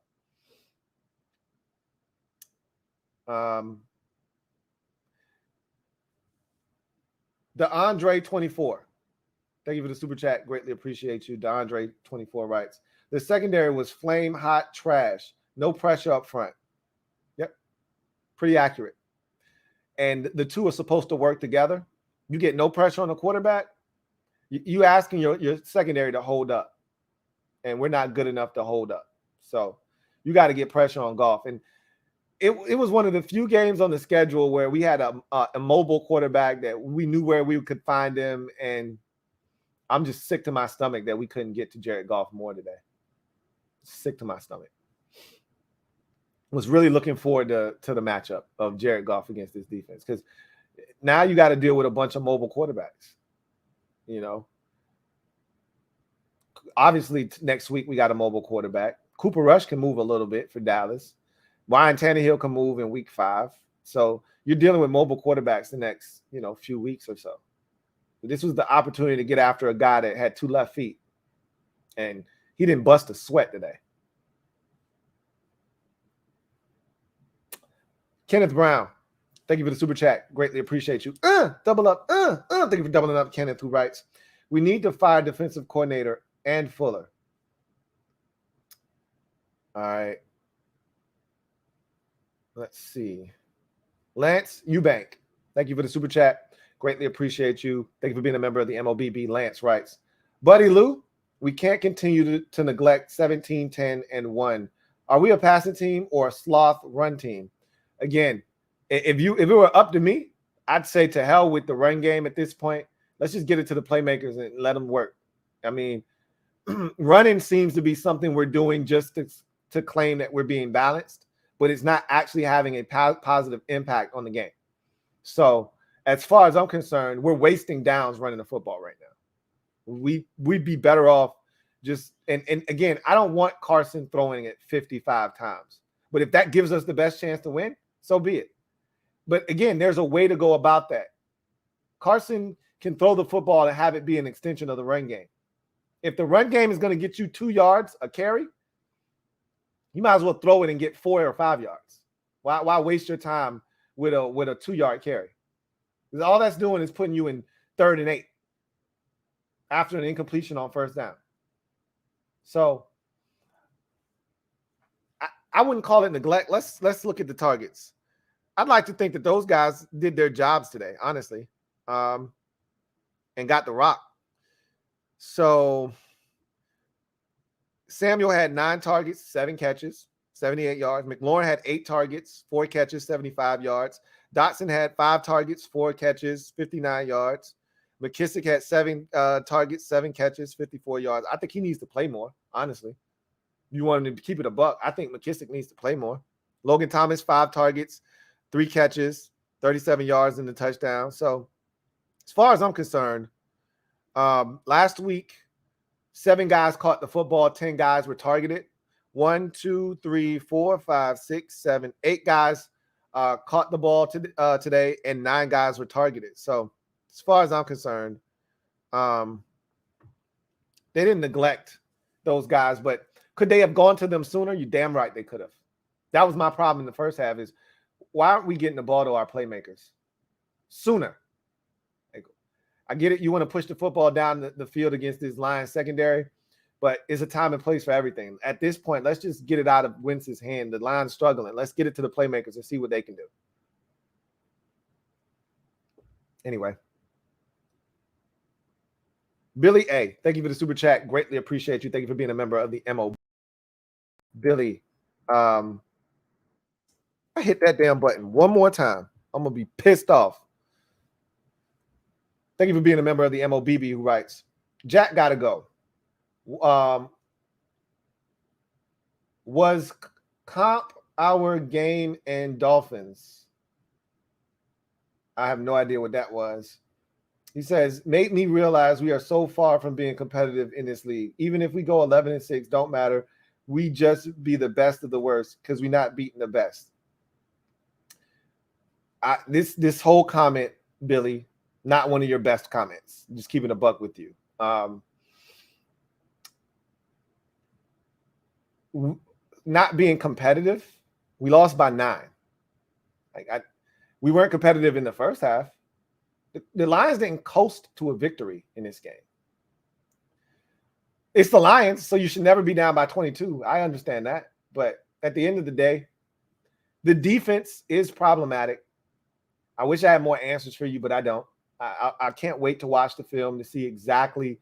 DeAndre24. Thank you for the super chat. Greatly appreciate you. DeAndre24 writes, the secondary was flame hot trash. No pressure up front. Yep. Pretty accurate. And the two are supposed to work together. You get no pressure on the quarterback. You asking your secondary to hold up. And we're not good enough to hold up. So you got to get pressure on Goff. And it was one of the few games on the schedule where we had a mobile quarterback that we knew where we could find him. And I'm just sick to my stomach that we couldn't get to Jared Goff more today. Sick to my stomach. Was really looking forward to the matchup of Jared Goff against this defense, because now you got to deal with a bunch of mobile quarterbacks. You know, obviously next week we got a mobile quarterback. Cooper Rush can move a little bit for Dallas. Ryan Tannehill can move in week 5. So you're dealing with mobile quarterbacks the next, few weeks or so. This was the opportunity to get after a guy that had 2 left feet, and he didn't bust a sweat today. Kenneth Brown, thank you for the super chat. Greatly appreciate you. Double up. Thank you for doubling up, Kenneth, who writes, we need to fire defensive coordinator and Fuller. All right. Let's see. Lance Eubank, thank you for the super chat. Greatly appreciate you. Thank you for being a member of the MOBB. Lance writes, Buddy Lou, we can't continue to neglect 17, 10, and 1. Are we a passing team or a sloth run team? Again, if it were up to me, I'd say to hell with the run game at this point. Let's just get it to the playmakers and let them work. I mean, running seems to be something we're doing just to claim that we're being balanced, but it's not actually having a positive impact on the game. So as far as I'm concerned, we're wasting downs running the football right now. We'd be better off just and again, I don't want Carson throwing it 55 times. But if that gives us the best chance to win, so be it. But again, there's a way to go about that. Carson can throw the football and have it be an extension of the run game. If the run game is going to get you 2 yards a carry, you might as well throw it and get 4 or 5 yards. Why waste your time with a 2-yard carry? Because all that's doing is putting you in 3rd and 8 after an incompletion on 1st down. So I wouldn't call it neglect. Let's look at the targets. I'd like to think that those guys did their jobs today, honestly, and got the rock. So Samuel had 9 targets, 7 catches, 78 yards. McLaurin had 8 targets, 4 catches, 75 yards. Dotson had 5 targets, 4 catches, 59 yards. McKissick had 7 targets, 7 catches, 54 yards. I think he needs to play more, honestly. You want him to keep it a buck. I think McKissick needs to play more. Logan Thomas, 5 targets, 3 catches, 37 yards in the touchdown. So as far as I'm concerned, last week, 7 guys caught the football, 10 guys were targeted. 1, 2, 3, 4, 5, 6, 7, 8 guys caught the ball today, and 9 guys were targeted. So as far as I'm concerned, they didn't neglect those guys, but could they have gone to them sooner? You're damn right they could have. That was my problem in the first half is why aren't we getting the ball to our playmakers sooner? I get it. You want to push the football down the field against this Lions secondary, but it's a time and place for everything. At this point, let's just get it out of Wentz's hand. The Lions struggling. Let's get it to the playmakers and see what they can do. Anyway. Billy A, thank you for the super chat. Greatly appreciate you. Thank you for being a member of the MO. Billy, I hit that damn button one more time. I'm going to be pissed off. Thank you for being a member of the MOBB who writes, Jack got to go. Was comp our game and Dolphins? I have no idea what that was. He says, made me realize we are so far from being competitive in this league. Even if we go 11-6, don't matter. We just be the best of the worst because we're not beating the best. This whole comment, Billy, not one of your best comments. Just keeping a buck with you. Not being competitive, we lost by 9. We weren't competitive in the first half. The Lions didn't coast to a victory in this game. It's the Lions, so you should never be down by 22. I understand that. But at the end of the day, the defense is problematic. I wish I had more answers for you, but I don't. I can't wait to watch the film to see exactly,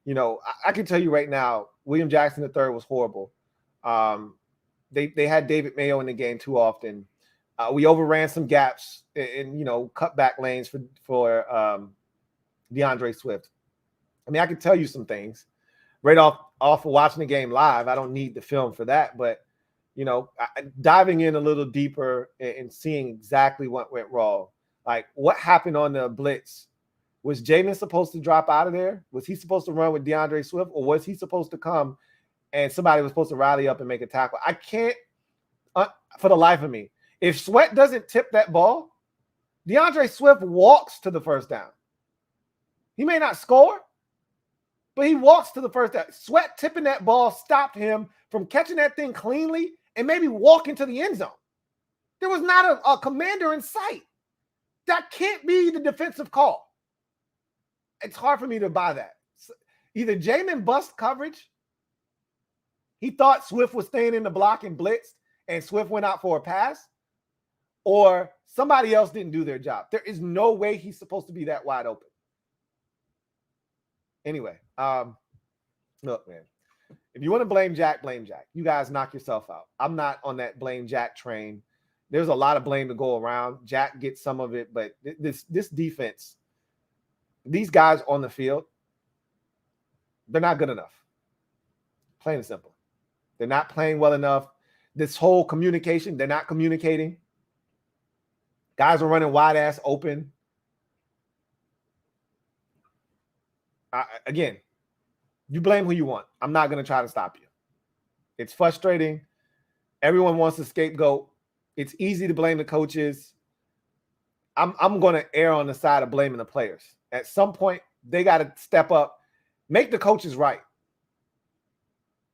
I can tell you right now, William Jackson III was horrible. They had David Mayo in the game too often. We overran some gaps in cutback lanes for DeAndre Swift. I mean, I can tell you some things right off of watching the game live. I don't need the film for that, but diving in a little deeper and seeing exactly what went wrong. Like what happened on the blitz? Was Jamin supposed to drop out of there? Was he supposed to run with DeAndre Swift, or was he supposed to come and somebody was supposed to rally up and make a tackle? I can't, for the life of me. If Sweat doesn't tip that ball, DeAndre Swift walks to the first down. He may not score, but he walks to the first down. Sweat tipping that ball stopped him from catching that thing cleanly and maybe walking to the end zone. There was not a commander in sight. That can't be the defensive call. It's hard for me to buy that. Either Jamin bust coverage. He thought Swift was staying in the block and blitzed, and Swift went out for a pass, or somebody else didn't do their job. There is no way he's supposed to be that wide open. Anyway, look, man, if you want to blame Jack, blame Jack. You guys knock yourself out. I'm not on that blame Jack train. There's a lot of blame to go around. Jack gets some of it, but this defense, these guys on the field, they're not good enough. Plain and simple. They're not playing well enough. This whole communication, they're not communicating. Guys are running wide ass open. Again, you blame who you want. I'm not going to try to stop you. It's frustrating. Everyone wants to scapegoat. It's easy to blame the coaches. I'm going to err on the side of blaming the players. At some point, they got to step up, make the coaches right.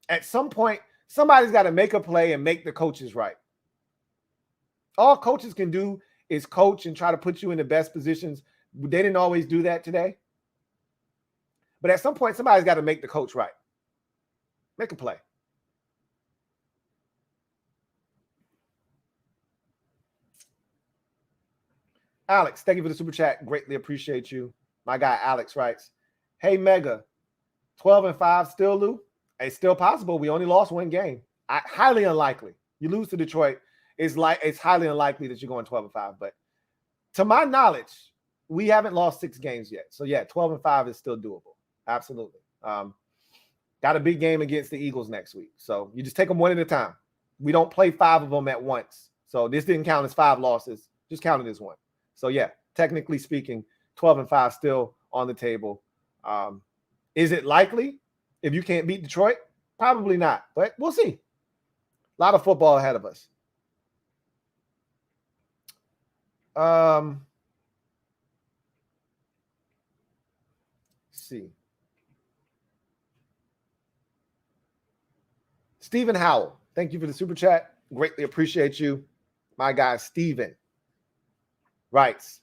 At some point, somebody's got to make a play and make the coaches right. All coaches can do is coach and try to put you in the best positions. They didn't always do that today. But at some point, somebody's got to make the coach right. Make a play. Alex, thank you for the super chat. Greatly appreciate you. My guy Alex writes, hey, Mega, 12-5 still, Lou? It's still possible. We only lost one game. Highly unlikely. You lose to Detroit, it's highly unlikely that you're going 12-5. But to my knowledge, we haven't lost 6 games yet. So, yeah, 12-5 is still doable. Absolutely. Got a big game against the Eagles next week. So you just take them one at a time. We don't play 5 of them at once. So this didn't count as 5 losses. Just counted as 1. So, yeah, technically speaking, 12-5 still on the table. Is it likely if you can't beat Detroit? Probably not, but we'll see. A lot of football ahead of us. Let's see. Stephen Howell, thank you for the super chat. Greatly appreciate you. My guy, Stephen, writes,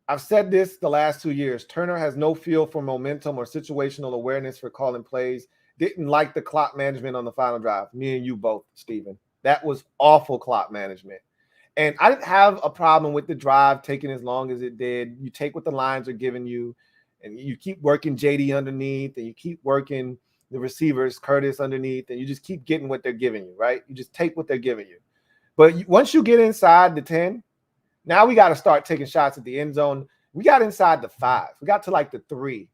I've said this the last 2 years. Turner has no feel for momentum or situational awareness for calling plays. Didn't like the clock management on the final drive. Me and you both, Stephen. That was awful clock management. And I didn't have a problem with the drive taking as long as it did. You take what the lines are giving you. and you keep working JD underneath, and you keep working the receivers, Curtis underneath, and you just keep getting what they're giving you, right? You just take what they're giving you. But once you get inside the 10, now we got to start taking shots at the end zone. We got inside the 5. We got to like the 3,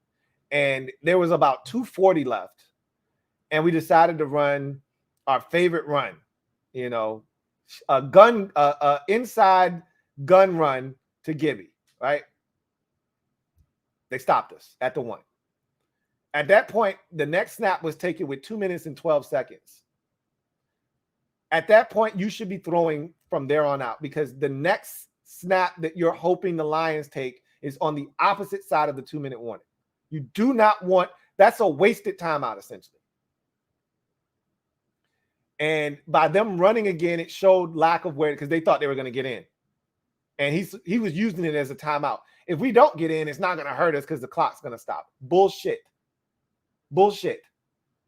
and there was about 2:40 left, and we decided to run our favorite run, you know, a inside gun run to Gibby, right? They stopped us at the 1. At that point, the next snap was taken with 2 minutes and 12 seconds. At that point, you should be throwing from there on out, because the next snap that you're hoping the Lions take is on the opposite side of the 2-minute warning. You do not want, that's a wasted timeout, essentially. And by them running again, it showed lack of awareness, because they thought they were going to get in. And he was using it as a timeout. If we don't get in, it's not going to hurt us because the clock's going to stop. Bullshit. Bullshit.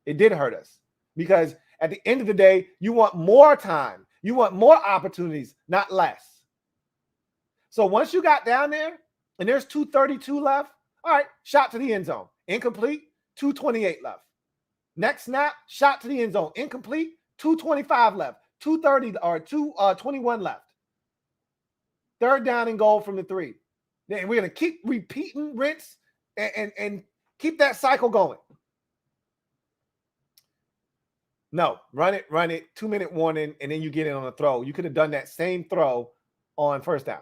It did hurt us, because at the end of the day, you want more time. You want more opportunities, not less. So once you got down there and there's 2:32 left, all right, shot to the end zone. Incomplete, 2:28 left. Next snap, shot to the end zone. Incomplete, 2:25 left. 2:30 or 2:21 left. Third down and goal from the 3. Then we're going to keep repeating, rinse, and keep that cycle going. No, run it, 2-minute warning, and then you get in on a throw. You could have done that same throw on first down.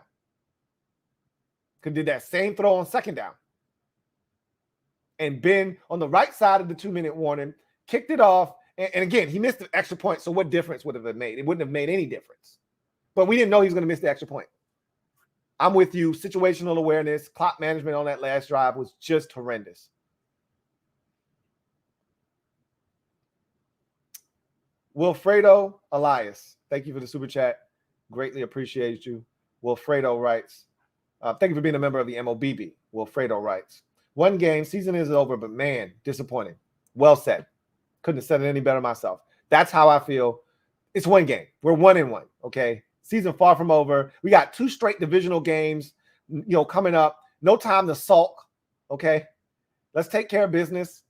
Could have did that same throw on second down. And been on the right side of the 2-minute warning, kicked it off, and again, he missed the extra point, so what difference would it have made? It wouldn't have made any difference. But we didn't know he was going to miss the extra point. I'm with you. Situational awareness, clock management on that last drive was just horrendous. Wilfredo Elias, thank you for the super chat. Greatly appreciate you. Wilfredo writes, thank you for being a member of the MOBB. Wilfredo writes, 1 game, season is over, but man, disappointing. Well said. Couldn't have said it any better myself. That's how I feel. It's 1 game. We're 1-1, okay? Season far from over. We got 2 straight divisional games, coming up. No time to sulk, okay? Let's take care of business.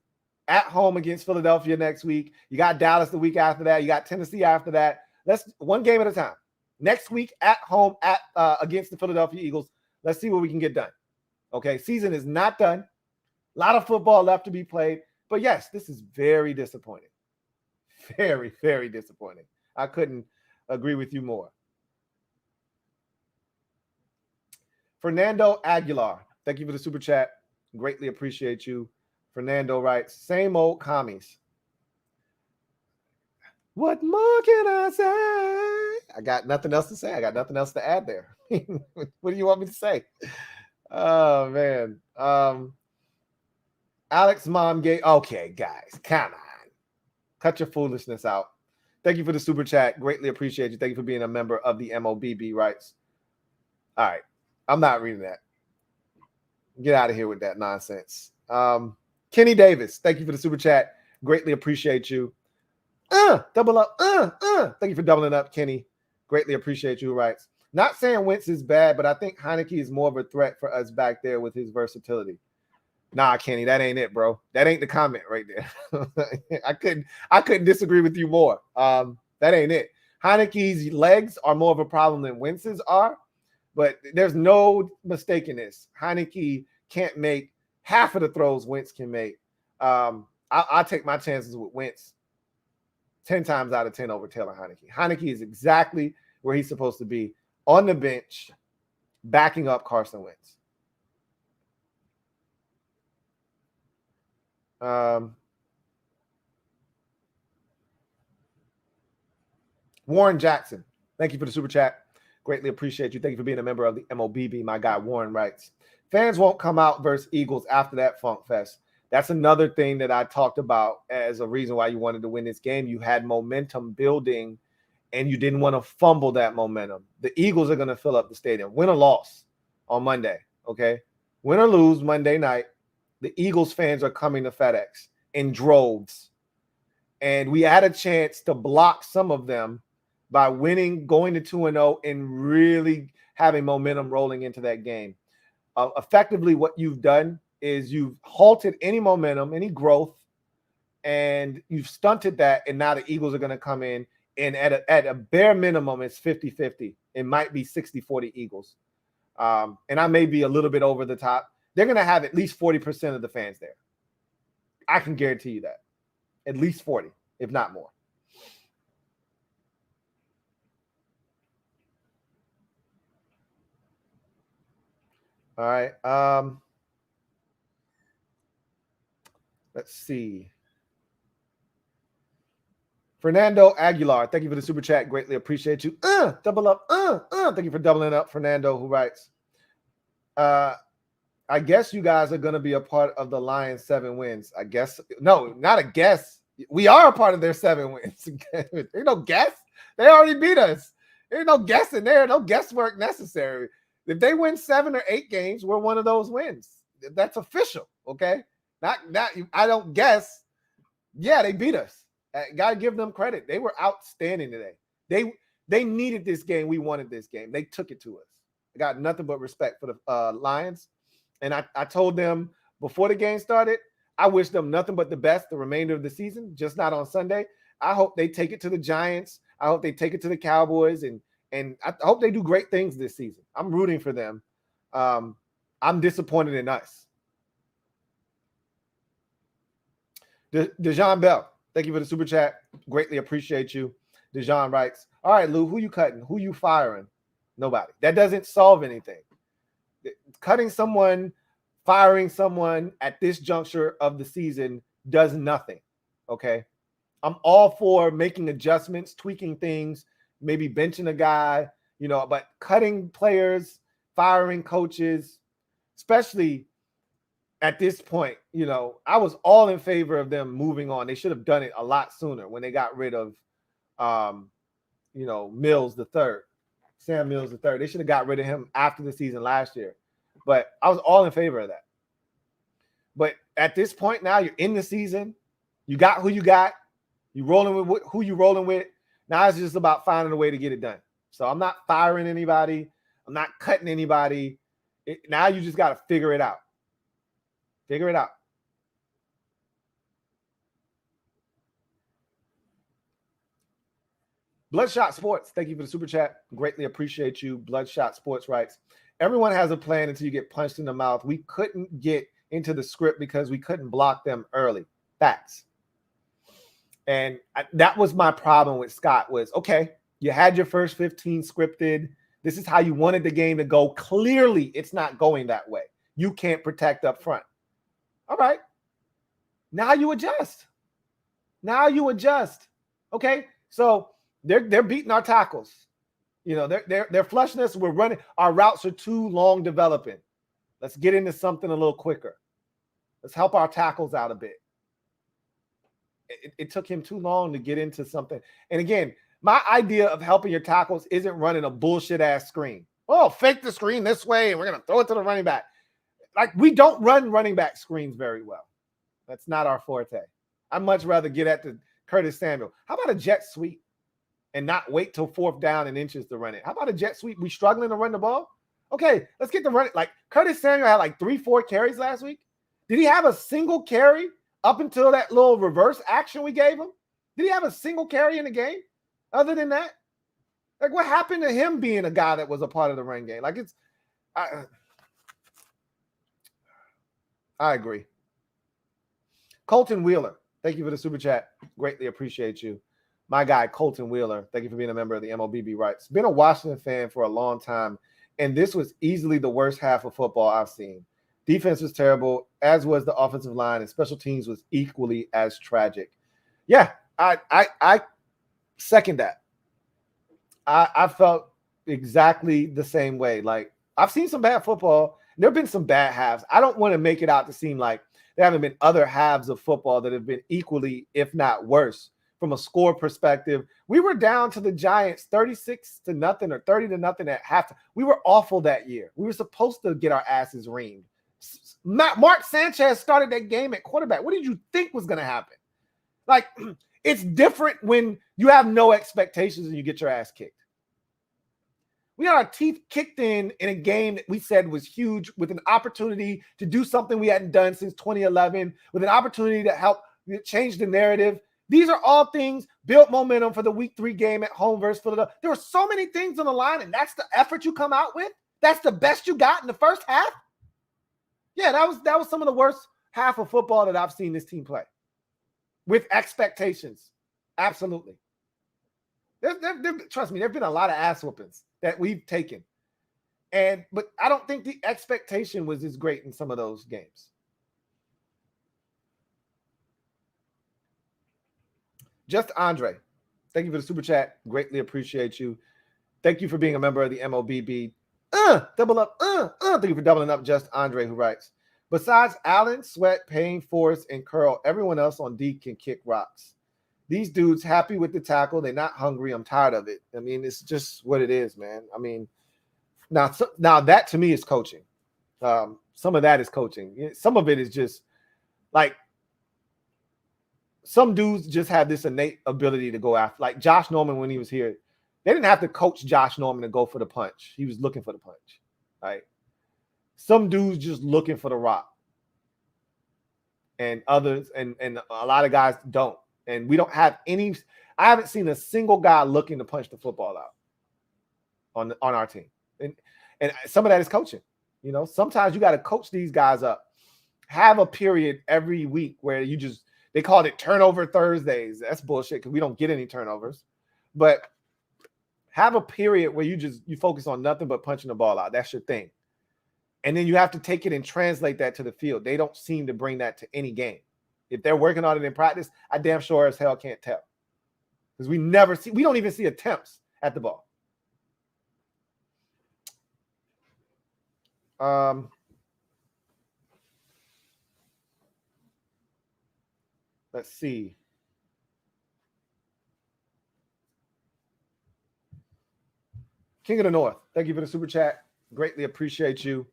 At home against Philadelphia next week. You got Dallas the week after that. You got Tennessee after that. Let's 1 game at a time. Next week at home against the Philadelphia Eagles. Let's see what we can get done. Okay, season is not done. A lot of football left to be played. But yes, this is very disappointing. Very, very disappointing. I couldn't agree with you more. Fernando Aguilar, thank you for the super chat. Greatly appreciate you. Fernando writes, same old commies. What more can I say? I got nothing else to say. I got nothing else to add there. What do you want me to say? Oh, man. Alex Mom gave. Okay, guys, come on. Cut your foolishness out. Thank you for the super chat. Greatly appreciate you. Thank you for being a member of the MOBB writes. All right. I'm not reading that. Get out of here with that nonsense. Kenny Davis, thank you for the super chat. Greatly appreciate you. Double up. Thank you for doubling up, Kenny. Greatly appreciate you. Writes, not saying Wentz is bad, but I think Heineke is more of a threat for us back there with his versatility. Nah, Kenny, that ain't it, bro. That ain't the comment right there. I couldn't disagree with you more. That ain't it. Heineke's legs are more of a problem than Wentz's are, but there's no mistaking this. Heineke can't make half of the throws Wentz can make. I'll take my chances with Wentz 10 times out of 10 over Taylor Heineke. Heineke is exactly where he's supposed to be, on the bench, backing up Carson Wentz. Warren Jackson, thank you for the super chat. Greatly appreciate you. Thank you for being a member of the MOBB. My guy Warren writes, fans won't come out versus Eagles after that Funk Fest. That's another thing that I talked about as a reason why you wanted to win this game. You had momentum building, and you didn't want to fumble that momentum. The Eagles are going to fill up the stadium. Win or loss on Monday, okay? Win or lose Monday night, the Eagles fans are coming to FedEx in droves. And we had a chance to block some of them by winning, going to 2-0, and really having momentum rolling into that game. Effectively, what you've done is you've halted any momentum, any growth, and you've stunted that, and now the Eagles are going to come in, and at a bare minimum, it's 50-50. It might be 60-40 Eagles. And I may be a little bit over the top. They're going to have at least 40% of the fans there. I can guarantee you that. At least 40, if not more. All right. Let's see. Fernando Aguilar, thank you for the super chat. Greatly appreciate you. Double up. Thank you for doubling up. Fernando, who writes, I guess you guys are going to be a part of the Lions' 7 wins. I guess. No, not a guess. We are a part of their 7 wins. There's no guess. They already beat us. There's no guessing there. No guesswork necessary. If they win 7 or 8 games, we're one of those wins. That's official, okay? Not I don't guess. Yeah, they beat us. Gotta give them credit. They were outstanding today. They needed this game. We wanted this game. They took it to us. I got nothing but respect for the Lions. And I told them before the game started, I wish them nothing but the best the remainder of the season, just not on Sunday. I hope they take it to the Giants. I hope they take it to the Cowboys. And I hope they do great things this season. I'm rooting for them. I'm disappointed in us. Dejan Bell, thank you for the super chat. Greatly appreciate you. Dejan writes, all right, Lou, who you cutting? Who you firing? Nobody. That doesn't solve anything. Cutting someone, firing someone at this juncture of the season does nothing, okay? I'm all for making adjustments, tweaking things, maybe benching a guy, but cutting players, firing coaches, especially at this point, I was all in favor of them moving on. They should have done it a lot sooner when they got rid of, Mills the third, Sam Mills the third. They should have got rid of him after the season last year. But I was all in favor of that. But at this point now, you're in the season. You got who you got. You rolling with who you rolling with. Now it's just about finding a way to get it done. So I'm not firing anybody. I'm not cutting anybody. Now you just got to figure it out. Figure it out. Bloodshot Sports, thank you for the super chat. Greatly appreciate you. Bloodshot Sports writes, everyone has a plan until you get punched in the mouth. We couldn't get into the script because we couldn't block them early. Facts. And that was my problem with Scott was, okay, you had your first 15 scripted. This is how you wanted the game to go. Clearly, it's not going that way. You can't protect up front. All right. Now you adjust. Okay. So they're beating our tackles. They're flushing us. We're running. Our routes are too long developing. Let's get into something a little quicker. Let's help our tackles out a bit. It took him too long to get into something. And again, my idea of helping your tackles isn't running a bullshit ass screen. Oh, fake the screen this way, and we're going to throw it to the running back. Like, we don't run running back screens very well. That's not our forte. I'd much rather get at the Curtis Samuel. How about a jet sweep and not wait till 4th down and inches to run it? How about a jet sweep? We struggling to run the ball? Okay, let's get the run. Like, Curtis Samuel had like 3-4 carries last week. Did he have a single carry up until that little reverse action we gave him? Did he have a single carry in the game other than that? Like, what happened to him being a guy that was a part of the run game? Like, I agree. Colton Wheeler, thank you for the super chat. Greatly appreciate you. My guy, Colton Wheeler, thank you for being a member of the MOBB Rights. Been a Washington fan for a long time, and this was easily the worst half of football I've seen. Defense was terrible, as was the offensive line, and special teams was equally as tragic. Yeah, I second that. I felt exactly the same way. Like, I've seen some bad football. There have been some bad halves. I don't want to make it out to seem like there haven't been other halves of football that have been equally, if not worse, from a score perspective. We were down to the Giants 36-0 or 30-0 at halftime. We were awful that year. We were supposed to get our asses reamed. Mark Sanchez started that game at quarterback. What did you think was going to happen? Like, it's different when you have no expectations and you get your ass kicked. We got our teeth kicked in a game that we said was huge, with an opportunity to do something we hadn't done since 2011, with an opportunity to help change the narrative. These are all things, build momentum for the week 3 game at home versus Philadelphia. There were so many things on the line, and that's the effort you come out with? That's the best you got in the first half? Yeah, that was some of the worst half of football that I've seen this team play. With expectations. Absolutely. Trust me, there have been a lot of ass whoopings that we've taken. But I don't think the expectation was as great in some of those games. Just Andre, thank you for the super chat. Greatly appreciate you. Thank you for being a member of the MOBB. Double up. Thank you for doubling up. Just Andre, who writes, besides Allen, Sweat, Payne, Forrest, and Curl, everyone else on D can kick rocks. These dudes happy with the tackle. They're not hungry. I'm tired of it. I mean, it's just what it is, man. I mean, now that to me is coaching. Some of that is coaching. Some of it is just like, some dudes just have this innate ability to go after. Like Josh Norman, when he was here, they didn't have to coach Josh Norman to go for the punch. He was looking for the punch, right? Some dudes just looking for the rock. And others, and a lot of guys don't. And we don't have any. I haven't seen a single guy looking to punch the football out on our team. And some of that is coaching. You know, sometimes you got to coach these guys up. Have a period every week where you just, they called it turnover Thursdays. That's bullshit because we don't get any turnovers. But have a period where you focus on nothing but punching the ball out. That's your thing. And then you have to take it and translate that to the field. They don't seem to bring that to any game. If they're working on it in practice, I damn sure as hell can't tell. Because we don't even see attempts at the ball. Let's see. King of the North, thank you for the super chat. Greatly appreciate you.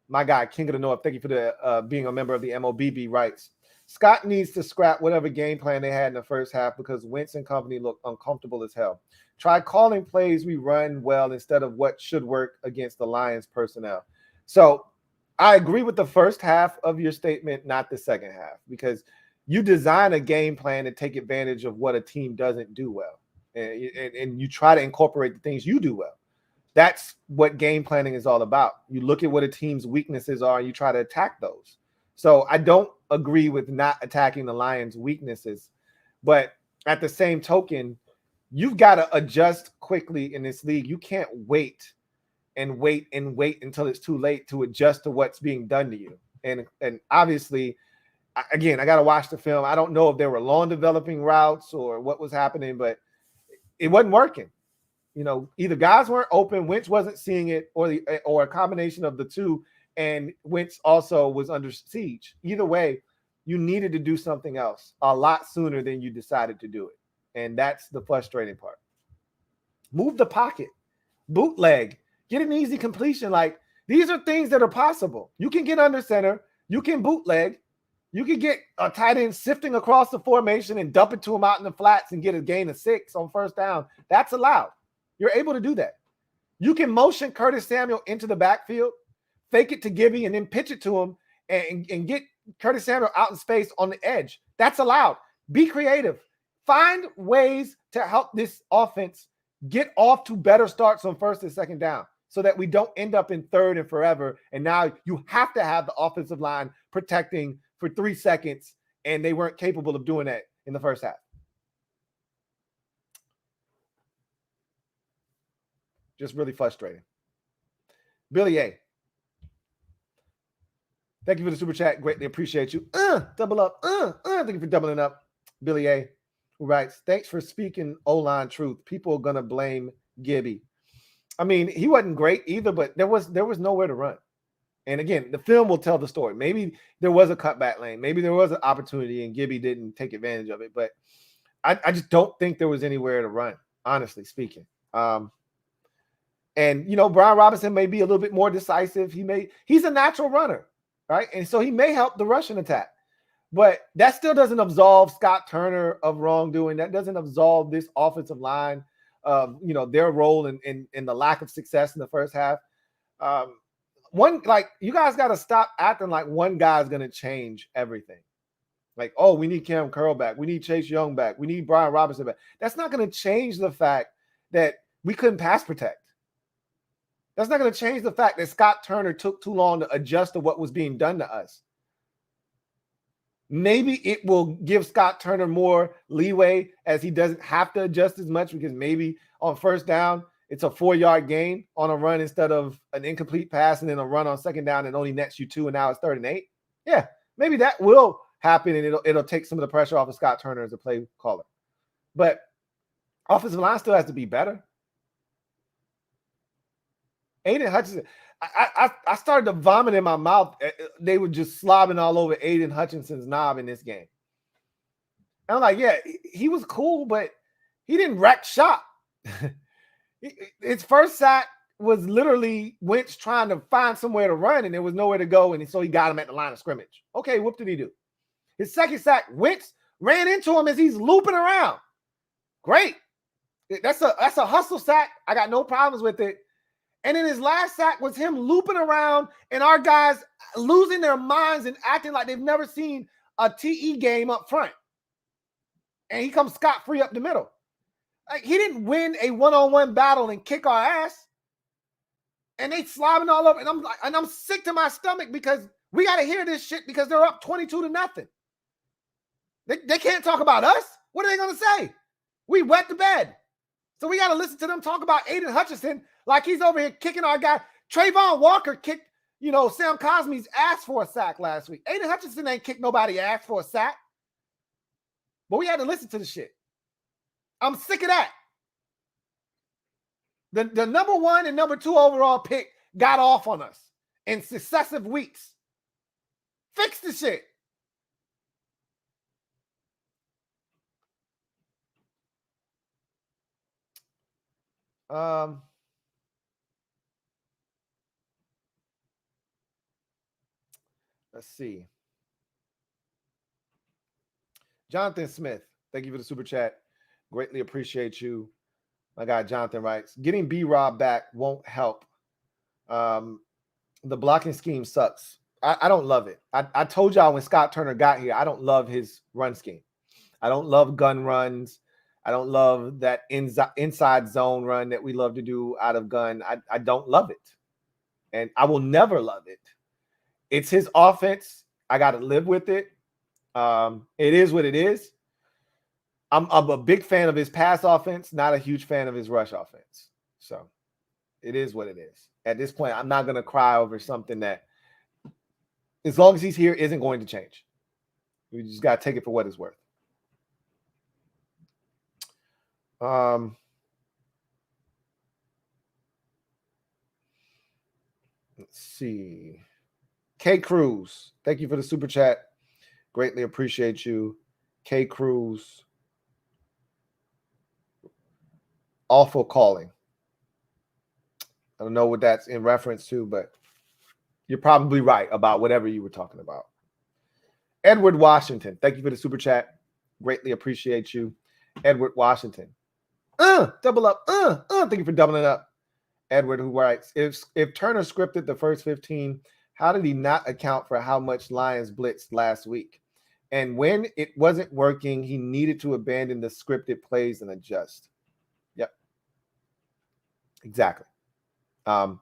My guy, King of the North, thank you for the being a member of the MOBB, writes, Scott needs to scrap whatever game plan they had in the first half because Wentz and company look uncomfortable as hell. Try calling plays we run well instead of what should work against the Lions personnel. So I agree with the first half of your statement, not the second half, because you design a game plan to take advantage of what a team doesn't do well. And you try to incorporate the things you do well. That's what game planning is all about. You look at what a team's weaknesses are and you try to attack those. So I don't agree with not attacking the Lions' weaknesses. But at the same token, you've got to adjust quickly in this league. You can't wait until it's too late to adjust to what's being done to you. And obviously, again, I got to watch the film. I don't know if there were long developing routes or what was happening, but it wasn't working. You know, either guys weren't open, Wentz wasn't seeing it, or a combination of the two, and Wentz also was under siege. Either way, you needed to do something else a lot sooner than you decided to do it. And that's the frustrating part. Move the pocket, bootleg, get an easy completion. Like, these are things that are possible. You can get under center, you can bootleg, you can get a tight end sifting across the formation and dump it to him out in the flats and get a gain of 6 on first down. That's allowed. You're able to do that. You can motion Curtis Samuel into the backfield, fake it to Gibby, and then pitch it to him and get Curtis Samuel out in space on the edge. That's allowed. Be creative. Find ways to help this offense get off to better starts on first and second down so that we don't end up in third and forever. And now you have to have the offensive line protecting for 3 seconds, and they weren't capable of doing that in the first half. Just really frustrating. Billy A, thank you for the super chat. Greatly appreciate you. Double up. Thank you for doubling up. Billy A, who writes, thanks for speaking O-line truth. People are going to blame Gibby. I mean, he wasn't great either, but there was nowhere to run. And again, the film will tell the story. Maybe there was a cutback lane. Maybe there was an opportunity and Gibby didn't take advantage of it. But I just don't think there was anywhere to run, honestly speaking. And, you know, Brian Robinson may be a little bit more decisive. He's a natural runner, right? And so he may help the rushing attack. But that still doesn't absolve Scott Turner of wrongdoing. That doesn't absolve this offensive line their role in the lack of success in the first half. You guys got to stop acting like one guy's going to change everything. Like, oh, we need Cam Curl back. We need Chase Young back. We need Brian Robinson back. That's not going to change the fact that we couldn't pass protect. That's not going to change the fact that Scott Turner took too long to adjust to what was being done to us. Maybe it will give Scott Turner more leeway as he doesn't have to adjust as much, because maybe on first down, it's a 4-yard gain on a run instead of an incomplete pass and then a run on second down and only nets you 2 and now it's 3rd and 8. Yeah, maybe that will happen and it'll take some of the pressure off of Scott Turner as a play caller. But offensive line still has to be better. Aiden Hutchinson, I started to vomit in my mouth. They were just slobbing all over Aiden Hutchinson's knob in this game. And I'm like, yeah, he was cool, but he didn't wreck shop. His first sack was literally Wentz trying to find somewhere to run, and there was nowhere to go, and so he got him at the line of scrimmage. Okay, what did he do? His second sack, Wentz ran into him as he's looping around. Great. That's a hustle sack. I got no problems with it. And then his last sack was him looping around and our guys losing their minds and acting like they've never seen a TE game up front. And he comes scot-free up the middle. Like, he didn't win a one-on-one battle and kick our ass. And they slobbing all over. And I'm sick to my stomach because we got to hear this shit because they're up 22-0. They can't talk about us. What are they going to say? We wet the bed. So we got to listen to them talk about Aiden Hutchinson like he's over here kicking our guy. Trayvon Walker kicked, Sam Cosme's ass for a sack last week. Aiden Hutchinson ain't kicked nobody ass for a sack. But we had to listen to the shit. I'm sick of that. The number 1 and number 2 overall pick got off on us in successive weeks. Fix the shit. Let's see. Jonathan Smith, thank you for the super chat. Greatly appreciate you. My guy Jonathan writes, getting B-Rob back won't help. The blocking scheme sucks. I don't love it. I told y'all when Scott Turner got here, I don't love his run scheme. I don't love gun runs. I don't love that inside zone run that we love to do out of gun. I don't love it. And I will never love it. It's his offense. I got to live with it. It is what it is. I'm a big fan of his pass offense, not a huge fan of his rush offense. So it is what it is. At this point, I'm not going to cry over something that, as long as he's here, isn't going to change. We just got to take it for what it's worth. Let's see. K Cruz, thank you for the super chat. Greatly appreciate you. K Cruz. Awful calling. I don't know what that's in reference to, but you're probably right about whatever you were talking about. Edward Washington, thank you for the super chat. Greatly appreciate you. Edward Washington. Double up. Thank you for doubling up. Edward, who writes, if Turner scripted the first 15, how did he not account for how much Lions blitzed last week? And when it wasn't working, he needed to abandon the scripted plays and adjust. Yep. Exactly. I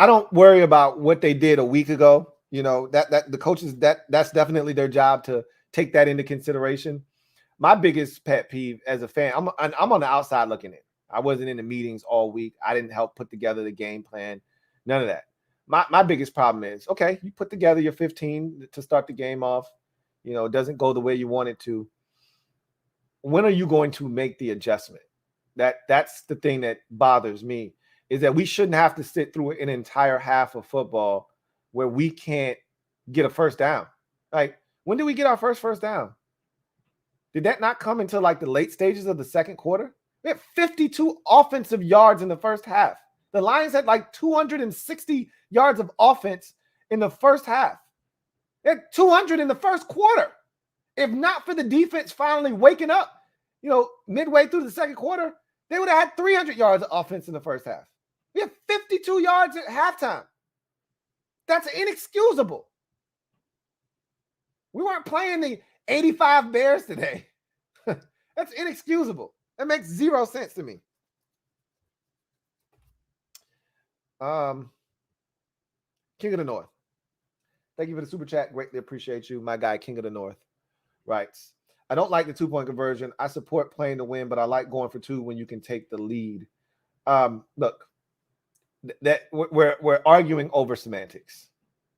don't worry about what they did a week ago. That the coaches, that's definitely their job to take that into consideration. My biggest pet peeve as a fan, I'm on the outside looking in. I wasn't in the meetings all week. I didn't help put together the game plan. None of that. My biggest problem is, okay, you put together your 15 to start the game off. It doesn't go the way you want it to. When are you going to make the adjustment? That's the thing that bothers me, is that we shouldn't have to sit through an entire half of football where we can't get a first down. Like, when did we get our first down? Did that not come until like the late stages of the second quarter? We had 52 offensive yards in the first half. The Lions had like 260 yards of offense in the first half. They had 200 in the first quarter. If not for the defense finally waking up midway through the second quarter, they would have had 300 yards of offense in the first half. We have 52 yards at halftime. That's inexcusable. We weren't playing the 85 Bears today. That's inexcusable. That makes zero sense to me. King of the North. Thank you for the super chat. Greatly appreciate you. My guy, King of the North, writes, I don't like the 2-point conversion. I support playing to win, but I like going for 2 when you can take the lead. Look, that we're arguing over semantics.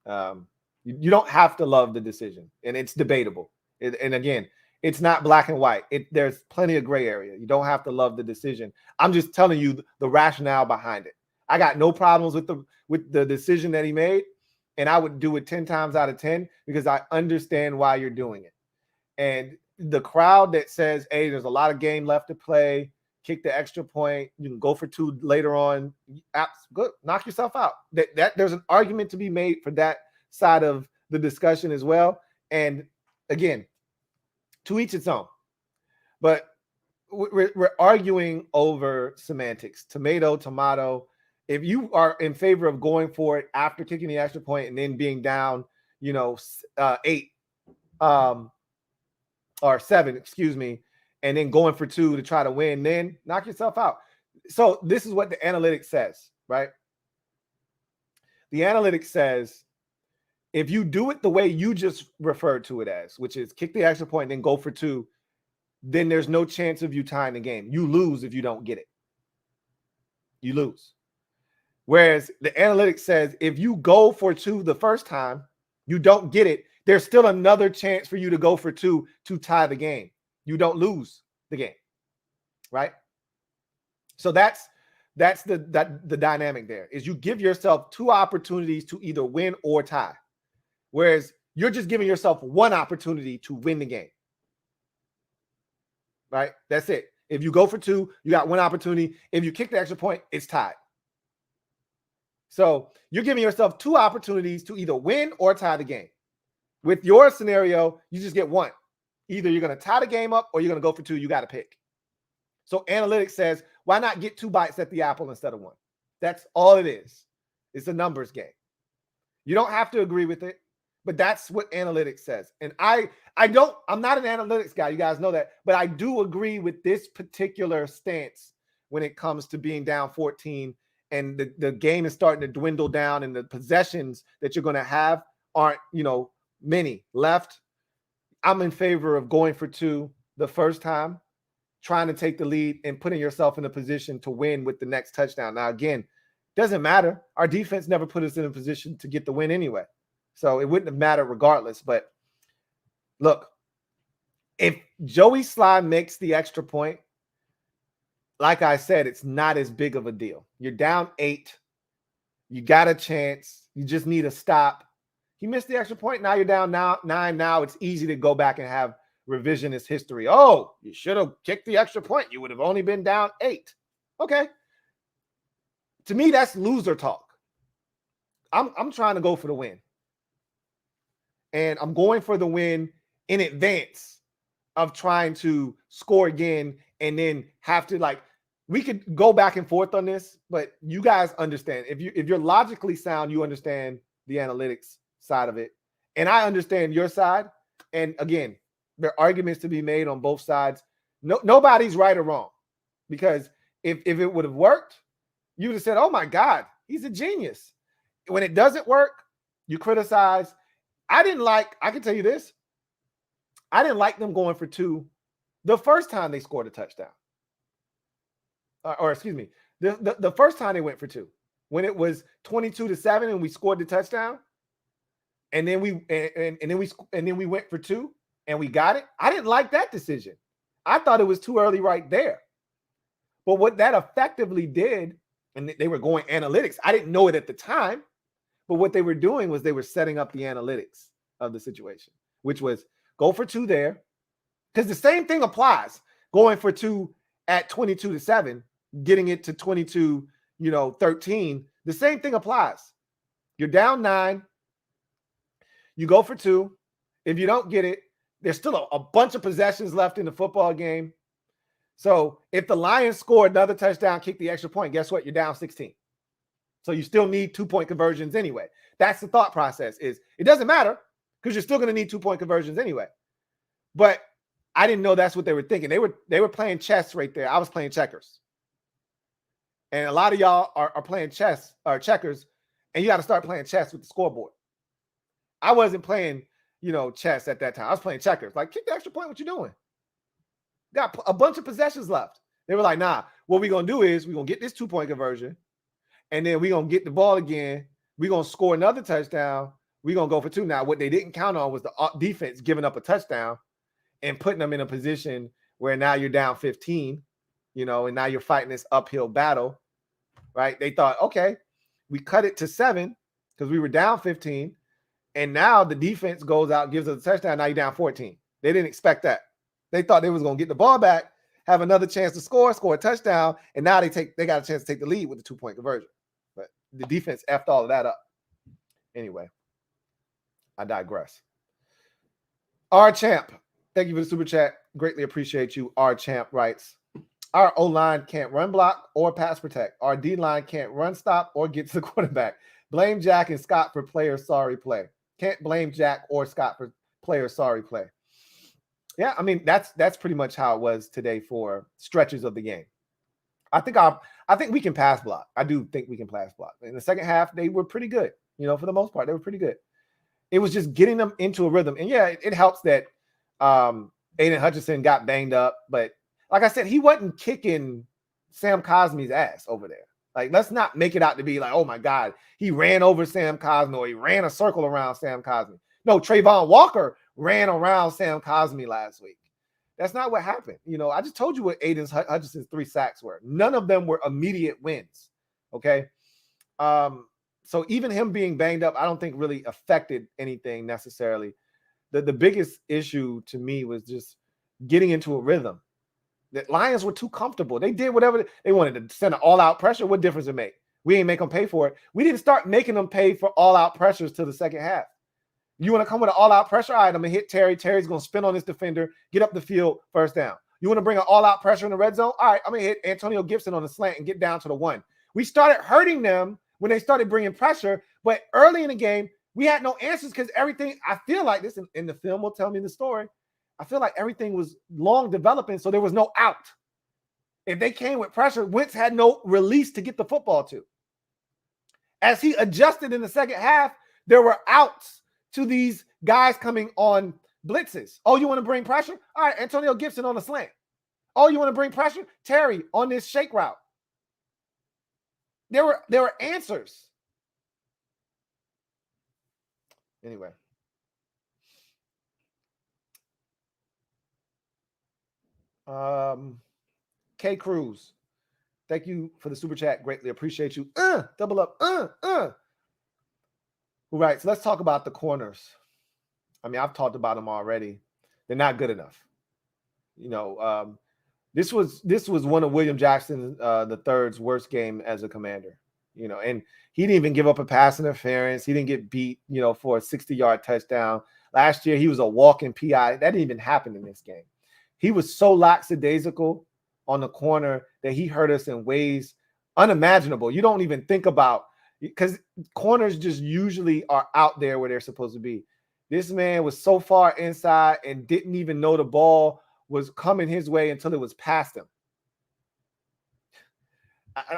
You don't have to love the decision, and it's debatable. And again, it's not black and white. There's plenty of gray area. You don't have to love the decision. I'm just telling you the rationale behind it. I got no problems with the decision that he made, and I would do it 10 times out of 10 because I understand why you're doing it. And the crowd that says, hey, there's a lot of game left to play, kick the extra point, you can go for 2 later on, good, knock yourself out. That there's an argument to be made for that side of the discussion as well. And again, to each its own. But we're arguing over semantics. Tomato. If you are in favor of going for it after kicking the extra point and then being down, 8 or 7, excuse me, and then going for 2 to try to win, then knock yourself out. So this is what the analytics says, right? The analytics says if you do it the way you just referred to it as, which is kick the extra point and then go for 2, then there's no chance of you tying the game. You lose if you don't get it. You lose. Whereas the analytics says if you go for 2 the first time, you don't get it, there's still another chance for you to go for 2 to tie the game. You don't lose the game, right? So that's the dynamic there, is you give yourself 2 opportunities to either win or tie, whereas you're just giving yourself 1 opportunity to win the game, right? That's it. If you go for 2, you got 1 opportunity. If you kick the extra point, it's tied. So you're giving yourself 2 opportunities to either win or tie the game. With your scenario, you just get 1. Either you're going to tie the game up or you're going to go for 2. You got to pick. So analytics says, why not get 2 bites at the apple instead of 1? That's all it is. It's a numbers game. You don't have to agree with it, but that's what analytics says. And I'm not an analytics guy. You guys know that, but I do agree with this particular stance when it comes to being down 14 and the game is starting to dwindle down and the possessions that you're going to have aren't, many left. I'm in favor of going for 2 the first time, trying to take the lead and putting yourself in a position to win with the next touchdown. Now, again, doesn't matter. Our defense never put us in a position to get the win anyway. So it wouldn't have mattered regardless. But look, if Joey Sly makes the extra point, like I said, it's not as big of a deal. You're down 8. You got a chance. You just need a stop. He missed the extra point. Now you're down 9. Now it's easy to go back and have revisionist history. Oh, you should have kicked the extra point. You would have only been down 8. Okay. To me, that's loser talk. I'm trying to go for the win. And I'm going for the win in advance of trying to score again and then have to, we could go back and forth on this, but you guys understand. If you're logically sound, you understand the analytics side of it. And I understand your side. And again, there are arguments to be made on both sides. Nobody's right or wrong, because if it would have worked, you would have said, oh my God, he's a genius. When it doesn't work, you criticize. I can tell you this. I didn't like them going for 2 the first time they scored a touchdown. Or excuse me, the first time they went for 2, when it was 22-7 and we scored the touchdown. And then we went for 2 and we got it. I didn't like that decision. I thought it was too early right there. But what that effectively did, and they were going analytics. I didn't know it at the time, but what they were doing was they were setting up the analytics of the situation, which was go for 2 there. Because the same thing applies. Going for 2 at 22-7, getting it to 22-13. The same thing applies. You're down 9. You go for 2. If you don't get it, there's still a bunch of possessions left in the football game. So if the Lions score another touchdown, kick the extra point, guess what? You're down 16. So you still need 2-point conversions anyway. That's the thought process. Is it doesn't matter because you're still going to need 2-point conversions anyway. But I didn't know that's what they were thinking. They were playing chess right there. I was playing checkers. And a lot of y'all are playing chess or checkers, and you got to start playing chess with the scoreboard. I wasn't playing, chess at that time. I was playing checkers. Like, kick the extra point. What you doing? Got a bunch of possessions left. They were like, nah, what we're going to do is we're going to get this 2-point conversion, and then we're going to get the ball again. We're going to score another touchdown. We're going to go for 2. Now, what they didn't count on was the defense giving up a touchdown and putting them in a position where now you're down 15, and now you're fighting this uphill battle, right? They thought, okay, we cut it to 7 because we were down 15, and now the defense goes out, gives us a touchdown. Now you're down 14. They didn't expect that. They thought they was going to get the ball back, have another chance to score a touchdown, and now they got a chance to take the lead with the 2-point conversion. But the defense effed all of that up. Anyway, I digress. R Champ, thank you for the super chat. Greatly appreciate you. R Champ writes, our O-line can't run block or pass protect. Our D-line can't run stop or get to the quarterback. Blame Jack and Scott for player sorry play. Can't blame Jack or Scott for player sorry play. Yeah, I mean, that's pretty much how it was today for stretches of the game. I think we can pass block. I do think we can pass block. In the second half, they were pretty good. For the most part, they were pretty good. It was just getting them into a rhythm. And yeah, it helps that Aiden Hutchinson got banged up. But like I said, he wasn't kicking Sam Cosmi's ass over there. Like, let's not make it out to be like, oh my God, he ran over Sam Cosmi or he ran a circle around Sam Cosmi. No, Trayvon Walker ran around Sam Cosmi last week. That's not what happened. I just told you what Aiden Hutchinson's 3 sacks were. None of them were immediate wins. Okay. So even him being banged up, I don't think really affected anything necessarily. The biggest issue to me was just getting into a rhythm. The Lions were too comfortable. They did whatever they wanted to send an all-out pressure. What difference it make? We ain't make them pay for it. We didn't start making them pay for all-out pressures till the second half. You want to come with an all-out pressure? All right, I'm going to hit Terry. Terry's going to spin on this defender, get up the field, first down. You want to bring an all-out pressure in the red zone? All right, I'm going to hit Antonio Gibson on the slant and get down to the 1. We started hurting them when they started bringing pressure, but early in the game, we had no answers because everything, I feel like this, in the film will tell me the story, I feel like everything was long developing, so there was no out. If they came with pressure, Wentz had no release to get the football to. As he adjusted in the second half, there were outs to these guys coming on blitzes. Oh, you want to bring pressure? All right, Antonio Gibson on the slant. Oh, you want to bring pressure? Terry on this shake route. There were answers. Anyway. K Cruz, thank you for the super chat. Greatly appreciate you. Double up. Who writes, let's talk about the corners. I mean, I've talked about them already. They're not good enough. This was one of William Jackson the third's worst game as a Commander. And he didn't even give up a pass interference. He didn't get beat, for a 60-yard touchdown. Last year, he was a walking PI. That didn't even happen in this game. He was so lackadaisical on the corner that he hurt us in ways unimaginable. You don't even think about, because corners just usually are out there where they're supposed to be. This man was so far inside and didn't even know the ball was coming his way until it was past him.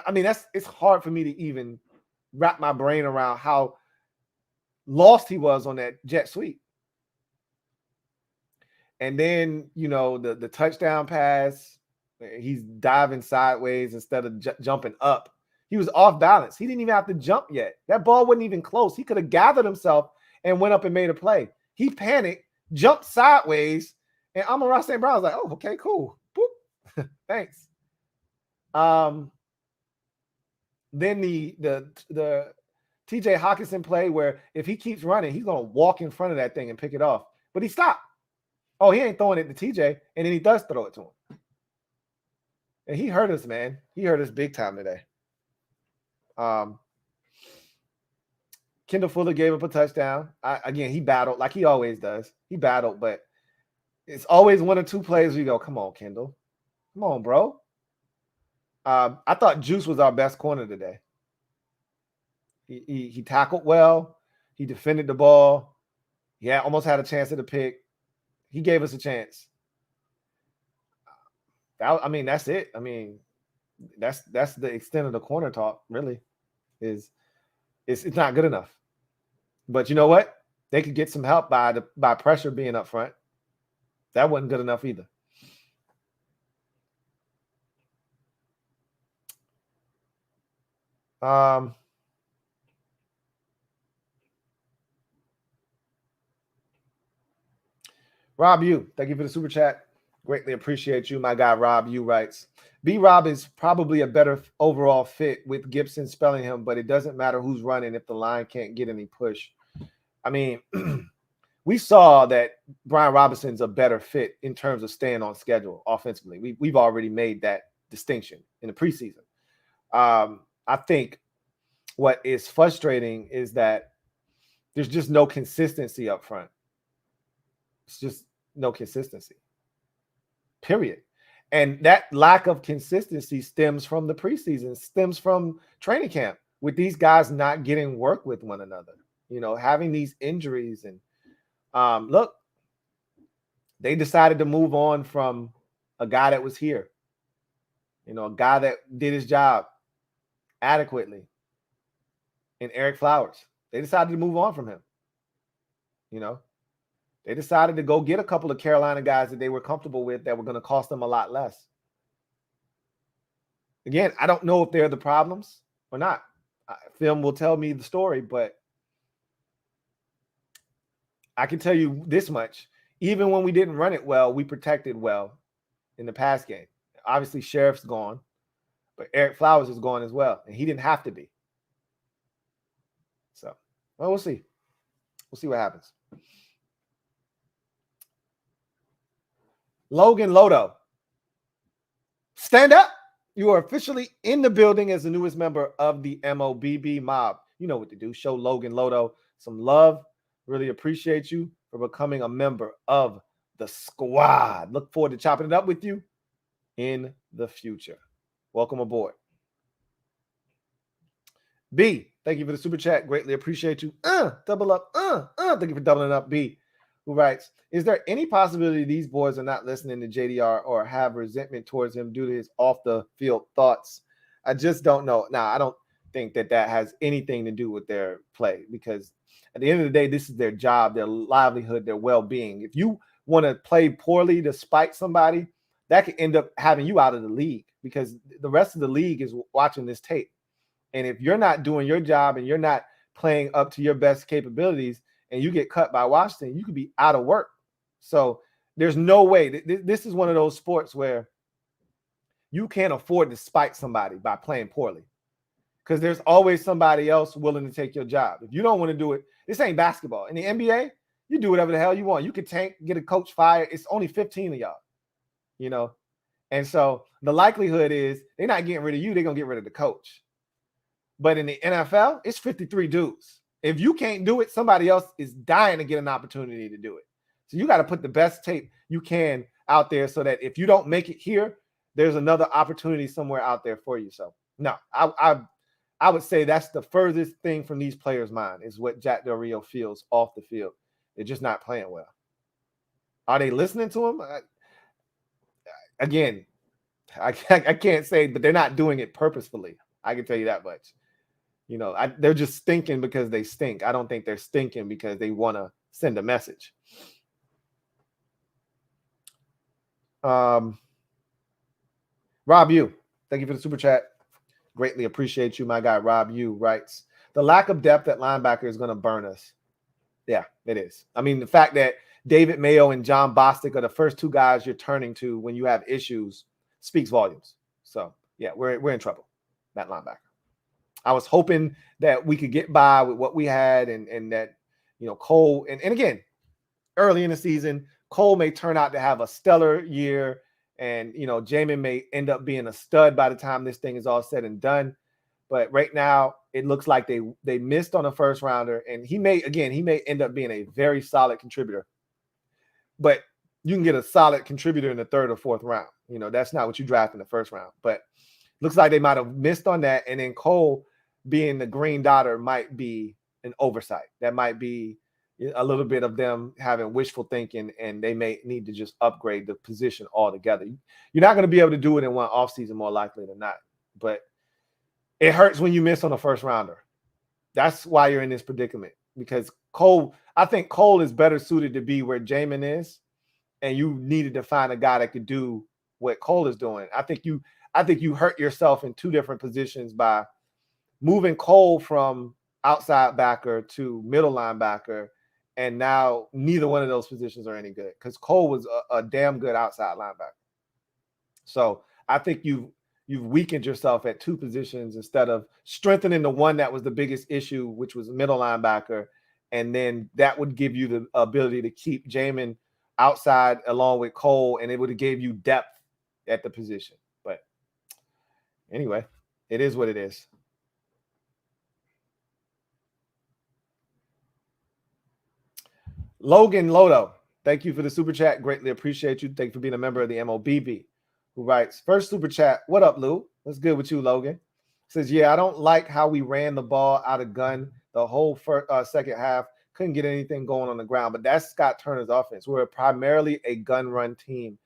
I mean, it's hard for me to even wrap my brain around how lost he was on that jet sweep. And then, the touchdown pass, he's diving sideways instead of jumping up. He was off balance. He didn't even have to jump yet. That ball wasn't even close. He could have gathered himself and went up and made a play. He panicked, jumped sideways, and Amon-Ra St. Brown was like, oh, okay, cool. Boop. Thanks. Then the TJ Hawkinson play where if he keeps running, he's going to walk in front of that thing and pick it off. But he stopped. Oh, he ain't throwing it to TJ, and then he does throw it to him. And he hurt us, man. He hurt us big time today. Kendall Fuller gave up a touchdown. Again, he battled like he always does. He battled, but it's always one or two plays where you go, come on, Kendall. Come on, bro. I thought Juice was our best corner today. He tackled well. He defended the ball. He almost had a chance at a pick. He gave us a chance. I mean, that's it. I mean, that's the extent of the corner talk. Really, it's not good enough. But you know what? They could get some help by pressure being up front. That wasn't good enough either. Rob U, thank you for the super chat. Greatly appreciate you. My guy Rob U writes, B-Rob is probably a better overall fit with Gibson spelling him, but it doesn't matter who's running if the line can't get any push. I mean, we saw that Brian Robinson's a better fit in terms of staying on schedule offensively. We've already made that distinction in the preseason. I think what is frustrating is that there's just no consistency up front. It's just no consistency, period. And that lack of consistency stems from the preseason, stems from training camp with these guys not getting work with one another, having these injuries. And look, they decided to move on from a guy that was here, a guy that did his job adequately in Eric Flowers. They decided to move on from him, They decided to go get a couple of Carolina guys that they were comfortable with that were going to cost them a lot less. Again, I don't know if they're the problems or not. Film will tell me the story, but I can tell you this much. Even when we didn't run it well, we protected well in the pass game. Obviously, Sheriff's gone, but Eric Flowers is gone as well, and he didn't have to be. So, well, we'll see. We'll see what happens. Logan Lodo, stand up. You are officially in the building as the newest member of the MOBB mob. You know what to do. Show Logan Lodo some love. Really appreciate you for becoming a member of the squad. Look forward to chopping it up with you in the future. Welcome aboard. B, thank you for the super chat. Greatly appreciate you. Double up. Thank you for doubling up, B, who writes, is there any possibility these boys are not listening to JDR or have resentment towards him due to his off-the-field thoughts? I just don't know. Now, I don't think that has anything to do with their play, because at the end of the day, this is their job, their livelihood, their well-being. If you want to play poorly to spite somebody, that could end up having you out of the league, because the rest of the league is watching this tape. And if you're not doing your job and you're not playing up to your best capabilities and you get cut by Washington, you could be out of work. So there's no way. This is one of those sports where you can't afford to spite somebody by playing poorly, because there's always somebody else willing to take your job. If you don't want to do it, this ain't basketball. In the NBA, you do whatever the hell you want. You could tank, get a coach fired. It's only 15 of y'all, And so the likelihood is they're not getting rid of you. They're going to get rid of the coach. But in the NFL, it's 53 dudes. If you can't do it, somebody else is dying to get an opportunity to do it. So you got to put the best tape you can out there so that if you don't make it here, there's another opportunity somewhere out there for you. So no, I would say that's the furthest thing from these players' mind is what Jack Del Rio feels off the field. They're just not playing well. Are they listening to him? Again, I can't say, but they're not doing it purposefully. I can tell you that much. They're just stinking because they stink. I don't think they're stinking because they want to send a message. Rob U, thank you for the super chat. Greatly appreciate you. My guy Rob U writes, the lack of depth at linebacker is going to burn us. Yeah, it is. I mean, the fact that David Mayo and John Bostic are the first two guys you're turning to when you have issues speaks volumes. So, yeah, we're in trouble, that linebacker. I was hoping that we could get by with what we had and that, Cole, and again, early in the season, Cole may turn out to have a stellar year, and, Jamin may end up being a stud by the time this thing is all said and done. But right now, it looks like they missed on a first rounder, and he may end up being a very solid contributor. But you can get a solid contributor in the third or fourth round. You know, that's not what you draft in the first round. But looks like they might have missed on that. And then Cole being the green dotter might be an oversight. That might be a little bit of them having wishful thinking, and they may need to just upgrade the position altogether. You're not going to be able to do it in one offseason, more likely than not. But it hurts when you miss on a first rounder. That's why you're in this predicament, because I think Cole is better suited to be where Jamin is, and you needed to find a guy that could do what Cole is doing. I think you hurt yourself in two different positions by moving Cole from outside backer to middle linebacker, and now neither one of those positions are any good because Cole was a damn good outside linebacker. So I think you've weakened yourself at two positions instead of strengthening the one that was the biggest issue, which was middle linebacker, and then that would give you the ability to keep Jamin outside along with Cole, and it would have gave you depth at the position. But anyway, it is what it is. Logan Lodo, thank you for the super chat. Greatly appreciate you. Thank you for being a member of the MOBB. Who writes, first super chat, what up, Lou? What's good with you, Logan? Says, yeah, I don't like how we ran the ball out of gun the whole second half. Couldn't get anything going on the ground, but that's Scott Turner's offense. We're primarily a gun run team.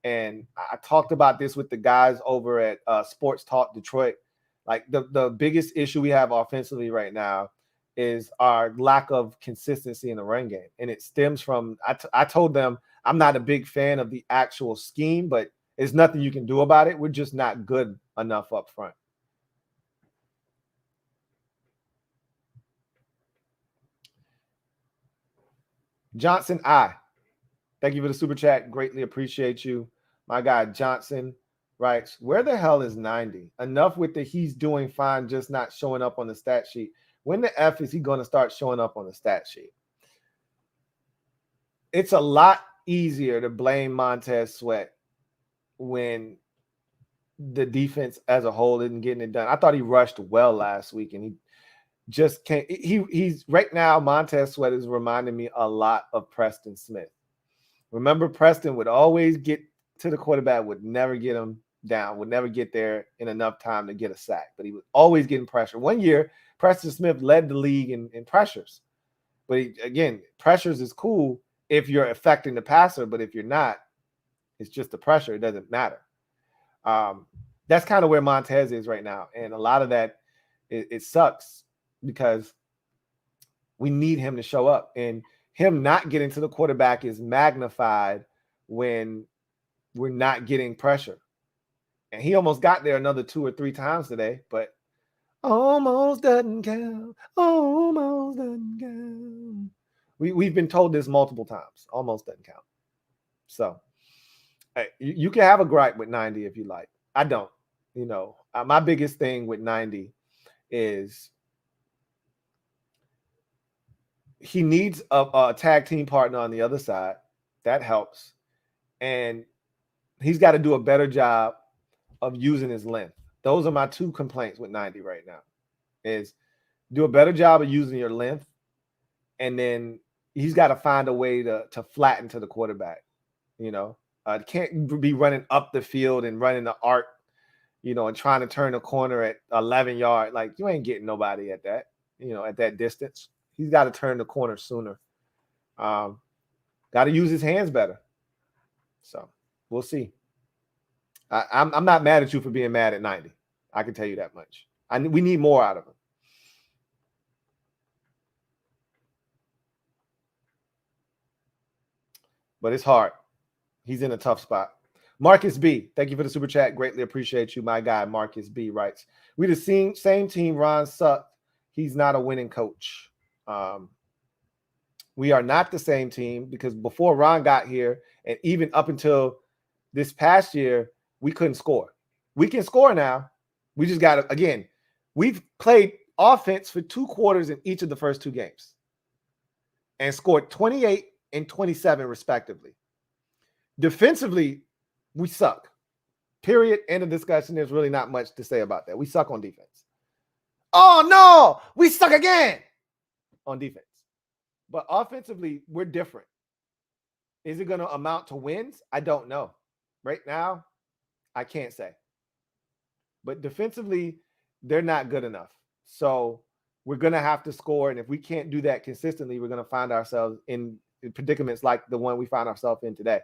And I talked about this with the guys over at Sports Talk Detroit. Like the biggest issue we have offensively right now is our lack of consistency in the run game. And it stems from, I told them I'm not a big fan of the actual scheme, but there's nothing you can do about it. We're just not good enough up front. Johnson thank you for the super chat. Greatly appreciate you. My guy Johnson writes, where the hell is 90? Enough with the he's doing fine, just not showing up on the stat sheet. When the F is he going to start showing up on the stat sheet? It's a lot easier to blame Montez Sweat when the defense as a whole isn't getting it done. I thought he rushed well last week, and he just can't. He's right now, Montez Sweat is reminding me a lot of Preston Smith. Remember, Preston would always get to the quarterback, would never get him down, would never get there in enough time to get a sack, but he was always getting pressure. One year, Preston Smith led the league in pressures. But again, pressures is cool if you're affecting the passer, but if you're not, it's just the pressure. It doesn't matter. That's kind of where Montez is right now. And a lot of that, it sucks because we need him to show up. And him not getting to the quarterback is magnified when we're not getting pressure. And he almost got there another 2 or 3 times today, but almost doesn't count. Almost doesn't count. We've been told this multiple times. Almost doesn't count. So you can have a gripe with 90 if you like. I don't. You know, my biggest thing with 90 is he needs a tag team partner on the other side. That helps. And he's got to do a better job of using his length. Those are my 2 complaints with 90 right now, is do a better job of using your length. And then he's got to find a way to flatten to the quarterback. You know, can't be running up the field and running the arc, you know, and trying to turn a corner at 11 yards. Like, you ain't getting nobody at that, you know, at that distance. He's got to turn the corner sooner. Got to use his hands better. So we'll see. I'm not mad at you for being mad at 90. I can tell you that much. We need more out of him. But it's hard. He's in a tough spot. Marcus B, thank you for the super chat. Greatly appreciate you. My guy, Marcus B, writes, we the same team. Ron sucked. He's not a winning coach. We are not the same team because before Ron got here, and even up until this past year, we couldn't score. We can score now. We just got to, again, we've played offense for 2 quarters in each of the first 2 games and scored 28 and 27 respectively. Defensively, we suck. Period. End of discussion. There's really not much to say about that. We suck on defense. Oh, no, we suck again on defense. But offensively, we're different. Is it going to amount to wins? I don't know. Right now, I can't say. But defensively, they're not good enough. So we're going to have to score. And if we can't do that consistently, we're going to find ourselves in predicaments like the one we find ourselves in today.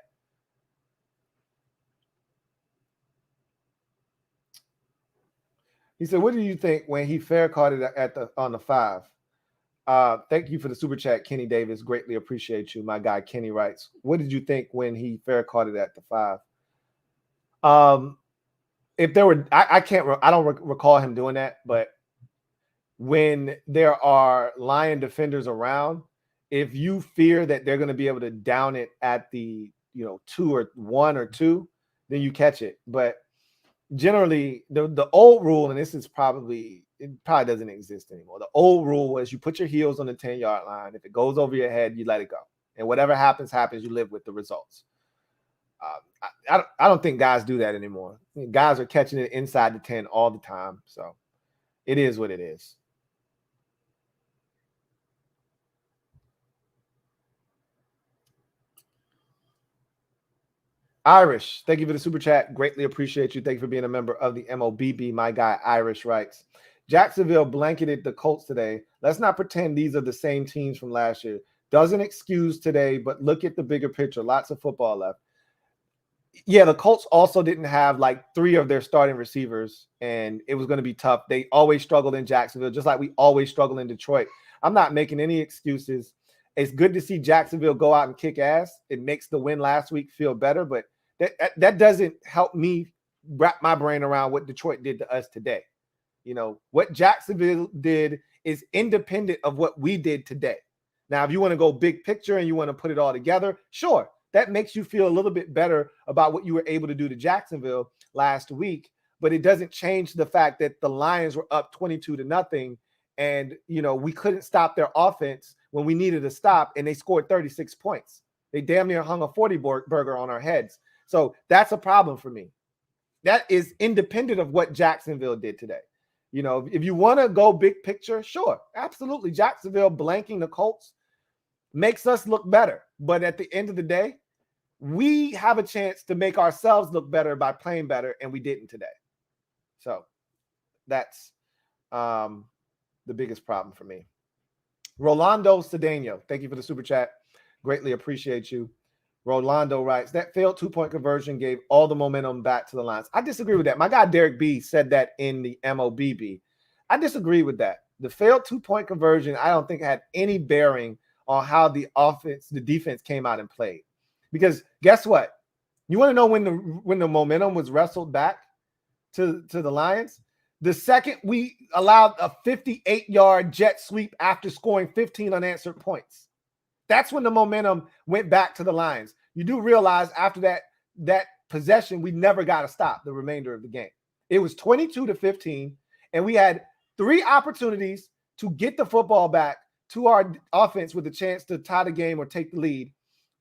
He said, what do you think when he fair carded on the 5? Thank you for the super chat, Kenny Davis. Greatly appreciate you. My guy Kenny writes, what did you think when he fair carded at the 5? If there were, I don't recall him doing that, but when there are Lion defenders around, if you fear that they're going to be able to down it at the 2 or 1 or 2, then you catch it. But generally, the old rule, and it probably doesn't exist anymore. The old rule was you put your heels on the 10-yard line. If it goes over your head, you let it go, and whatever happens, you live with the results. I don't think guys do that anymore. Guys are catching it inside the 10 all the time, so it is what it is. Irish, thank you for the super chat. Greatly appreciate you. Thank you for being a member of the MOBB. My guy Irish writes, Jacksonville blanketed the Colts today. Let's not pretend these are the same teams from last year. Doesn't excuse today, but look at the bigger picture. Lots of football left. Yeah, the Colts also didn't have like 3 of their starting receivers, and it was going to be tough. They always struggled in Jacksonville, just like we always struggle in Detroit. I'm not making any excuses. It's good to see Jacksonville go out and kick ass. It makes the win last week feel better, but that doesn't help me wrap my brain around what Detroit did to us today. What Jacksonville did is independent of what we did today. Now, if you want to go big picture and you want to put it all together, sure. That makes you feel a little bit better about what you were able to do to Jacksonville last week, but it doesn't change the fact that the Lions were up 22-0, and we couldn't stop their offense when we needed to stop, and they scored 36 points. They damn near hung a 40 burger on our heads. So that's a problem for me. That is independent of what Jacksonville did today. If you want to go big picture, sure, absolutely. Jacksonville blanking the Colts makes us look better. But at the end of the day, we have a chance to make ourselves look better by playing better, and we didn't today. So that's the biggest problem for me. Rolando Cedeno, thank you for the super chat. Greatly appreciate you. Rolando writes, that failed 2-point conversion gave all the momentum back to the Lions. I disagree with that. My guy Derek B said that in the MOBB. I disagree with that. The failed 2-point conversion, I don't think had any bearing on how the defense came out and played. Because guess what? You want to know when the momentum was wrestled back to the Lions? The second we allowed a 58-yard jet sweep after scoring 15 unanswered points. That's when the momentum went back to the Lions. You do realize after that possession, we never got to stop the remainder of the game. It was 22-15, and we had 3 opportunities to get the football back to our offense with a chance to tie the game or take the lead.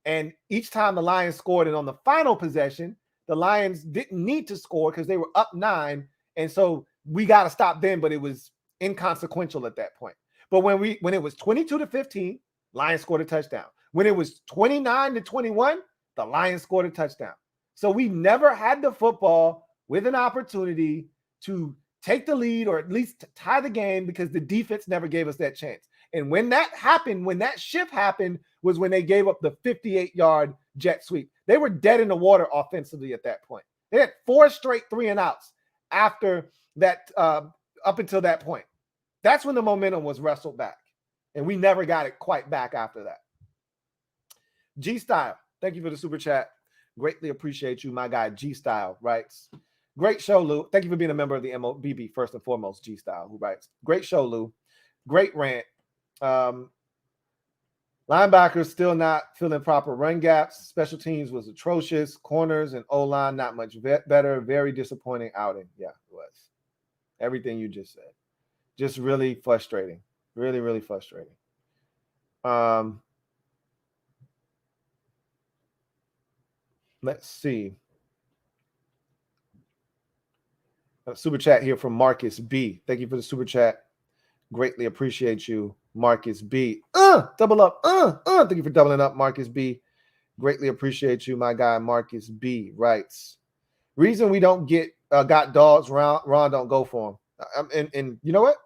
And each time the Lions scored, and on the final possession, the Lions didn't need to score because they were up 9. And so we got to stop them, but it was inconsequential at that point. But when it was 22-15, Lions scored a touchdown. When it was 29-21, the Lions scored a touchdown. So we never had the football with an opportunity to take the lead or at least tie the game because the defense never gave us that chance. And when that happened, when that shift happened, was when they gave up the 58-yard jet sweep. They were dead in the water offensively at that point. They had 4 straight 3-and-outs after that, up until that point. That's when the momentum was wrestled back. And we never got it quite back after that. G-Style, thank you for the super chat. Greatly appreciate you. My guy G-Style writes, great show, Lou. Thank you for being a member of the MOBB, first and foremost, G-Style, who writes, great show, Lou. Great rant. Linebackers still not filling proper run gaps. Special teams was atrocious. Corners and O-line not much better. Very disappointing outing. Yeah, it was. Everything you just said. Just really frustrating. Really, really frustrating. Let's see. A super chat here from Marcus B. Thank you for the super chat. Greatly appreciate you, Marcus B. Double up. Thank you for doubling up, Marcus B. Greatly appreciate you, my guy. Marcus B writes, reason we don't get got dogs, Ron don't go for him. And you know what?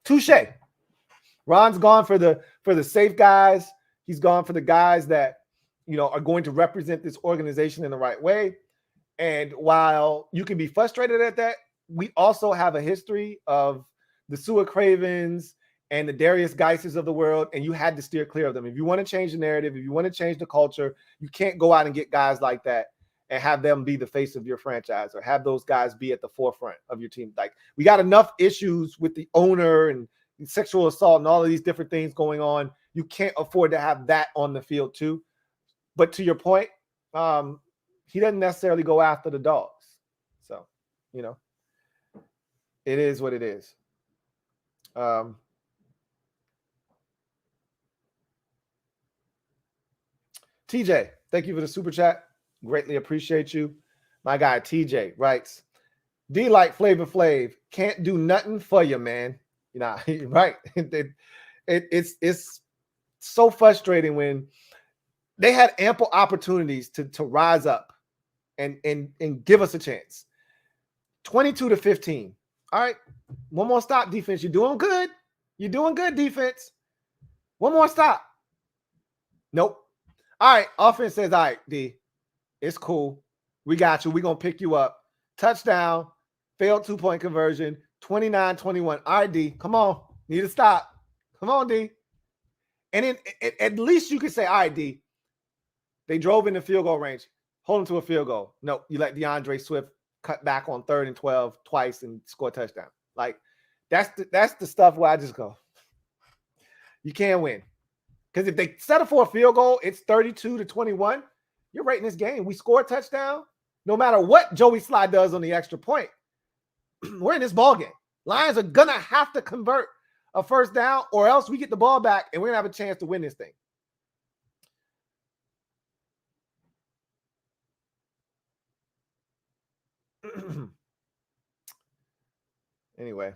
Touche. Ron's gone for the safe guys. He's gone for the guys that, you know, are going to represent this organization in the right way. And while you can be frustrated at that, we also have a history of the Sua Cravens and the Darius Geises of the world, and you had to steer clear of them. If you want to change the narrative, if you want to change the culture, you can't go out and get guys like that and have them be the face of your franchise or have those guys be at the forefront of your team. Like, we got enough issues with the owner and sexual assault and all of these different things going on. You can't afford to have that on the field too. But to your point, he doesn't necessarily go after the dogs. So, you know, it is what it is. TJ, thank you for the super chat. Greatly appreciate you. My guy TJ writes, D like Flavor Flav, can't do nothing for you, man. You know, right? It's so frustrating when they had ample opportunities to rise up and give us a chance. 22-15. All right, one more stop, defense. You're doing good. You're doing good, defense. One more stop. Nope. All right, offense says, all right, D, it's cool. We got you. We're going to pick you up. Touchdown, failed 2-point conversion, 29-21. All right, D, come on. Need to stop. Come on, D. And then at least you could say, all right, D, they drove in the field goal range. Hold them to a field goal. No, you let DeAndre Swift cut back on 3rd and 12 twice and score a touchdown. Like, that's the stuff where I just go, you can't win. Because if they settle for a field goal, it's 32-21. You're right in this game. We score a touchdown. No matter what Joey Sly does on the extra point, we're in this ball game. Lions are going to have to convert a first down, or else we get the ball back and we're going to have a chance to win this thing. Anyway.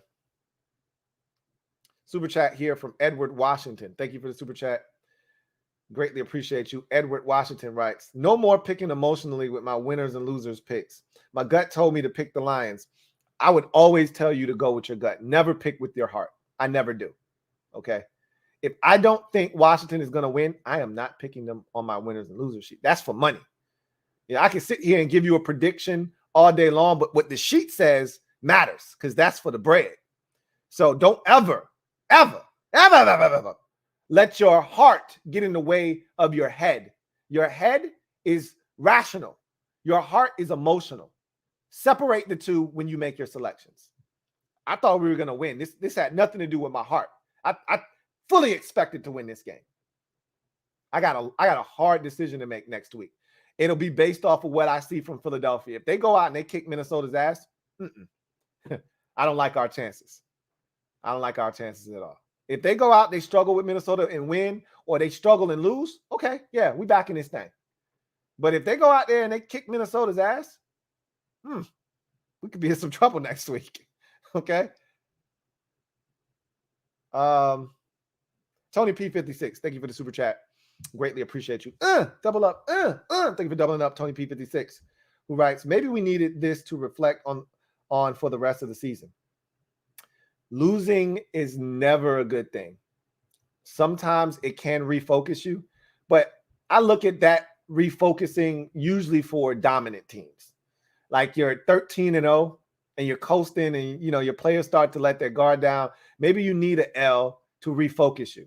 Super chat here from Edward Washington. Thank you for the super chat. Greatly appreciate you. Edward Washington writes, no more picking emotionally with my winners and losers picks. My gut told me to pick the Lions. I would always tell you to go with your gut. Never pick with your heart. I never do. Okay. If I don't think Washington is going to win, I am not picking them on my winners and losers sheet. That's for money. Yeah, I can sit here and give you a prediction all day long, but what the sheet says matters because that's for the bread. So don't ever let your heart get in the way of your head. Your head is rational. Your heart is emotional. Separate the two when you make your selections. I thought we were going to win. This had nothing to do with my heart. I fully expected to win this game. I got a hard decision to make next week. It'll be based off of what I see from Philadelphia. If they go out and they kick Minnesota's ass, I don't like our chances. I don't like our chances at all. If they go out, they struggle with Minnesota and win, or they struggle and lose, okay, yeah, we back in this thing. But if they go out there and they kick Minnesota's ass, we could be in some trouble next week. Okay. Tony P56, thank you for the super chat. Greatly appreciate you. Double up. Thank you for doubling up, Tony P56, who writes, maybe we needed this to reflect on for the rest of the season. Losing is never a good thing. Sometimes it can refocus you, but I look at that refocusing usually for dominant teams. Like you're 13-0 and you're coasting and, you know, your players start to let their guard down. Maybe you need an L to refocus you,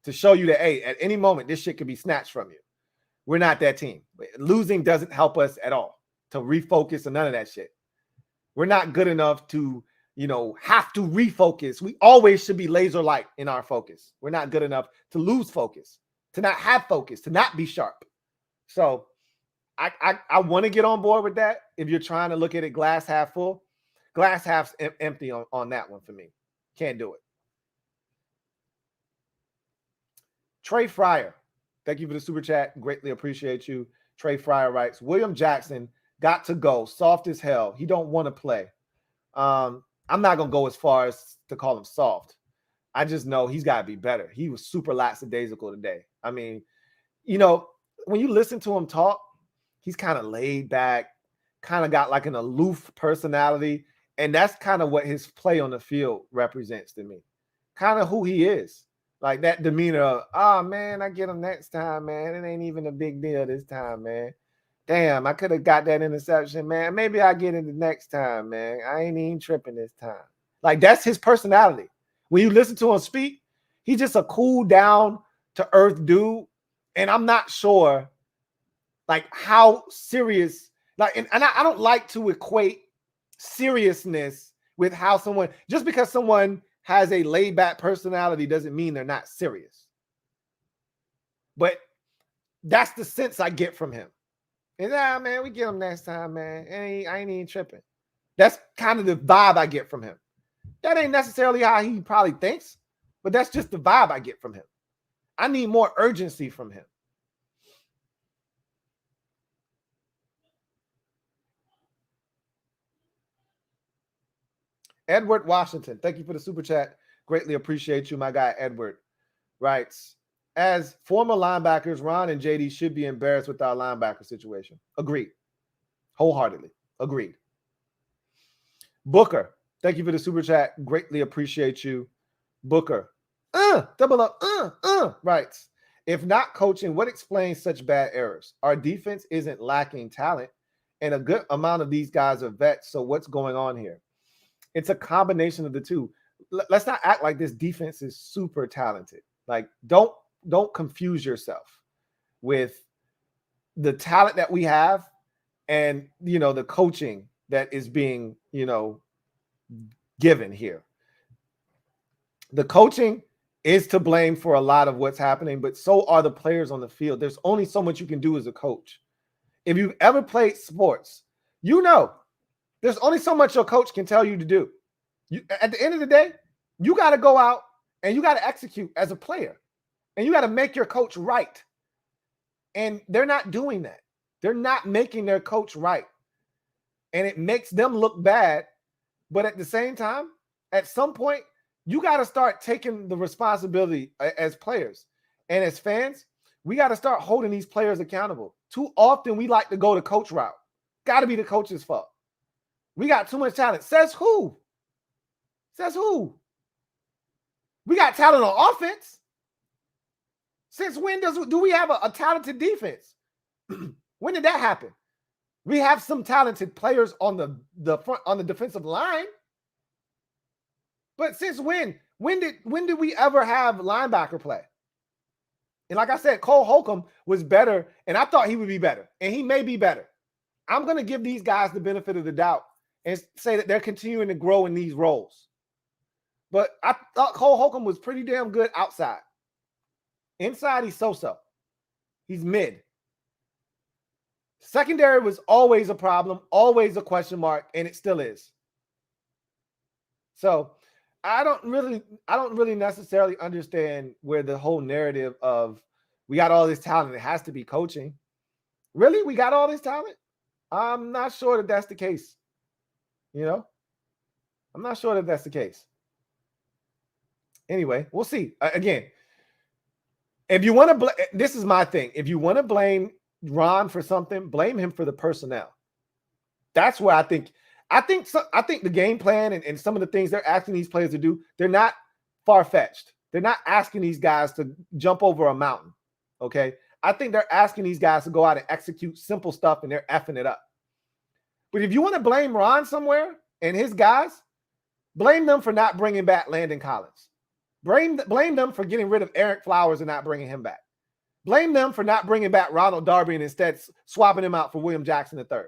to show you that, hey, at any moment, this shit could be snatched from you. We're not that team. Losing doesn't help us at all to refocus and none of that shit. We're not good enough to, you know, have to refocus. We always should be laser light in our focus. We're not good enough to lose focus, to not have focus, to not be sharp. So I want to get on board with that. If you're trying to look at it glass half full, glass half empty on that one for me. Can't do it. Trey Fryer, thank you for the super chat. Greatly appreciate you. Trey Fryer writes, William Jackson got to go. Soft as hell. He don't want to play. I'm not going to go as far as to call him soft. I just know he's got to be better. He was super lackadaisical today. I mean, you know, when you listen to him talk, he's kind of laid back, kind of got like an aloof personality. And that's kind of what his play on the field represents to me. Kind of who he is. Like that demeanor of, oh man, I get him next time, man. It ain't even a big deal this time, man. Damn, I could have got that interception, man. Maybe I get it the next time, man. I ain't even tripping this time. Like that's his personality. When you listen to him speak, he's just a cool down to earth dude. And I'm not sure like how serious, like, and I don't like to equate seriousness with how someone, just because someone has a laid back personality doesn't mean they're not serious. But that's the sense I get from him. And man, we get him next time, man. I ain't even tripping. That's kind of the vibe I get from him. That ain't necessarily how he probably thinks, but that's just the vibe I get from him. I need more urgency from him. Edward Washington, thank you for the super chat. Greatly appreciate you, my guy Edward. Writes, as former linebackers, Ron and JD should be embarrassed with our linebacker situation. Agreed. Wholeheartedly. Agreed. Booker, thank you for the super chat. Greatly appreciate you. Booker, double up, writes, if not coaching, what explains such bad errors? Our defense isn't lacking talent, and a good amount of these guys are vets. So what's going on here? It's a combination of the two. Let's not act like this defense is super talented. Like, don't confuse yourself with the talent that we have and, the coaching that is being, given here. The coaching is to blame for a lot of what's happening, but so are the players on the field. There's only so much you can do as a coach. If you've ever played sports, there's only so much your coach can tell you to do. At the end of the day, you got to go out and you got to execute as a player, and you got to make your coach right. And they're not doing that. They're not making their coach right. And it makes them look bad. But at the same time, at some point, you got to start taking the responsibility as players. And as fans, we got to start holding these players accountable. Too often, we like to go the coach route. Got to be the coach's fault. We got too much talent. Says who? Says who? We got talent on offense. Since when do we have a talented defense? When did that happen? We have some talented players on the front, on the defensive line. But since when? When did we ever have linebacker play? And like I said, Cole Holcomb was better, and I thought he would be better, and he may be better. I'm going to give these guys the benefit of the doubt and say that they're continuing to grow in these roles. But I thought Cole Holcomb was pretty damn good outside. Inside, he's so-so. He's mid. Secondary was always a problem, always a question mark, and it still is. So I don't really necessarily understand where the whole narrative of we got all this talent, it has to be coaching. Really? We got all this talent? I'm not sure that that's the case. I'm not sure that that's the case. Anyway, we'll see. Again, if you want to, this is my thing. If you want to blame Ron for something, blame him for the personnel. That's where I think the game plan and some of the things they're asking these players to do, they're not far-fetched. They're not asking these guys to jump over a mountain. Okay. I think they're asking these guys to go out and execute simple stuff, and they're effing it up. But if you want to blame Ron somewhere and his guys, blame them for not bringing back Landon Collins. Blame them for getting rid of Eric Flowers and not bringing him back. Blame them for not bringing back Ronald Darby and instead swapping him out for William Jackson III.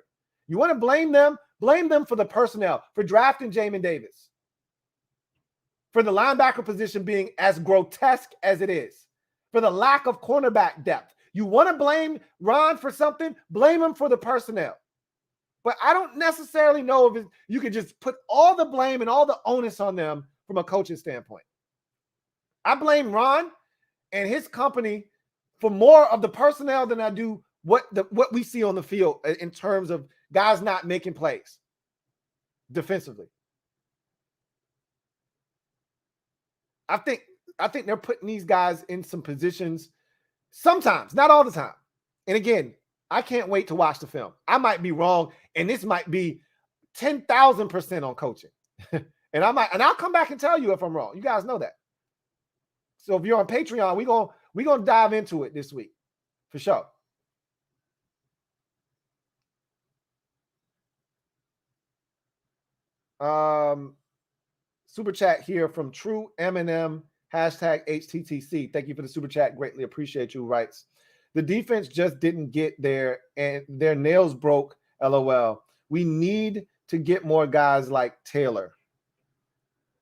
You want to blame them? Blame them for the personnel, for drafting Jamin Davis, for the linebacker position being as grotesque as it is, for the lack of cornerback depth. You want to blame Ron for something? Blame him for the personnel. But I don't necessarily know if you could just put all the blame and all the onus on them from a coaching standpoint. I blame Ron and his company for more of the personnel than I do what we see on the field in terms of guys not making plays defensively. I think they're putting these guys in some positions Sometimes, not all the time. And again, I can't wait to watch the film. I might be wrong, and this might be 10,000% on coaching. and I'll come back and tell you if I'm wrong. You guys know that. So if you're on Patreon, we're gonna dive into it this week for sure. Super chat here from True M&M #HTTC. Thank you for the super chat. Greatly appreciate you. Writes, the defense just didn't get there and their nails broke. LOL. We need to get more guys like Taylor.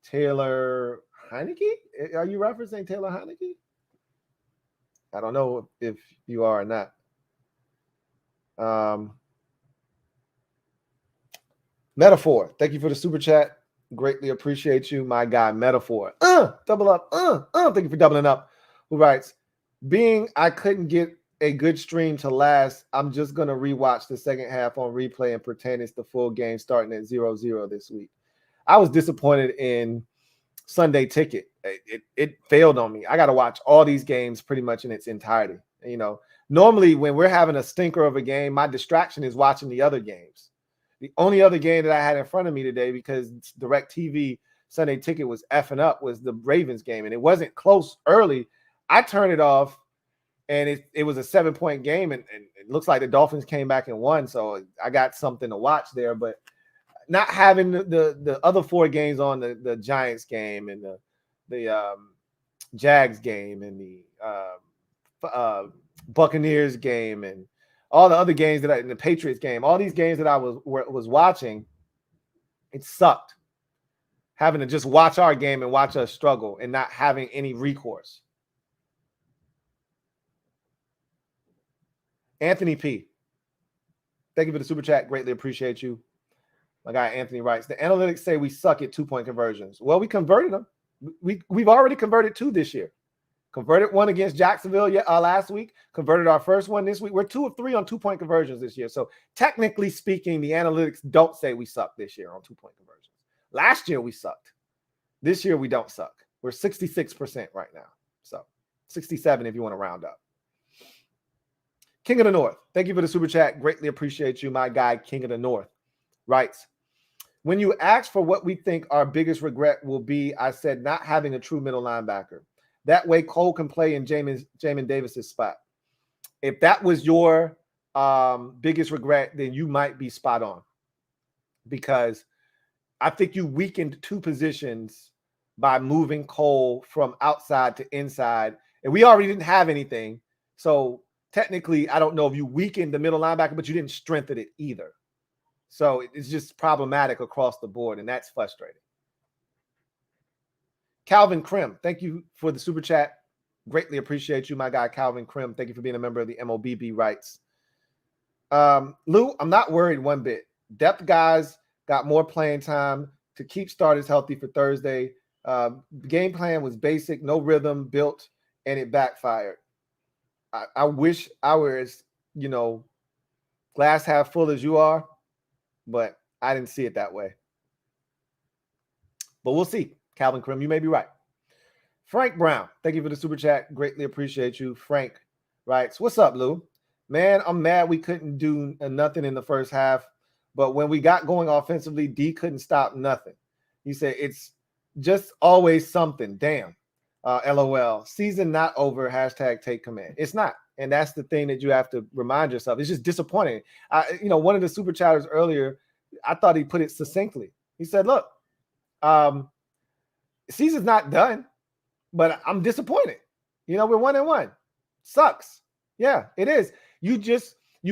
Taylor Heineke? Are you referencing Taylor Heineke? I don't know if you are or not. Metaphor. Thank you for the super chat. Greatly appreciate you, my guy, Metaphor. Double up. Thank you for doubling up. Who writes, being I couldn't get a good stream to last, I'm just going to rewatch the second half on replay and pretend it's the full game starting at 0-0 this week. I was disappointed in Sunday Ticket. It failed on me. I got to watch all these games pretty much in its entirety. You know, normally when we're having a stinker of a game, my distraction is watching the other games. The only other game that I had in front of me today, because DirecTV Sunday Ticket was effing up, was the Ravens game, and it wasn't close early. I turned it off, and it was a 7-point game, and it looks like the Dolphins came back and won, so I got something to watch there. But not having the other 4 games on, the Giants game and the Jags game and the Buccaneers game and all the other games in the Patriots game, all these games that I was watching, it sucked. Having to just watch our game and watch us struggle and not having any recourse. Anthony P. Thank you for the super chat. Greatly appreciate you. My guy Anthony writes, the analytics say we suck at 2-point conversions. Well, we converted them. We've already converted 2 this year. Converted 1 against Jacksonville last week. Converted our first one this week. We're 2 of 3 on 2-point conversions this year. So technically speaking, the analytics don't say we suck this year on 2-point conversions. Last year we sucked. This year we don't suck. We're 66% right now. So 67 if you want to round up. King of the North. Thank you for the super chat. Greatly appreciate you, my guy, King of the North. Writes, when you asked for what we think our biggest regret will be, I said not having a true middle linebacker. That way Cole can play in Jamin Davis's spot. If that was your biggest regret, then you might be spot on. Because I think you weakened 2 positions by moving Cole from outside to inside. And we already didn't have anything. So technically, I don't know if you weakened the middle linebacker, but you didn't strengthen it either. So it's just problematic across the board, and that's frustrating. Calvin Krim, thank you for the super chat. Greatly appreciate you, my guy, Calvin Krim. Thank you for being a member of the MOBB Rights. Lou, I'm not worried one bit. Depth guys got more playing time to keep starters healthy for Thursday. The game plan was basic, no rhythm built, and it backfired. I wish I were as, glass half full as you are, but I didn't see it that way. But we'll see. Calvin Krim, you may be right. Frank Brown, thank you for the super chat. Greatly appreciate you. Frank writes, what's up, Lou? Man, I'm mad we couldn't do nothing in the first half, but when we got going offensively, D couldn't stop nothing. He said, it's just always something. Damn. LOL. Season not over. #take command. It's not. And that's the thing that you have to remind yourself. It's just disappointing. One of the super chatters earlier, I thought he put it succinctly. He said, look, season's not done, but I'm disappointed. We're 1-1. Sucks. Yeah, it is. You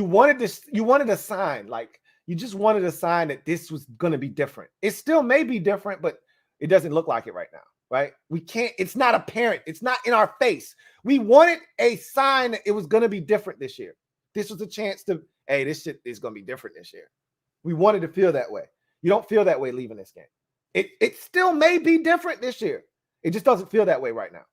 wanted a sign. Like, you just wanted a sign that this was going to be different. It still may be different, but it doesn't look like it right now. Right? We can't, it's not apparent. It's not in our face. We wanted a sign that it was going to be different this year. This was a chance to, hey, this shit is going to be different this year. We wanted to feel that way. You don't feel that way leaving this game. It still may be different this year. It just doesn't feel that way right now.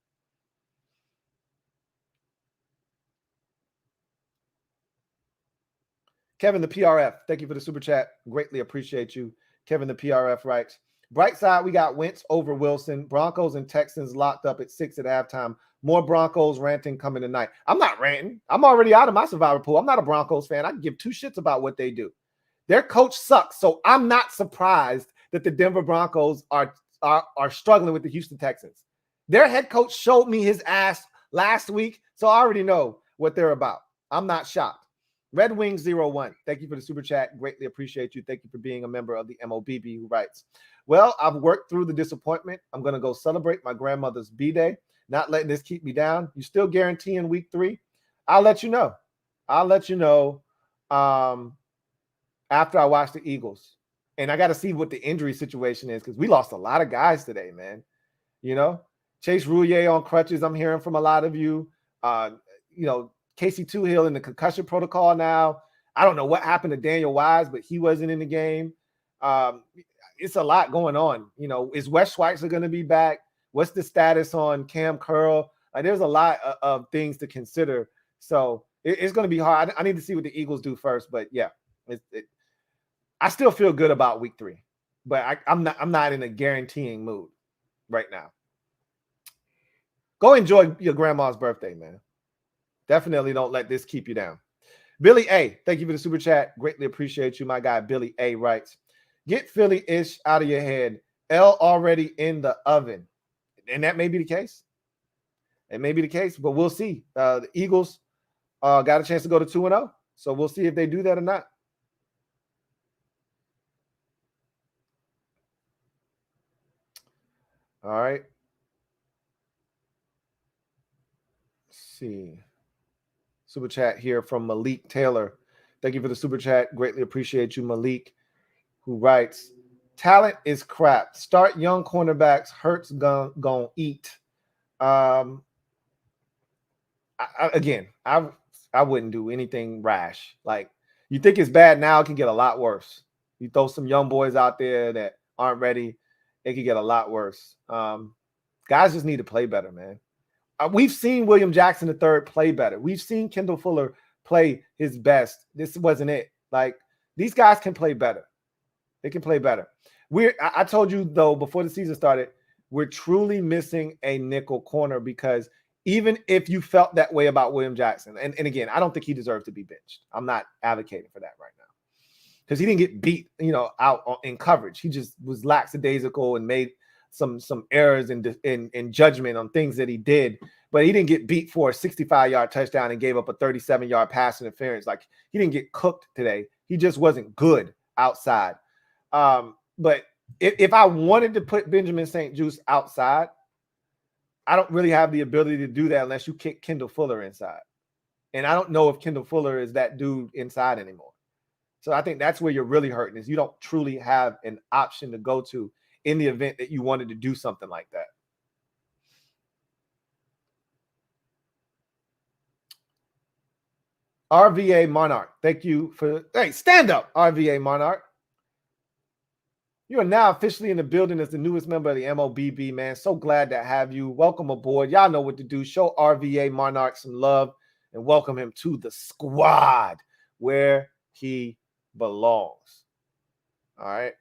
Kevin the PRF, thank you for the super chat. Greatly appreciate you. Kevin the PRF writes, bright side, we got Wentz over Wilson. Broncos and Texans locked up at 6 at halftime. More Broncos ranting coming tonight. I'm not ranting. I'm already out of my survivor pool. I'm not a Broncos fan. I can give two shits about what they do. Their coach sucks, so I'm not surprised that the Denver Broncos are struggling with the Houston Texans. Their head coach showed me his ass last week, so I already know what they're about. I'm not shocked. Red Wings 01. Thank you for the super chat. Greatly appreciate you. Thank you for being a member of the MOBB, who writes, well, I've worked through the disappointment. I'm going to go celebrate my grandmother's B-Day. Not letting this keep me down. You still guaranteeing week 3? I'll let you know. I'll let you know after I watch the Eagles. And I got to see what the injury situation is, because we lost a lot of guys today, man. You know, Chase Roulier on crutches. I'm hearing from a lot of you. You know, Casey Toohill in the concussion protocol now. I don't know what happened to Daniel Wise, but he wasn't in the game. It's a lot going on. You know, is Wes Schweitzer going to be back? What's the status on Cam Curl? There's a lot of things to consider. So it's going to be hard. I need to see what the Eagles do first. But yeah, I still feel good about week 3, but I'm not in a guaranteeing mood right now. Go enjoy your grandma's birthday, man. Definitely don't let this keep you down. Billy A, thank you for the super chat. Greatly appreciate you. My guy Billy A writes, get Philly-ish out of your head. L already in the oven. And that may be the case. It may be the case, but we'll see. The Eagles got a chance to go to 2-0. So we'll see if they do that or not. All right. Let's see. Super chat here from Malik Taylor. Thank you for the super chat. Greatly appreciate you, Malik, who writes, talent is crap. Start young cornerbacks. Hurts gonna eat. Again, I wouldn't do anything rash. Like, you think it's bad now, it can get a lot worse. You throw some young boys out there that aren't ready, it could get a lot worse. Guys just need to play better, man. We've seen William Jackson III play better. We've seen Kendall Fuller play his best. This wasn't it. Like, these guys can play better. They can play better. I told you, though, before the season started, we're truly missing a nickel corner, because even if you felt that way about William Jackson, and again, I don't think he deserves to be benched. I'm not advocating for that right now, because he didn't get beat, out in coverage. He just was lackadaisical and made some errors in judgment on things that he did, but he didn't get beat for a 65-yard touchdown and gave up a 37-yard pass interference. Like, he didn't get cooked today. He just wasn't good outside. But if I wanted to put Benjamin St-Juste outside, I don't really have the ability to do that unless you kick Kendall Fuller inside. And I don't know if Kendall Fuller is that dude inside anymore. So I think that's where you're really hurting, is you don't truly have an option to go to in the event that you wanted to do something like that. RVA Monarch, thank you for, hey, stand up, RVA Monarch. You are now officially in the building as the newest member of the MOBB, man. So glad to have you. Welcome aboard. Y'all know what to do. Show RVA Monarch some love and welcome him to the squad where he belongs. All right.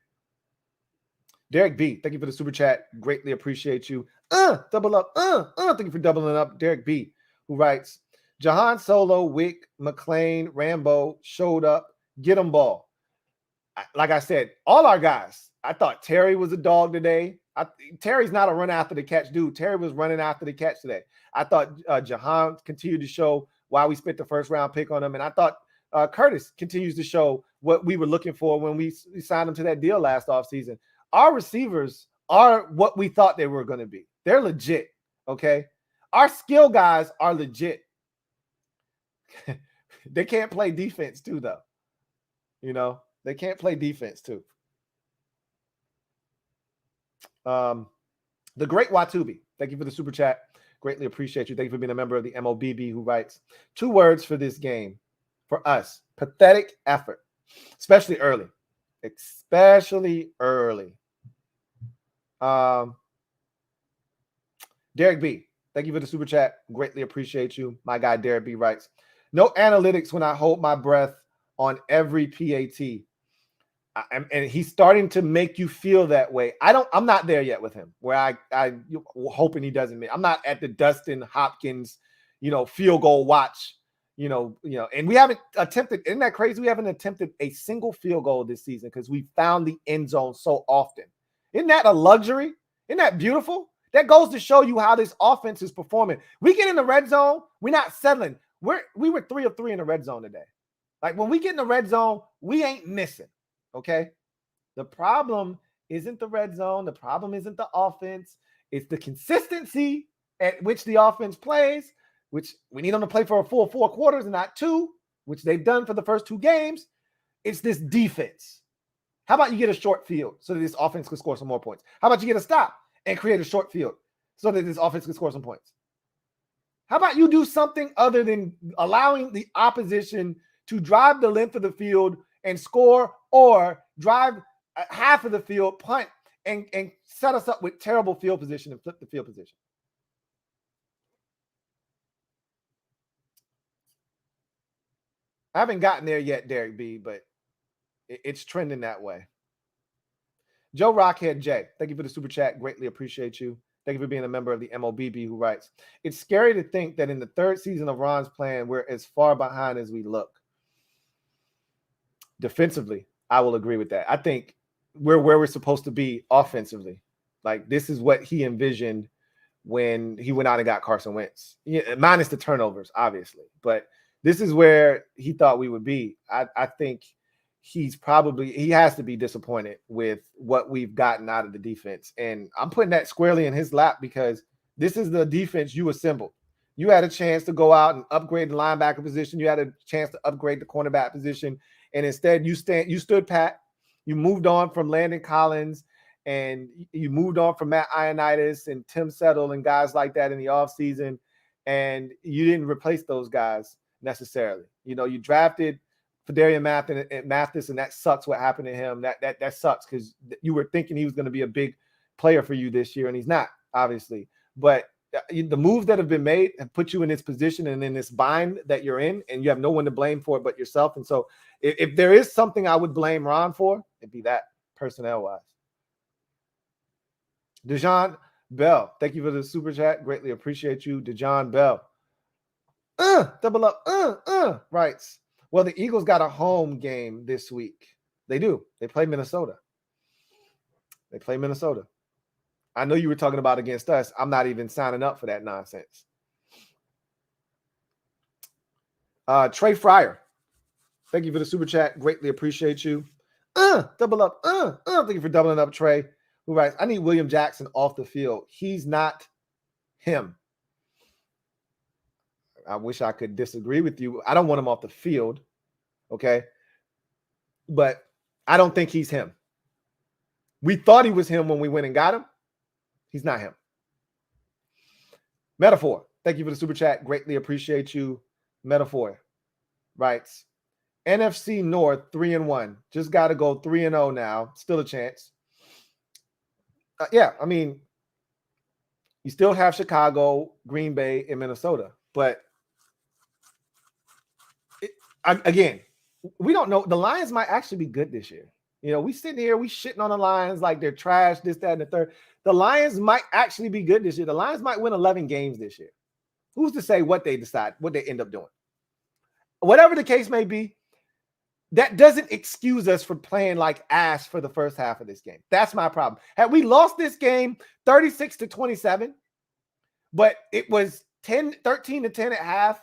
Derek B, thank you for the super chat. Greatly appreciate you. Double up. Thank you for doubling up. Derek B, who writes, Jahan Solo, Wick, McLean, Rambo showed up. Get them ball. Like I said, all our guys. I thought Terry was a dog today. Terry's not a run after the catch dude. Terry was running after the catch today. I thought Jahan continued to show why we spent the first round pick on him. And I thought Curtis continues to show what we were looking for when we signed him to that deal last offseason. Our receivers are what we thought they were going to be. They're legit, okay? Our skill guys are legit. They can't play defense too, though. They can't play defense too. The great Watubi, thank you for the super chat. Greatly appreciate you. Thank you for being a member of the MOBB, who writes, 2 words for this game for us: pathetic effort, especially early. Derek B, thank you for the super chat. Greatly appreciate you. My guy Derek B writes, no analytics when I hold my breath on every PAT. And he's starting to make you feel that way. I'm not there yet with him where I hoping he doesn't. I'm not at the Dustin Hopkins, field goal watch, and we haven't attempted. Isn't that crazy? We haven't attempted a single field goal this season because we found the end zone so often. Isn't that a luxury? Isn't that beautiful? That goes to show you how this offense is performing. We get in the red zone, we're not settling. We were 3 of 3 in the red zone today. Like when we get in the red zone, we ain't missing. Okay. The problem isn't the red zone. The problem isn't the offense. It's the consistency at which the offense plays, which we need them to play for a full 4 quarters and not 2, which they've done for the first 2 games. It's this defense. How about you get a short field so that this offense can score some more points? How about you get a stop and create a short field so that this offense can score some points? How about you do something other than allowing the opposition to drive the length of the field and score, or drive half of the field, punt, and set us up with terrible field position and flip the field position? I haven't gotten there yet, Derek B, but it's trending that way. Joe Rockhead J, thank you for the super chat. Greatly appreciate you. Thank you for being a member of the MOBB, who writes, it's scary to think that in the 3rd season of Ron's plan, we're as far behind as we look. Defensively, I will agree with that. I think we're where we're supposed to be offensively. Like, this is what he envisioned when he went out and got Carson Wentz. Minus the turnovers, obviously. But this is where he thought we would be. I think he has to be disappointed with what we've gotten out of the defense. And I'm putting that squarely in his lap because this is the defense you assembled. You had a chance to go out and upgrade the linebacker position. You had a chance to upgrade the cornerback position. And instead, you stood pat. You moved on from Landon Collins, and you moved on from Matt Ioannidis and Tim Settle and guys like that in the offseason, and you didn't replace those guys necessarily. You drafted Fedarian Mathis, and that sucks what happened to him. That sucks because you were thinking he was going to be a big player for you this year, and he's not, obviously. But the moves that have been made have put you in this position and in this bind that you're in, and you have no one to blame for it but yourself. And so if there is something I would blame Ron for, it'd be that, personnel-wise. Dejan Bell, thank you for the super chat. Greatly appreciate you, Dejan Bell. Double up, writes, well, the Eagles got a home game this week. They do. They play Minnesota. I know you were talking about against us. I'm not even signing up for that nonsense. Trey Fryer, thank you for the super chat. Greatly appreciate you. Double up. Thank you for doubling up, Trey, who writes, I need William Jackson off the field. He's not him. I wish I could disagree with you. I don't want him off the field, okay? But I don't think he's him. We thought he was him when we went and got him. He's not him. Metaphor, thank you for the super chat. Greatly appreciate you. Metaphor writes, NFC North 3-1. Just got to go 3-0 now. Still a chance. Yeah, I mean, you still have Chicago, Green Bay, and Minnesota. But again, we don't know. The Lions might actually be good this year. We sitting here, we shitting on the Lions like they're trash, this, that, and the third. The Lions might actually be good this year. The Lions might win 11 games this year. Who's to say what they decide, what they end up doing? Whatever the case may be, that doesn't excuse us for playing like ass for the first half of this game. That's my problem. Had we lost this game 36-27, but it was 13-10 at half,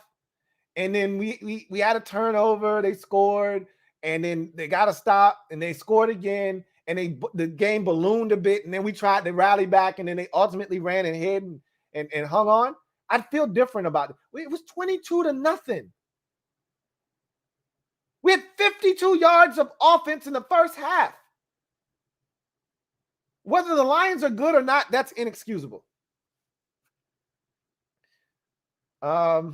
and then we had a turnover, they scored, and then they got to stop, and they scored again, and the game ballooned a bit, and then we tried to rally back, and then they ultimately ran and hid and hung on. I'd feel different about it. It was 22-0. We had 52 yards of offense in the first half. Whether the Lions are good or not, that's inexcusable. But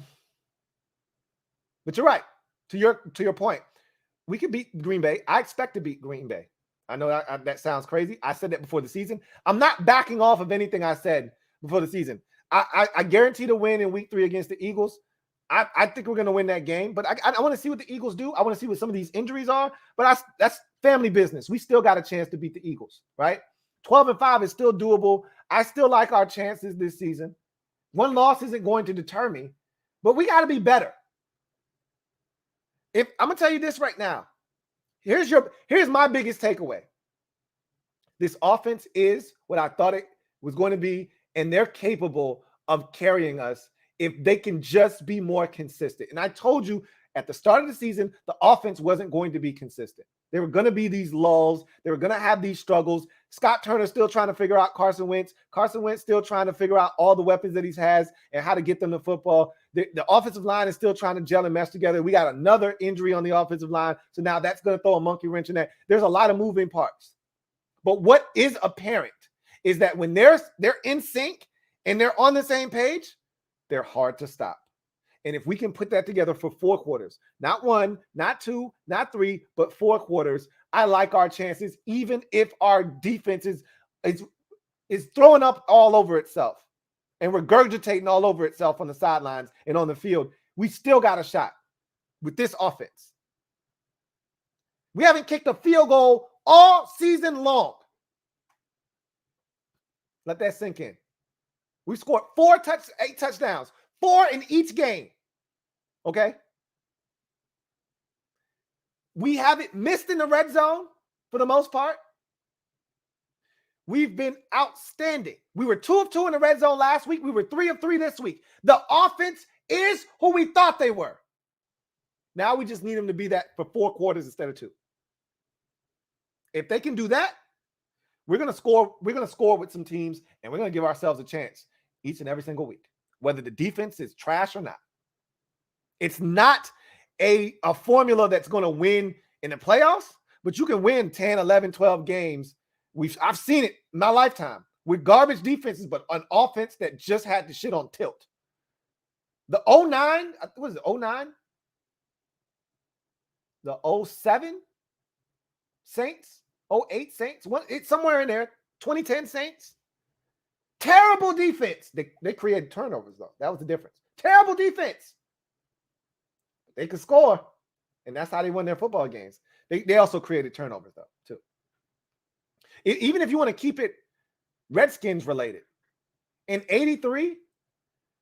you're right. To your point, we could beat Green Bay. I expect to beat Green Bay. I know that sounds crazy. I said that before the season. I'm not backing off of anything I said before the season. I guarantee to win in week 3 against the Eagles. I think we're going to win that game, but I want to see what the Eagles do. I want to see what some of these injuries are, but family business. We still got a chance to beat the Eagles, right? 12-5 is still doable. I still like our chances this season. One loss isn't going to deter me, but we got to be better. If I'm gonna tell you this right now, here's my biggest takeaway. This offense is what I thought it was going to be, and they're capable of carrying us if they can just be more consistent. And I told you at the start of the season, the offense wasn't going to be consistent. There were going to be these lulls. They were going to have these struggles. Scott Turner still trying to figure out Carson Wentz. Carson Wentz still trying to figure out all the weapons that he has and how to get them to football. The offensive line is still trying to gel and mesh together. We got another injury on the offensive line. So now that's going to throw a monkey wrench in that. There's a lot of moving parts. But what is apparent is that when they're in sync and they're on the same page, they're hard to stop. And if we can put that together for 4 quarters, not 1, not 2, not 3, but 4 quarters, I like our chances, even if our defense is throwing up all over itself and regurgitating all over itself on the sidelines and on the field. We still got a shot with this offense. We haven't kicked a field goal all season long. Let that sink in. We scored 8 touchdowns, 4 in each game. Okay? We haven't missed in the red zone for the most part. We've been outstanding. We were 2 of 2 in the red zone last week. We were 3 of 3 this week. The offense is who we thought they were. Now we just need them to be that for 4 quarters instead of 2. If they can do that, we're going to score. We're going to score with some teams, and we're going to give ourselves a chance each and every single week, whether the defense is trash or not. It's not a formula that's going to win in the playoffs, but you can win 10, 11, 12 games. I've seen it in my lifetime with garbage defenses, but an offense that just had the shit on tilt. The 09, what was it, 09? The 07 Saints? 08 Saints? It's somewhere in there. 2010 Saints? Terrible defense. They created turnovers, though. That was the difference. Terrible defense. They could score, and that's how they won their football games. They also created turnovers, though, too. Even if you want to keep it Redskins related, in 83,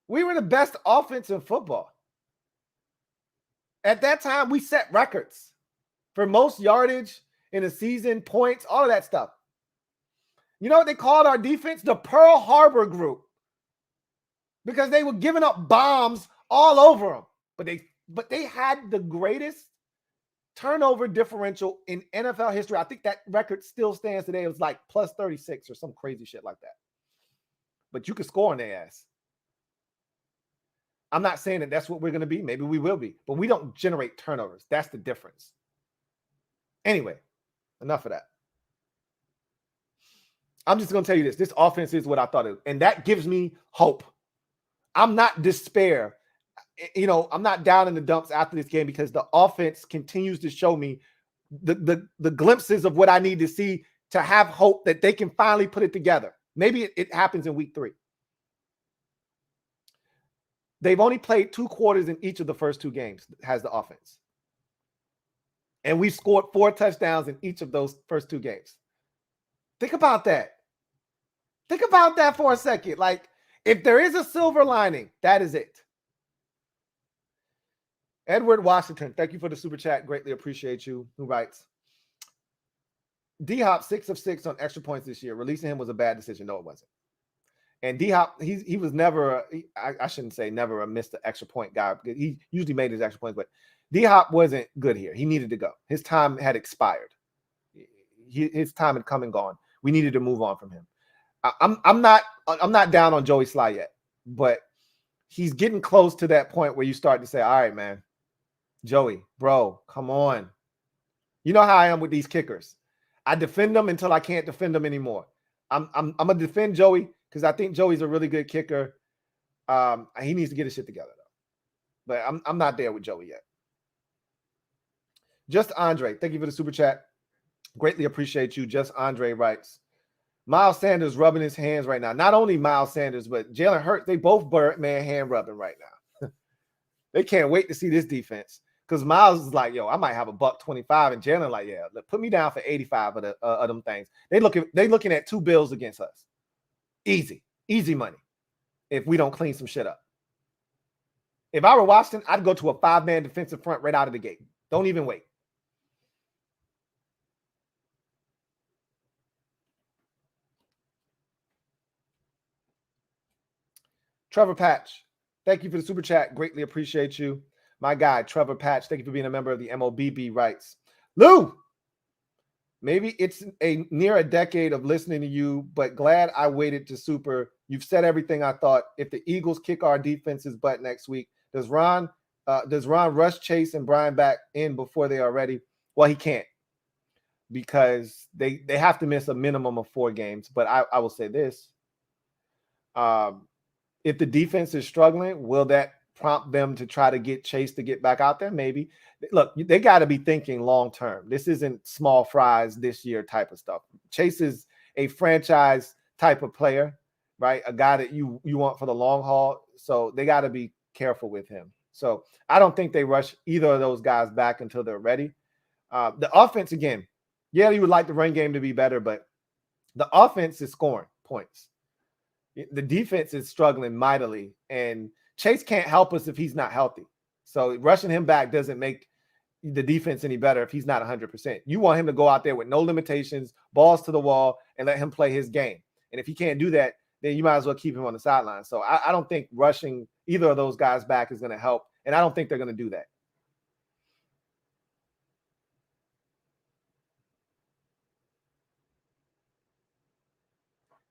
we were the best offense in football. At that time, we set records for most yardage in a season, points, all of that stuff. You know what they called our defense? The Pearl Harbor Group. Because they were giving up bombs all over them. But they had the greatest turnover differential in NFL history. I think that record still stands today. It was like plus 36 or some crazy shit like that. But you could score on their ass. I'm not saying that that's what we're going to be. Maybe we will be. But we don't generate turnovers. That's the difference. Anyway, enough of that. I'm just going to tell you this. This offense is what I thought it was. And that gives me hope. I'm not despair. You know, I'm not down in the dumps after this game because the offense continues to show me the glimpses of what I need to see to have hope that they can finally put it together. Maybe it happens in week 3. They've only played 2 quarters in each of the first 2 games, has the offense. And we scored 4 touchdowns in each of those first 2 games. Think about that. Think about that for a second. Like, if there is a silver lining, that is it. Edward Washington, thank you for the super chat. Greatly appreciate you. Who writes, D-Hop 6 of 6 on extra points this year. Releasing him was a bad decision. No, it wasn't. And D-Hop, he was never, I shouldn't say never a missed extra point guy. He usually made his extra points, but D-Hop wasn't good here. He needed to go. His time had expired. His time had come and gone. We needed to move on from him. I'm not down on Joey Sly yet, but he's getting close to that point where you start to say, all right, man, Joey, bro, come on. You know how I am with these kickers. I defend them until I can't defend them anymore. I'm gonna defend Joey because I think Joey's a really good kicker. He needs to get his shit together though. But I'm not there with Joey yet. Just Andre, thank you for the super chat. Greatly appreciate you. Just Andre writes, Miles Sanders rubbing his hands right now. Not only Miles Sanders, but Jalen Hurts, they both Birdman hand rubbing right now. They can't wait to see this defense. Because Miles is like, yo, I might have a $125, and Jalen like, yeah, put me down for 85 of them things. They looking at 2 bills against us. Easy money if we don't clean some shit up. If I were Washington, I'd go to a 5-man defensive front right out of the gate. Don't even wait. Trevor Patch, thank you for the super chat. Greatly appreciate you. My guy, Trevor Patch, thank you for being a member of the MOBB Rights. Lou, maybe it's near a decade of listening to you, but glad I waited to super. You've said everything I thought. If the Eagles kick our defense's butt next week, does Ron rush Chase and Brian back in before they are ready? Well, he can't, because they have to miss a minimum of 4 games. But I will say this. If the defense is struggling, will that prompt them to try to get Chase to get back out there? Maybe. Look, they got to be thinking long term. This isn't small fries this year type of stuff. Chase is a franchise type of player, right? A guy that you want for the long haul. So they got to be careful with him. So I don't think they rush either of those guys back until they're ready. The offense, again, yeah, you would like the run game to be better, but the offense is scoring points. The defense is struggling mightily, and Chase can't help us if he's not healthy. So rushing him back doesn't make the defense any better if he's not 100%. You want him to go out there with no limitations, balls to the wall, and let him play his game. And if he can't do that, then you might as well keep him on the sideline. So I don't think rushing either of those guys back is going to help, and I don't think they're going to do that.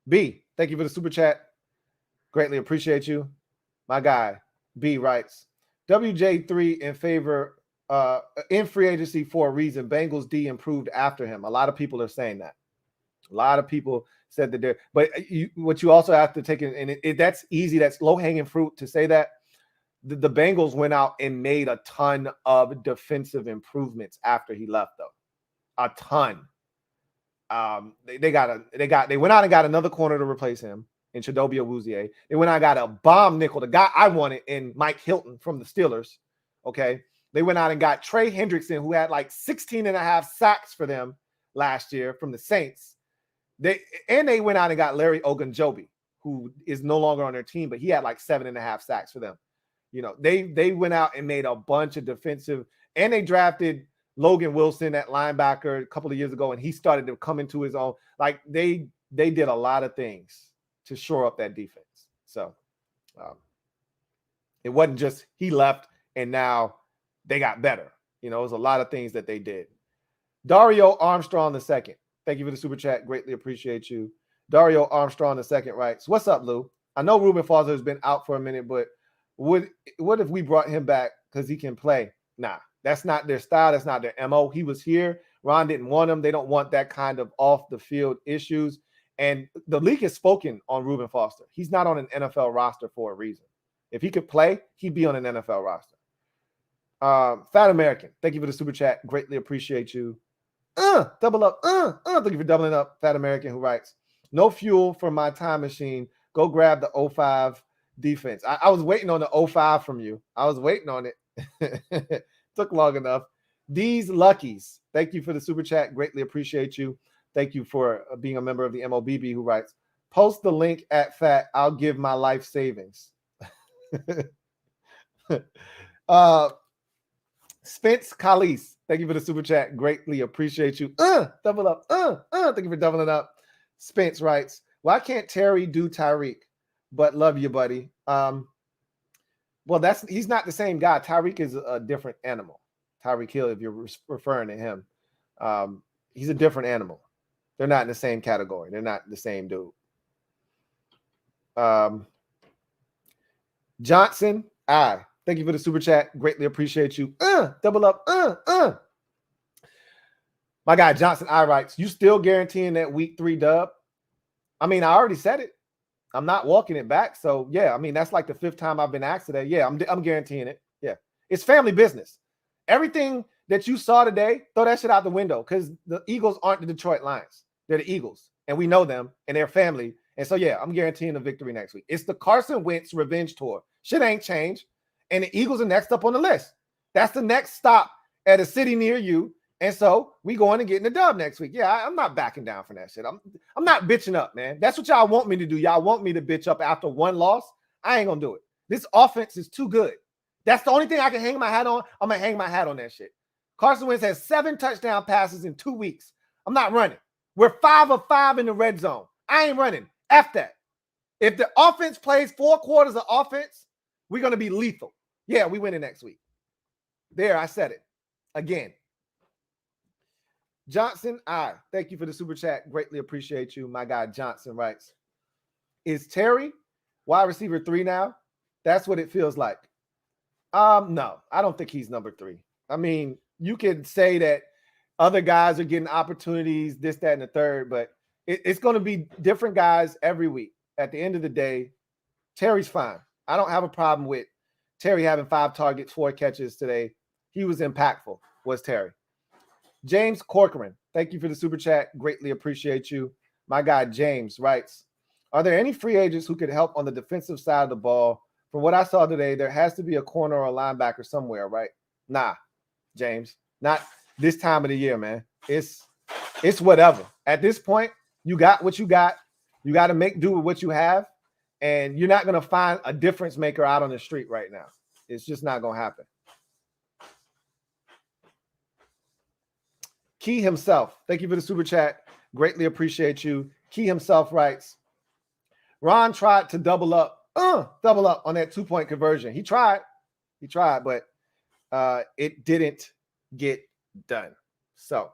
B, thank you for the super chat. Greatly appreciate you. My guy, B, writes, WJ3 in favor in free agency for a reason. Bengals D improved after him. A lot of people are saying that. A lot of people said that they're, but what you also have to take in, and that's easy, that's low-hanging fruit to say that. The Bengals went out and made a ton of defensive improvements after he left, though. A ton. They went out and got another corner to replace him in Chidobe Awuzie. They went out and got a bomb nickel, the guy I wanted, in Mike Hilton from the Steelers. Okay. They went out and got Trey Hendrickson, who had like 16 and a half sacks for them last year from the Saints. They went out and got Larry Ogunjobi, who is no longer on their team, but he had like 7.5 sacks for them. You know, they went out and made a bunch of defensive, and they drafted Logan Wilson at linebacker a couple of years ago, and he started to come into his own. Like they did a lot of things to shore up that defense. So it wasn't just he left and now they got better. You know, it was a lot of things that they did. Dario Armstrong II. Thank you for the super chat. Greatly appreciate you. Dario Armstrong II writes, what's up, Lou? I know Ruben Foster has been out for a minute, but what if we brought him back because he can play? Nah, that's not their style. That's not their MO. He was here. Ron didn't want him. They don't want that kind of off-the-field issues. And the league has spoken on Ruben Foster. He's not on an NFL roster for a reason. If he could play, he'd be on an NFL roster. Fat American, thank you for the super chat. Greatly appreciate you. Double up. Thank you for doubling up, Fat American, who writes, no fuel for my time machine. Go grab the 05 defense. I was waiting on the 05 from you. I was waiting on it. Took long enough. These Luckies, thank you for the super chat. Greatly appreciate you. Thank you for being a member of the MOBB, who writes, post the link at Fat. I'll give my life savings. Spence Kalis, thank you for the super chat. Greatly appreciate you. Double up. Thank you for doubling up. Spence writes, why can't Terry do Tyreek? But love you, buddy. Well, he's not the same guy. Tyreek is a different animal. Tyreek Hill, if you're referring to him, he's a different animal. They're not in the same category. They're not the same dude. Johnson, thank you for the super chat. Greatly appreciate you. Double up. My guy Johnson writes, you still guaranteeing that week 3 dub? I mean, I already said it. I'm not walking it back. So yeah, I mean, that's like the 5th time I've been asked today. Yeah, I'm guaranteeing it. Yeah, it's family business. Everything that you saw today, throw that shit out the window, because the Eagles aren't the Detroit Lions. They're the Eagles, and we know them, and they're family. And so yeah, I'm guaranteeing a victory next week. It's the Carson Wentz revenge tour. Shit ain't changed, and the Eagles are next up on the list. That's the next stop at a city near you. And so we going to get in the dub next week. Yeah, I'm not backing down from that shit. I'm not bitching up, man. That's what y'all want me to do. Y'all want me to bitch up after one loss. I ain't gonna do it. This offense is too good. That's the only thing I can hang my hat on. I'm gonna hang my hat on that shit. Carson Wentz has 7 touchdown passes in 2 weeks. I'm not running. We're 5 of 5 in the red zone. I ain't running. F that. If the offense plays 4 quarters of offense, we're gonna be lethal. Yeah, we win it next week. There, I said it again. Johnson, thank you for the super chat. Greatly appreciate you. My guy Johnson writes, is Terry wide receiver 3 now? That's what it feels like. No, I don't think he's number 3. I mean, you could say that other guys are getting opportunities, this, that, and the third, but it's going to be different guys every week. At the end of the day, Terry's fine. I don't have a problem with Terry having 5 targets, 4 catches today. He was impactful, was Terry. James Corcoran, thank you for the super chat. Greatly appreciate you. My guy James writes, are there any free agents who could help on the defensive side of the ball? From what I saw today, there has to be a corner or a linebacker somewhere, right? Nah, James, not this time of the year, man. It's whatever. At this point, you got what you got. You got to make do with what you have, and you're not going to find a difference maker out on the street right now. It's just not going to happen. Key himself, thank you for the super chat. Greatly appreciate you. Key himself writes, Ron tried to double up on that 2-point conversion. He tried, but it didn't get done. So,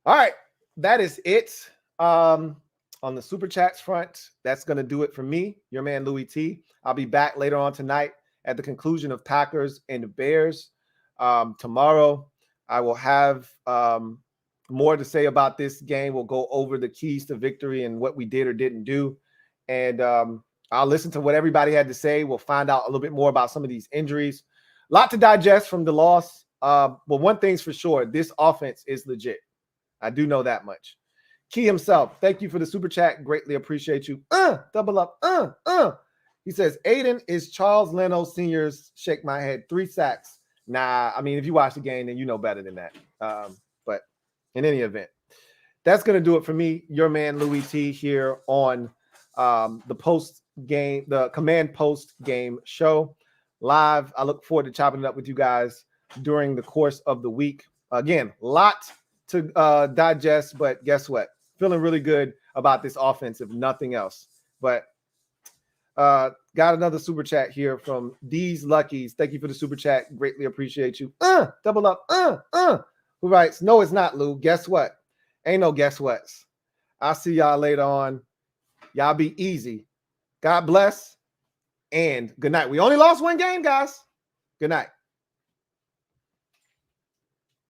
all right, that is it on the super chats front. That's going to do it for me, your man Louie T. I'll be back later on tonight at the conclusion of Packers and the Bears. Tomorrow, I will have more to say about this game. We'll go over the keys to victory and what we did or didn't do. And I'll listen to what everybody had to say. We'll find out a little bit more about some of these injuries. A lot to digest from the loss. But one thing's for sure, this offense is legit. I do know that much. Key himself, thank you for the super chat. Greatly appreciate you. Double up. He says, Aiden is Charles Leno Sr.'s shake my head. 3 sacks. Nah, I mean, if you watch the game, then you know better than that. But in any event, that's going to do it for me, your man Louie T, here on the Command Post Game Show live. I look forward to chopping it up with you guys during the course of the week. Again, lot to digest, but guess what? Feeling really good about this offense, if nothing else. But got another super chat here from D's Luckies. Thank you for the super chat. Greatly appreciate you. Double up. Who writes, no, it's not, Lou. Guess what? Ain't no guess whats. I'll see y'all later on. Y'all be easy. God bless and good night. We only lost 1 game, guys. Good night.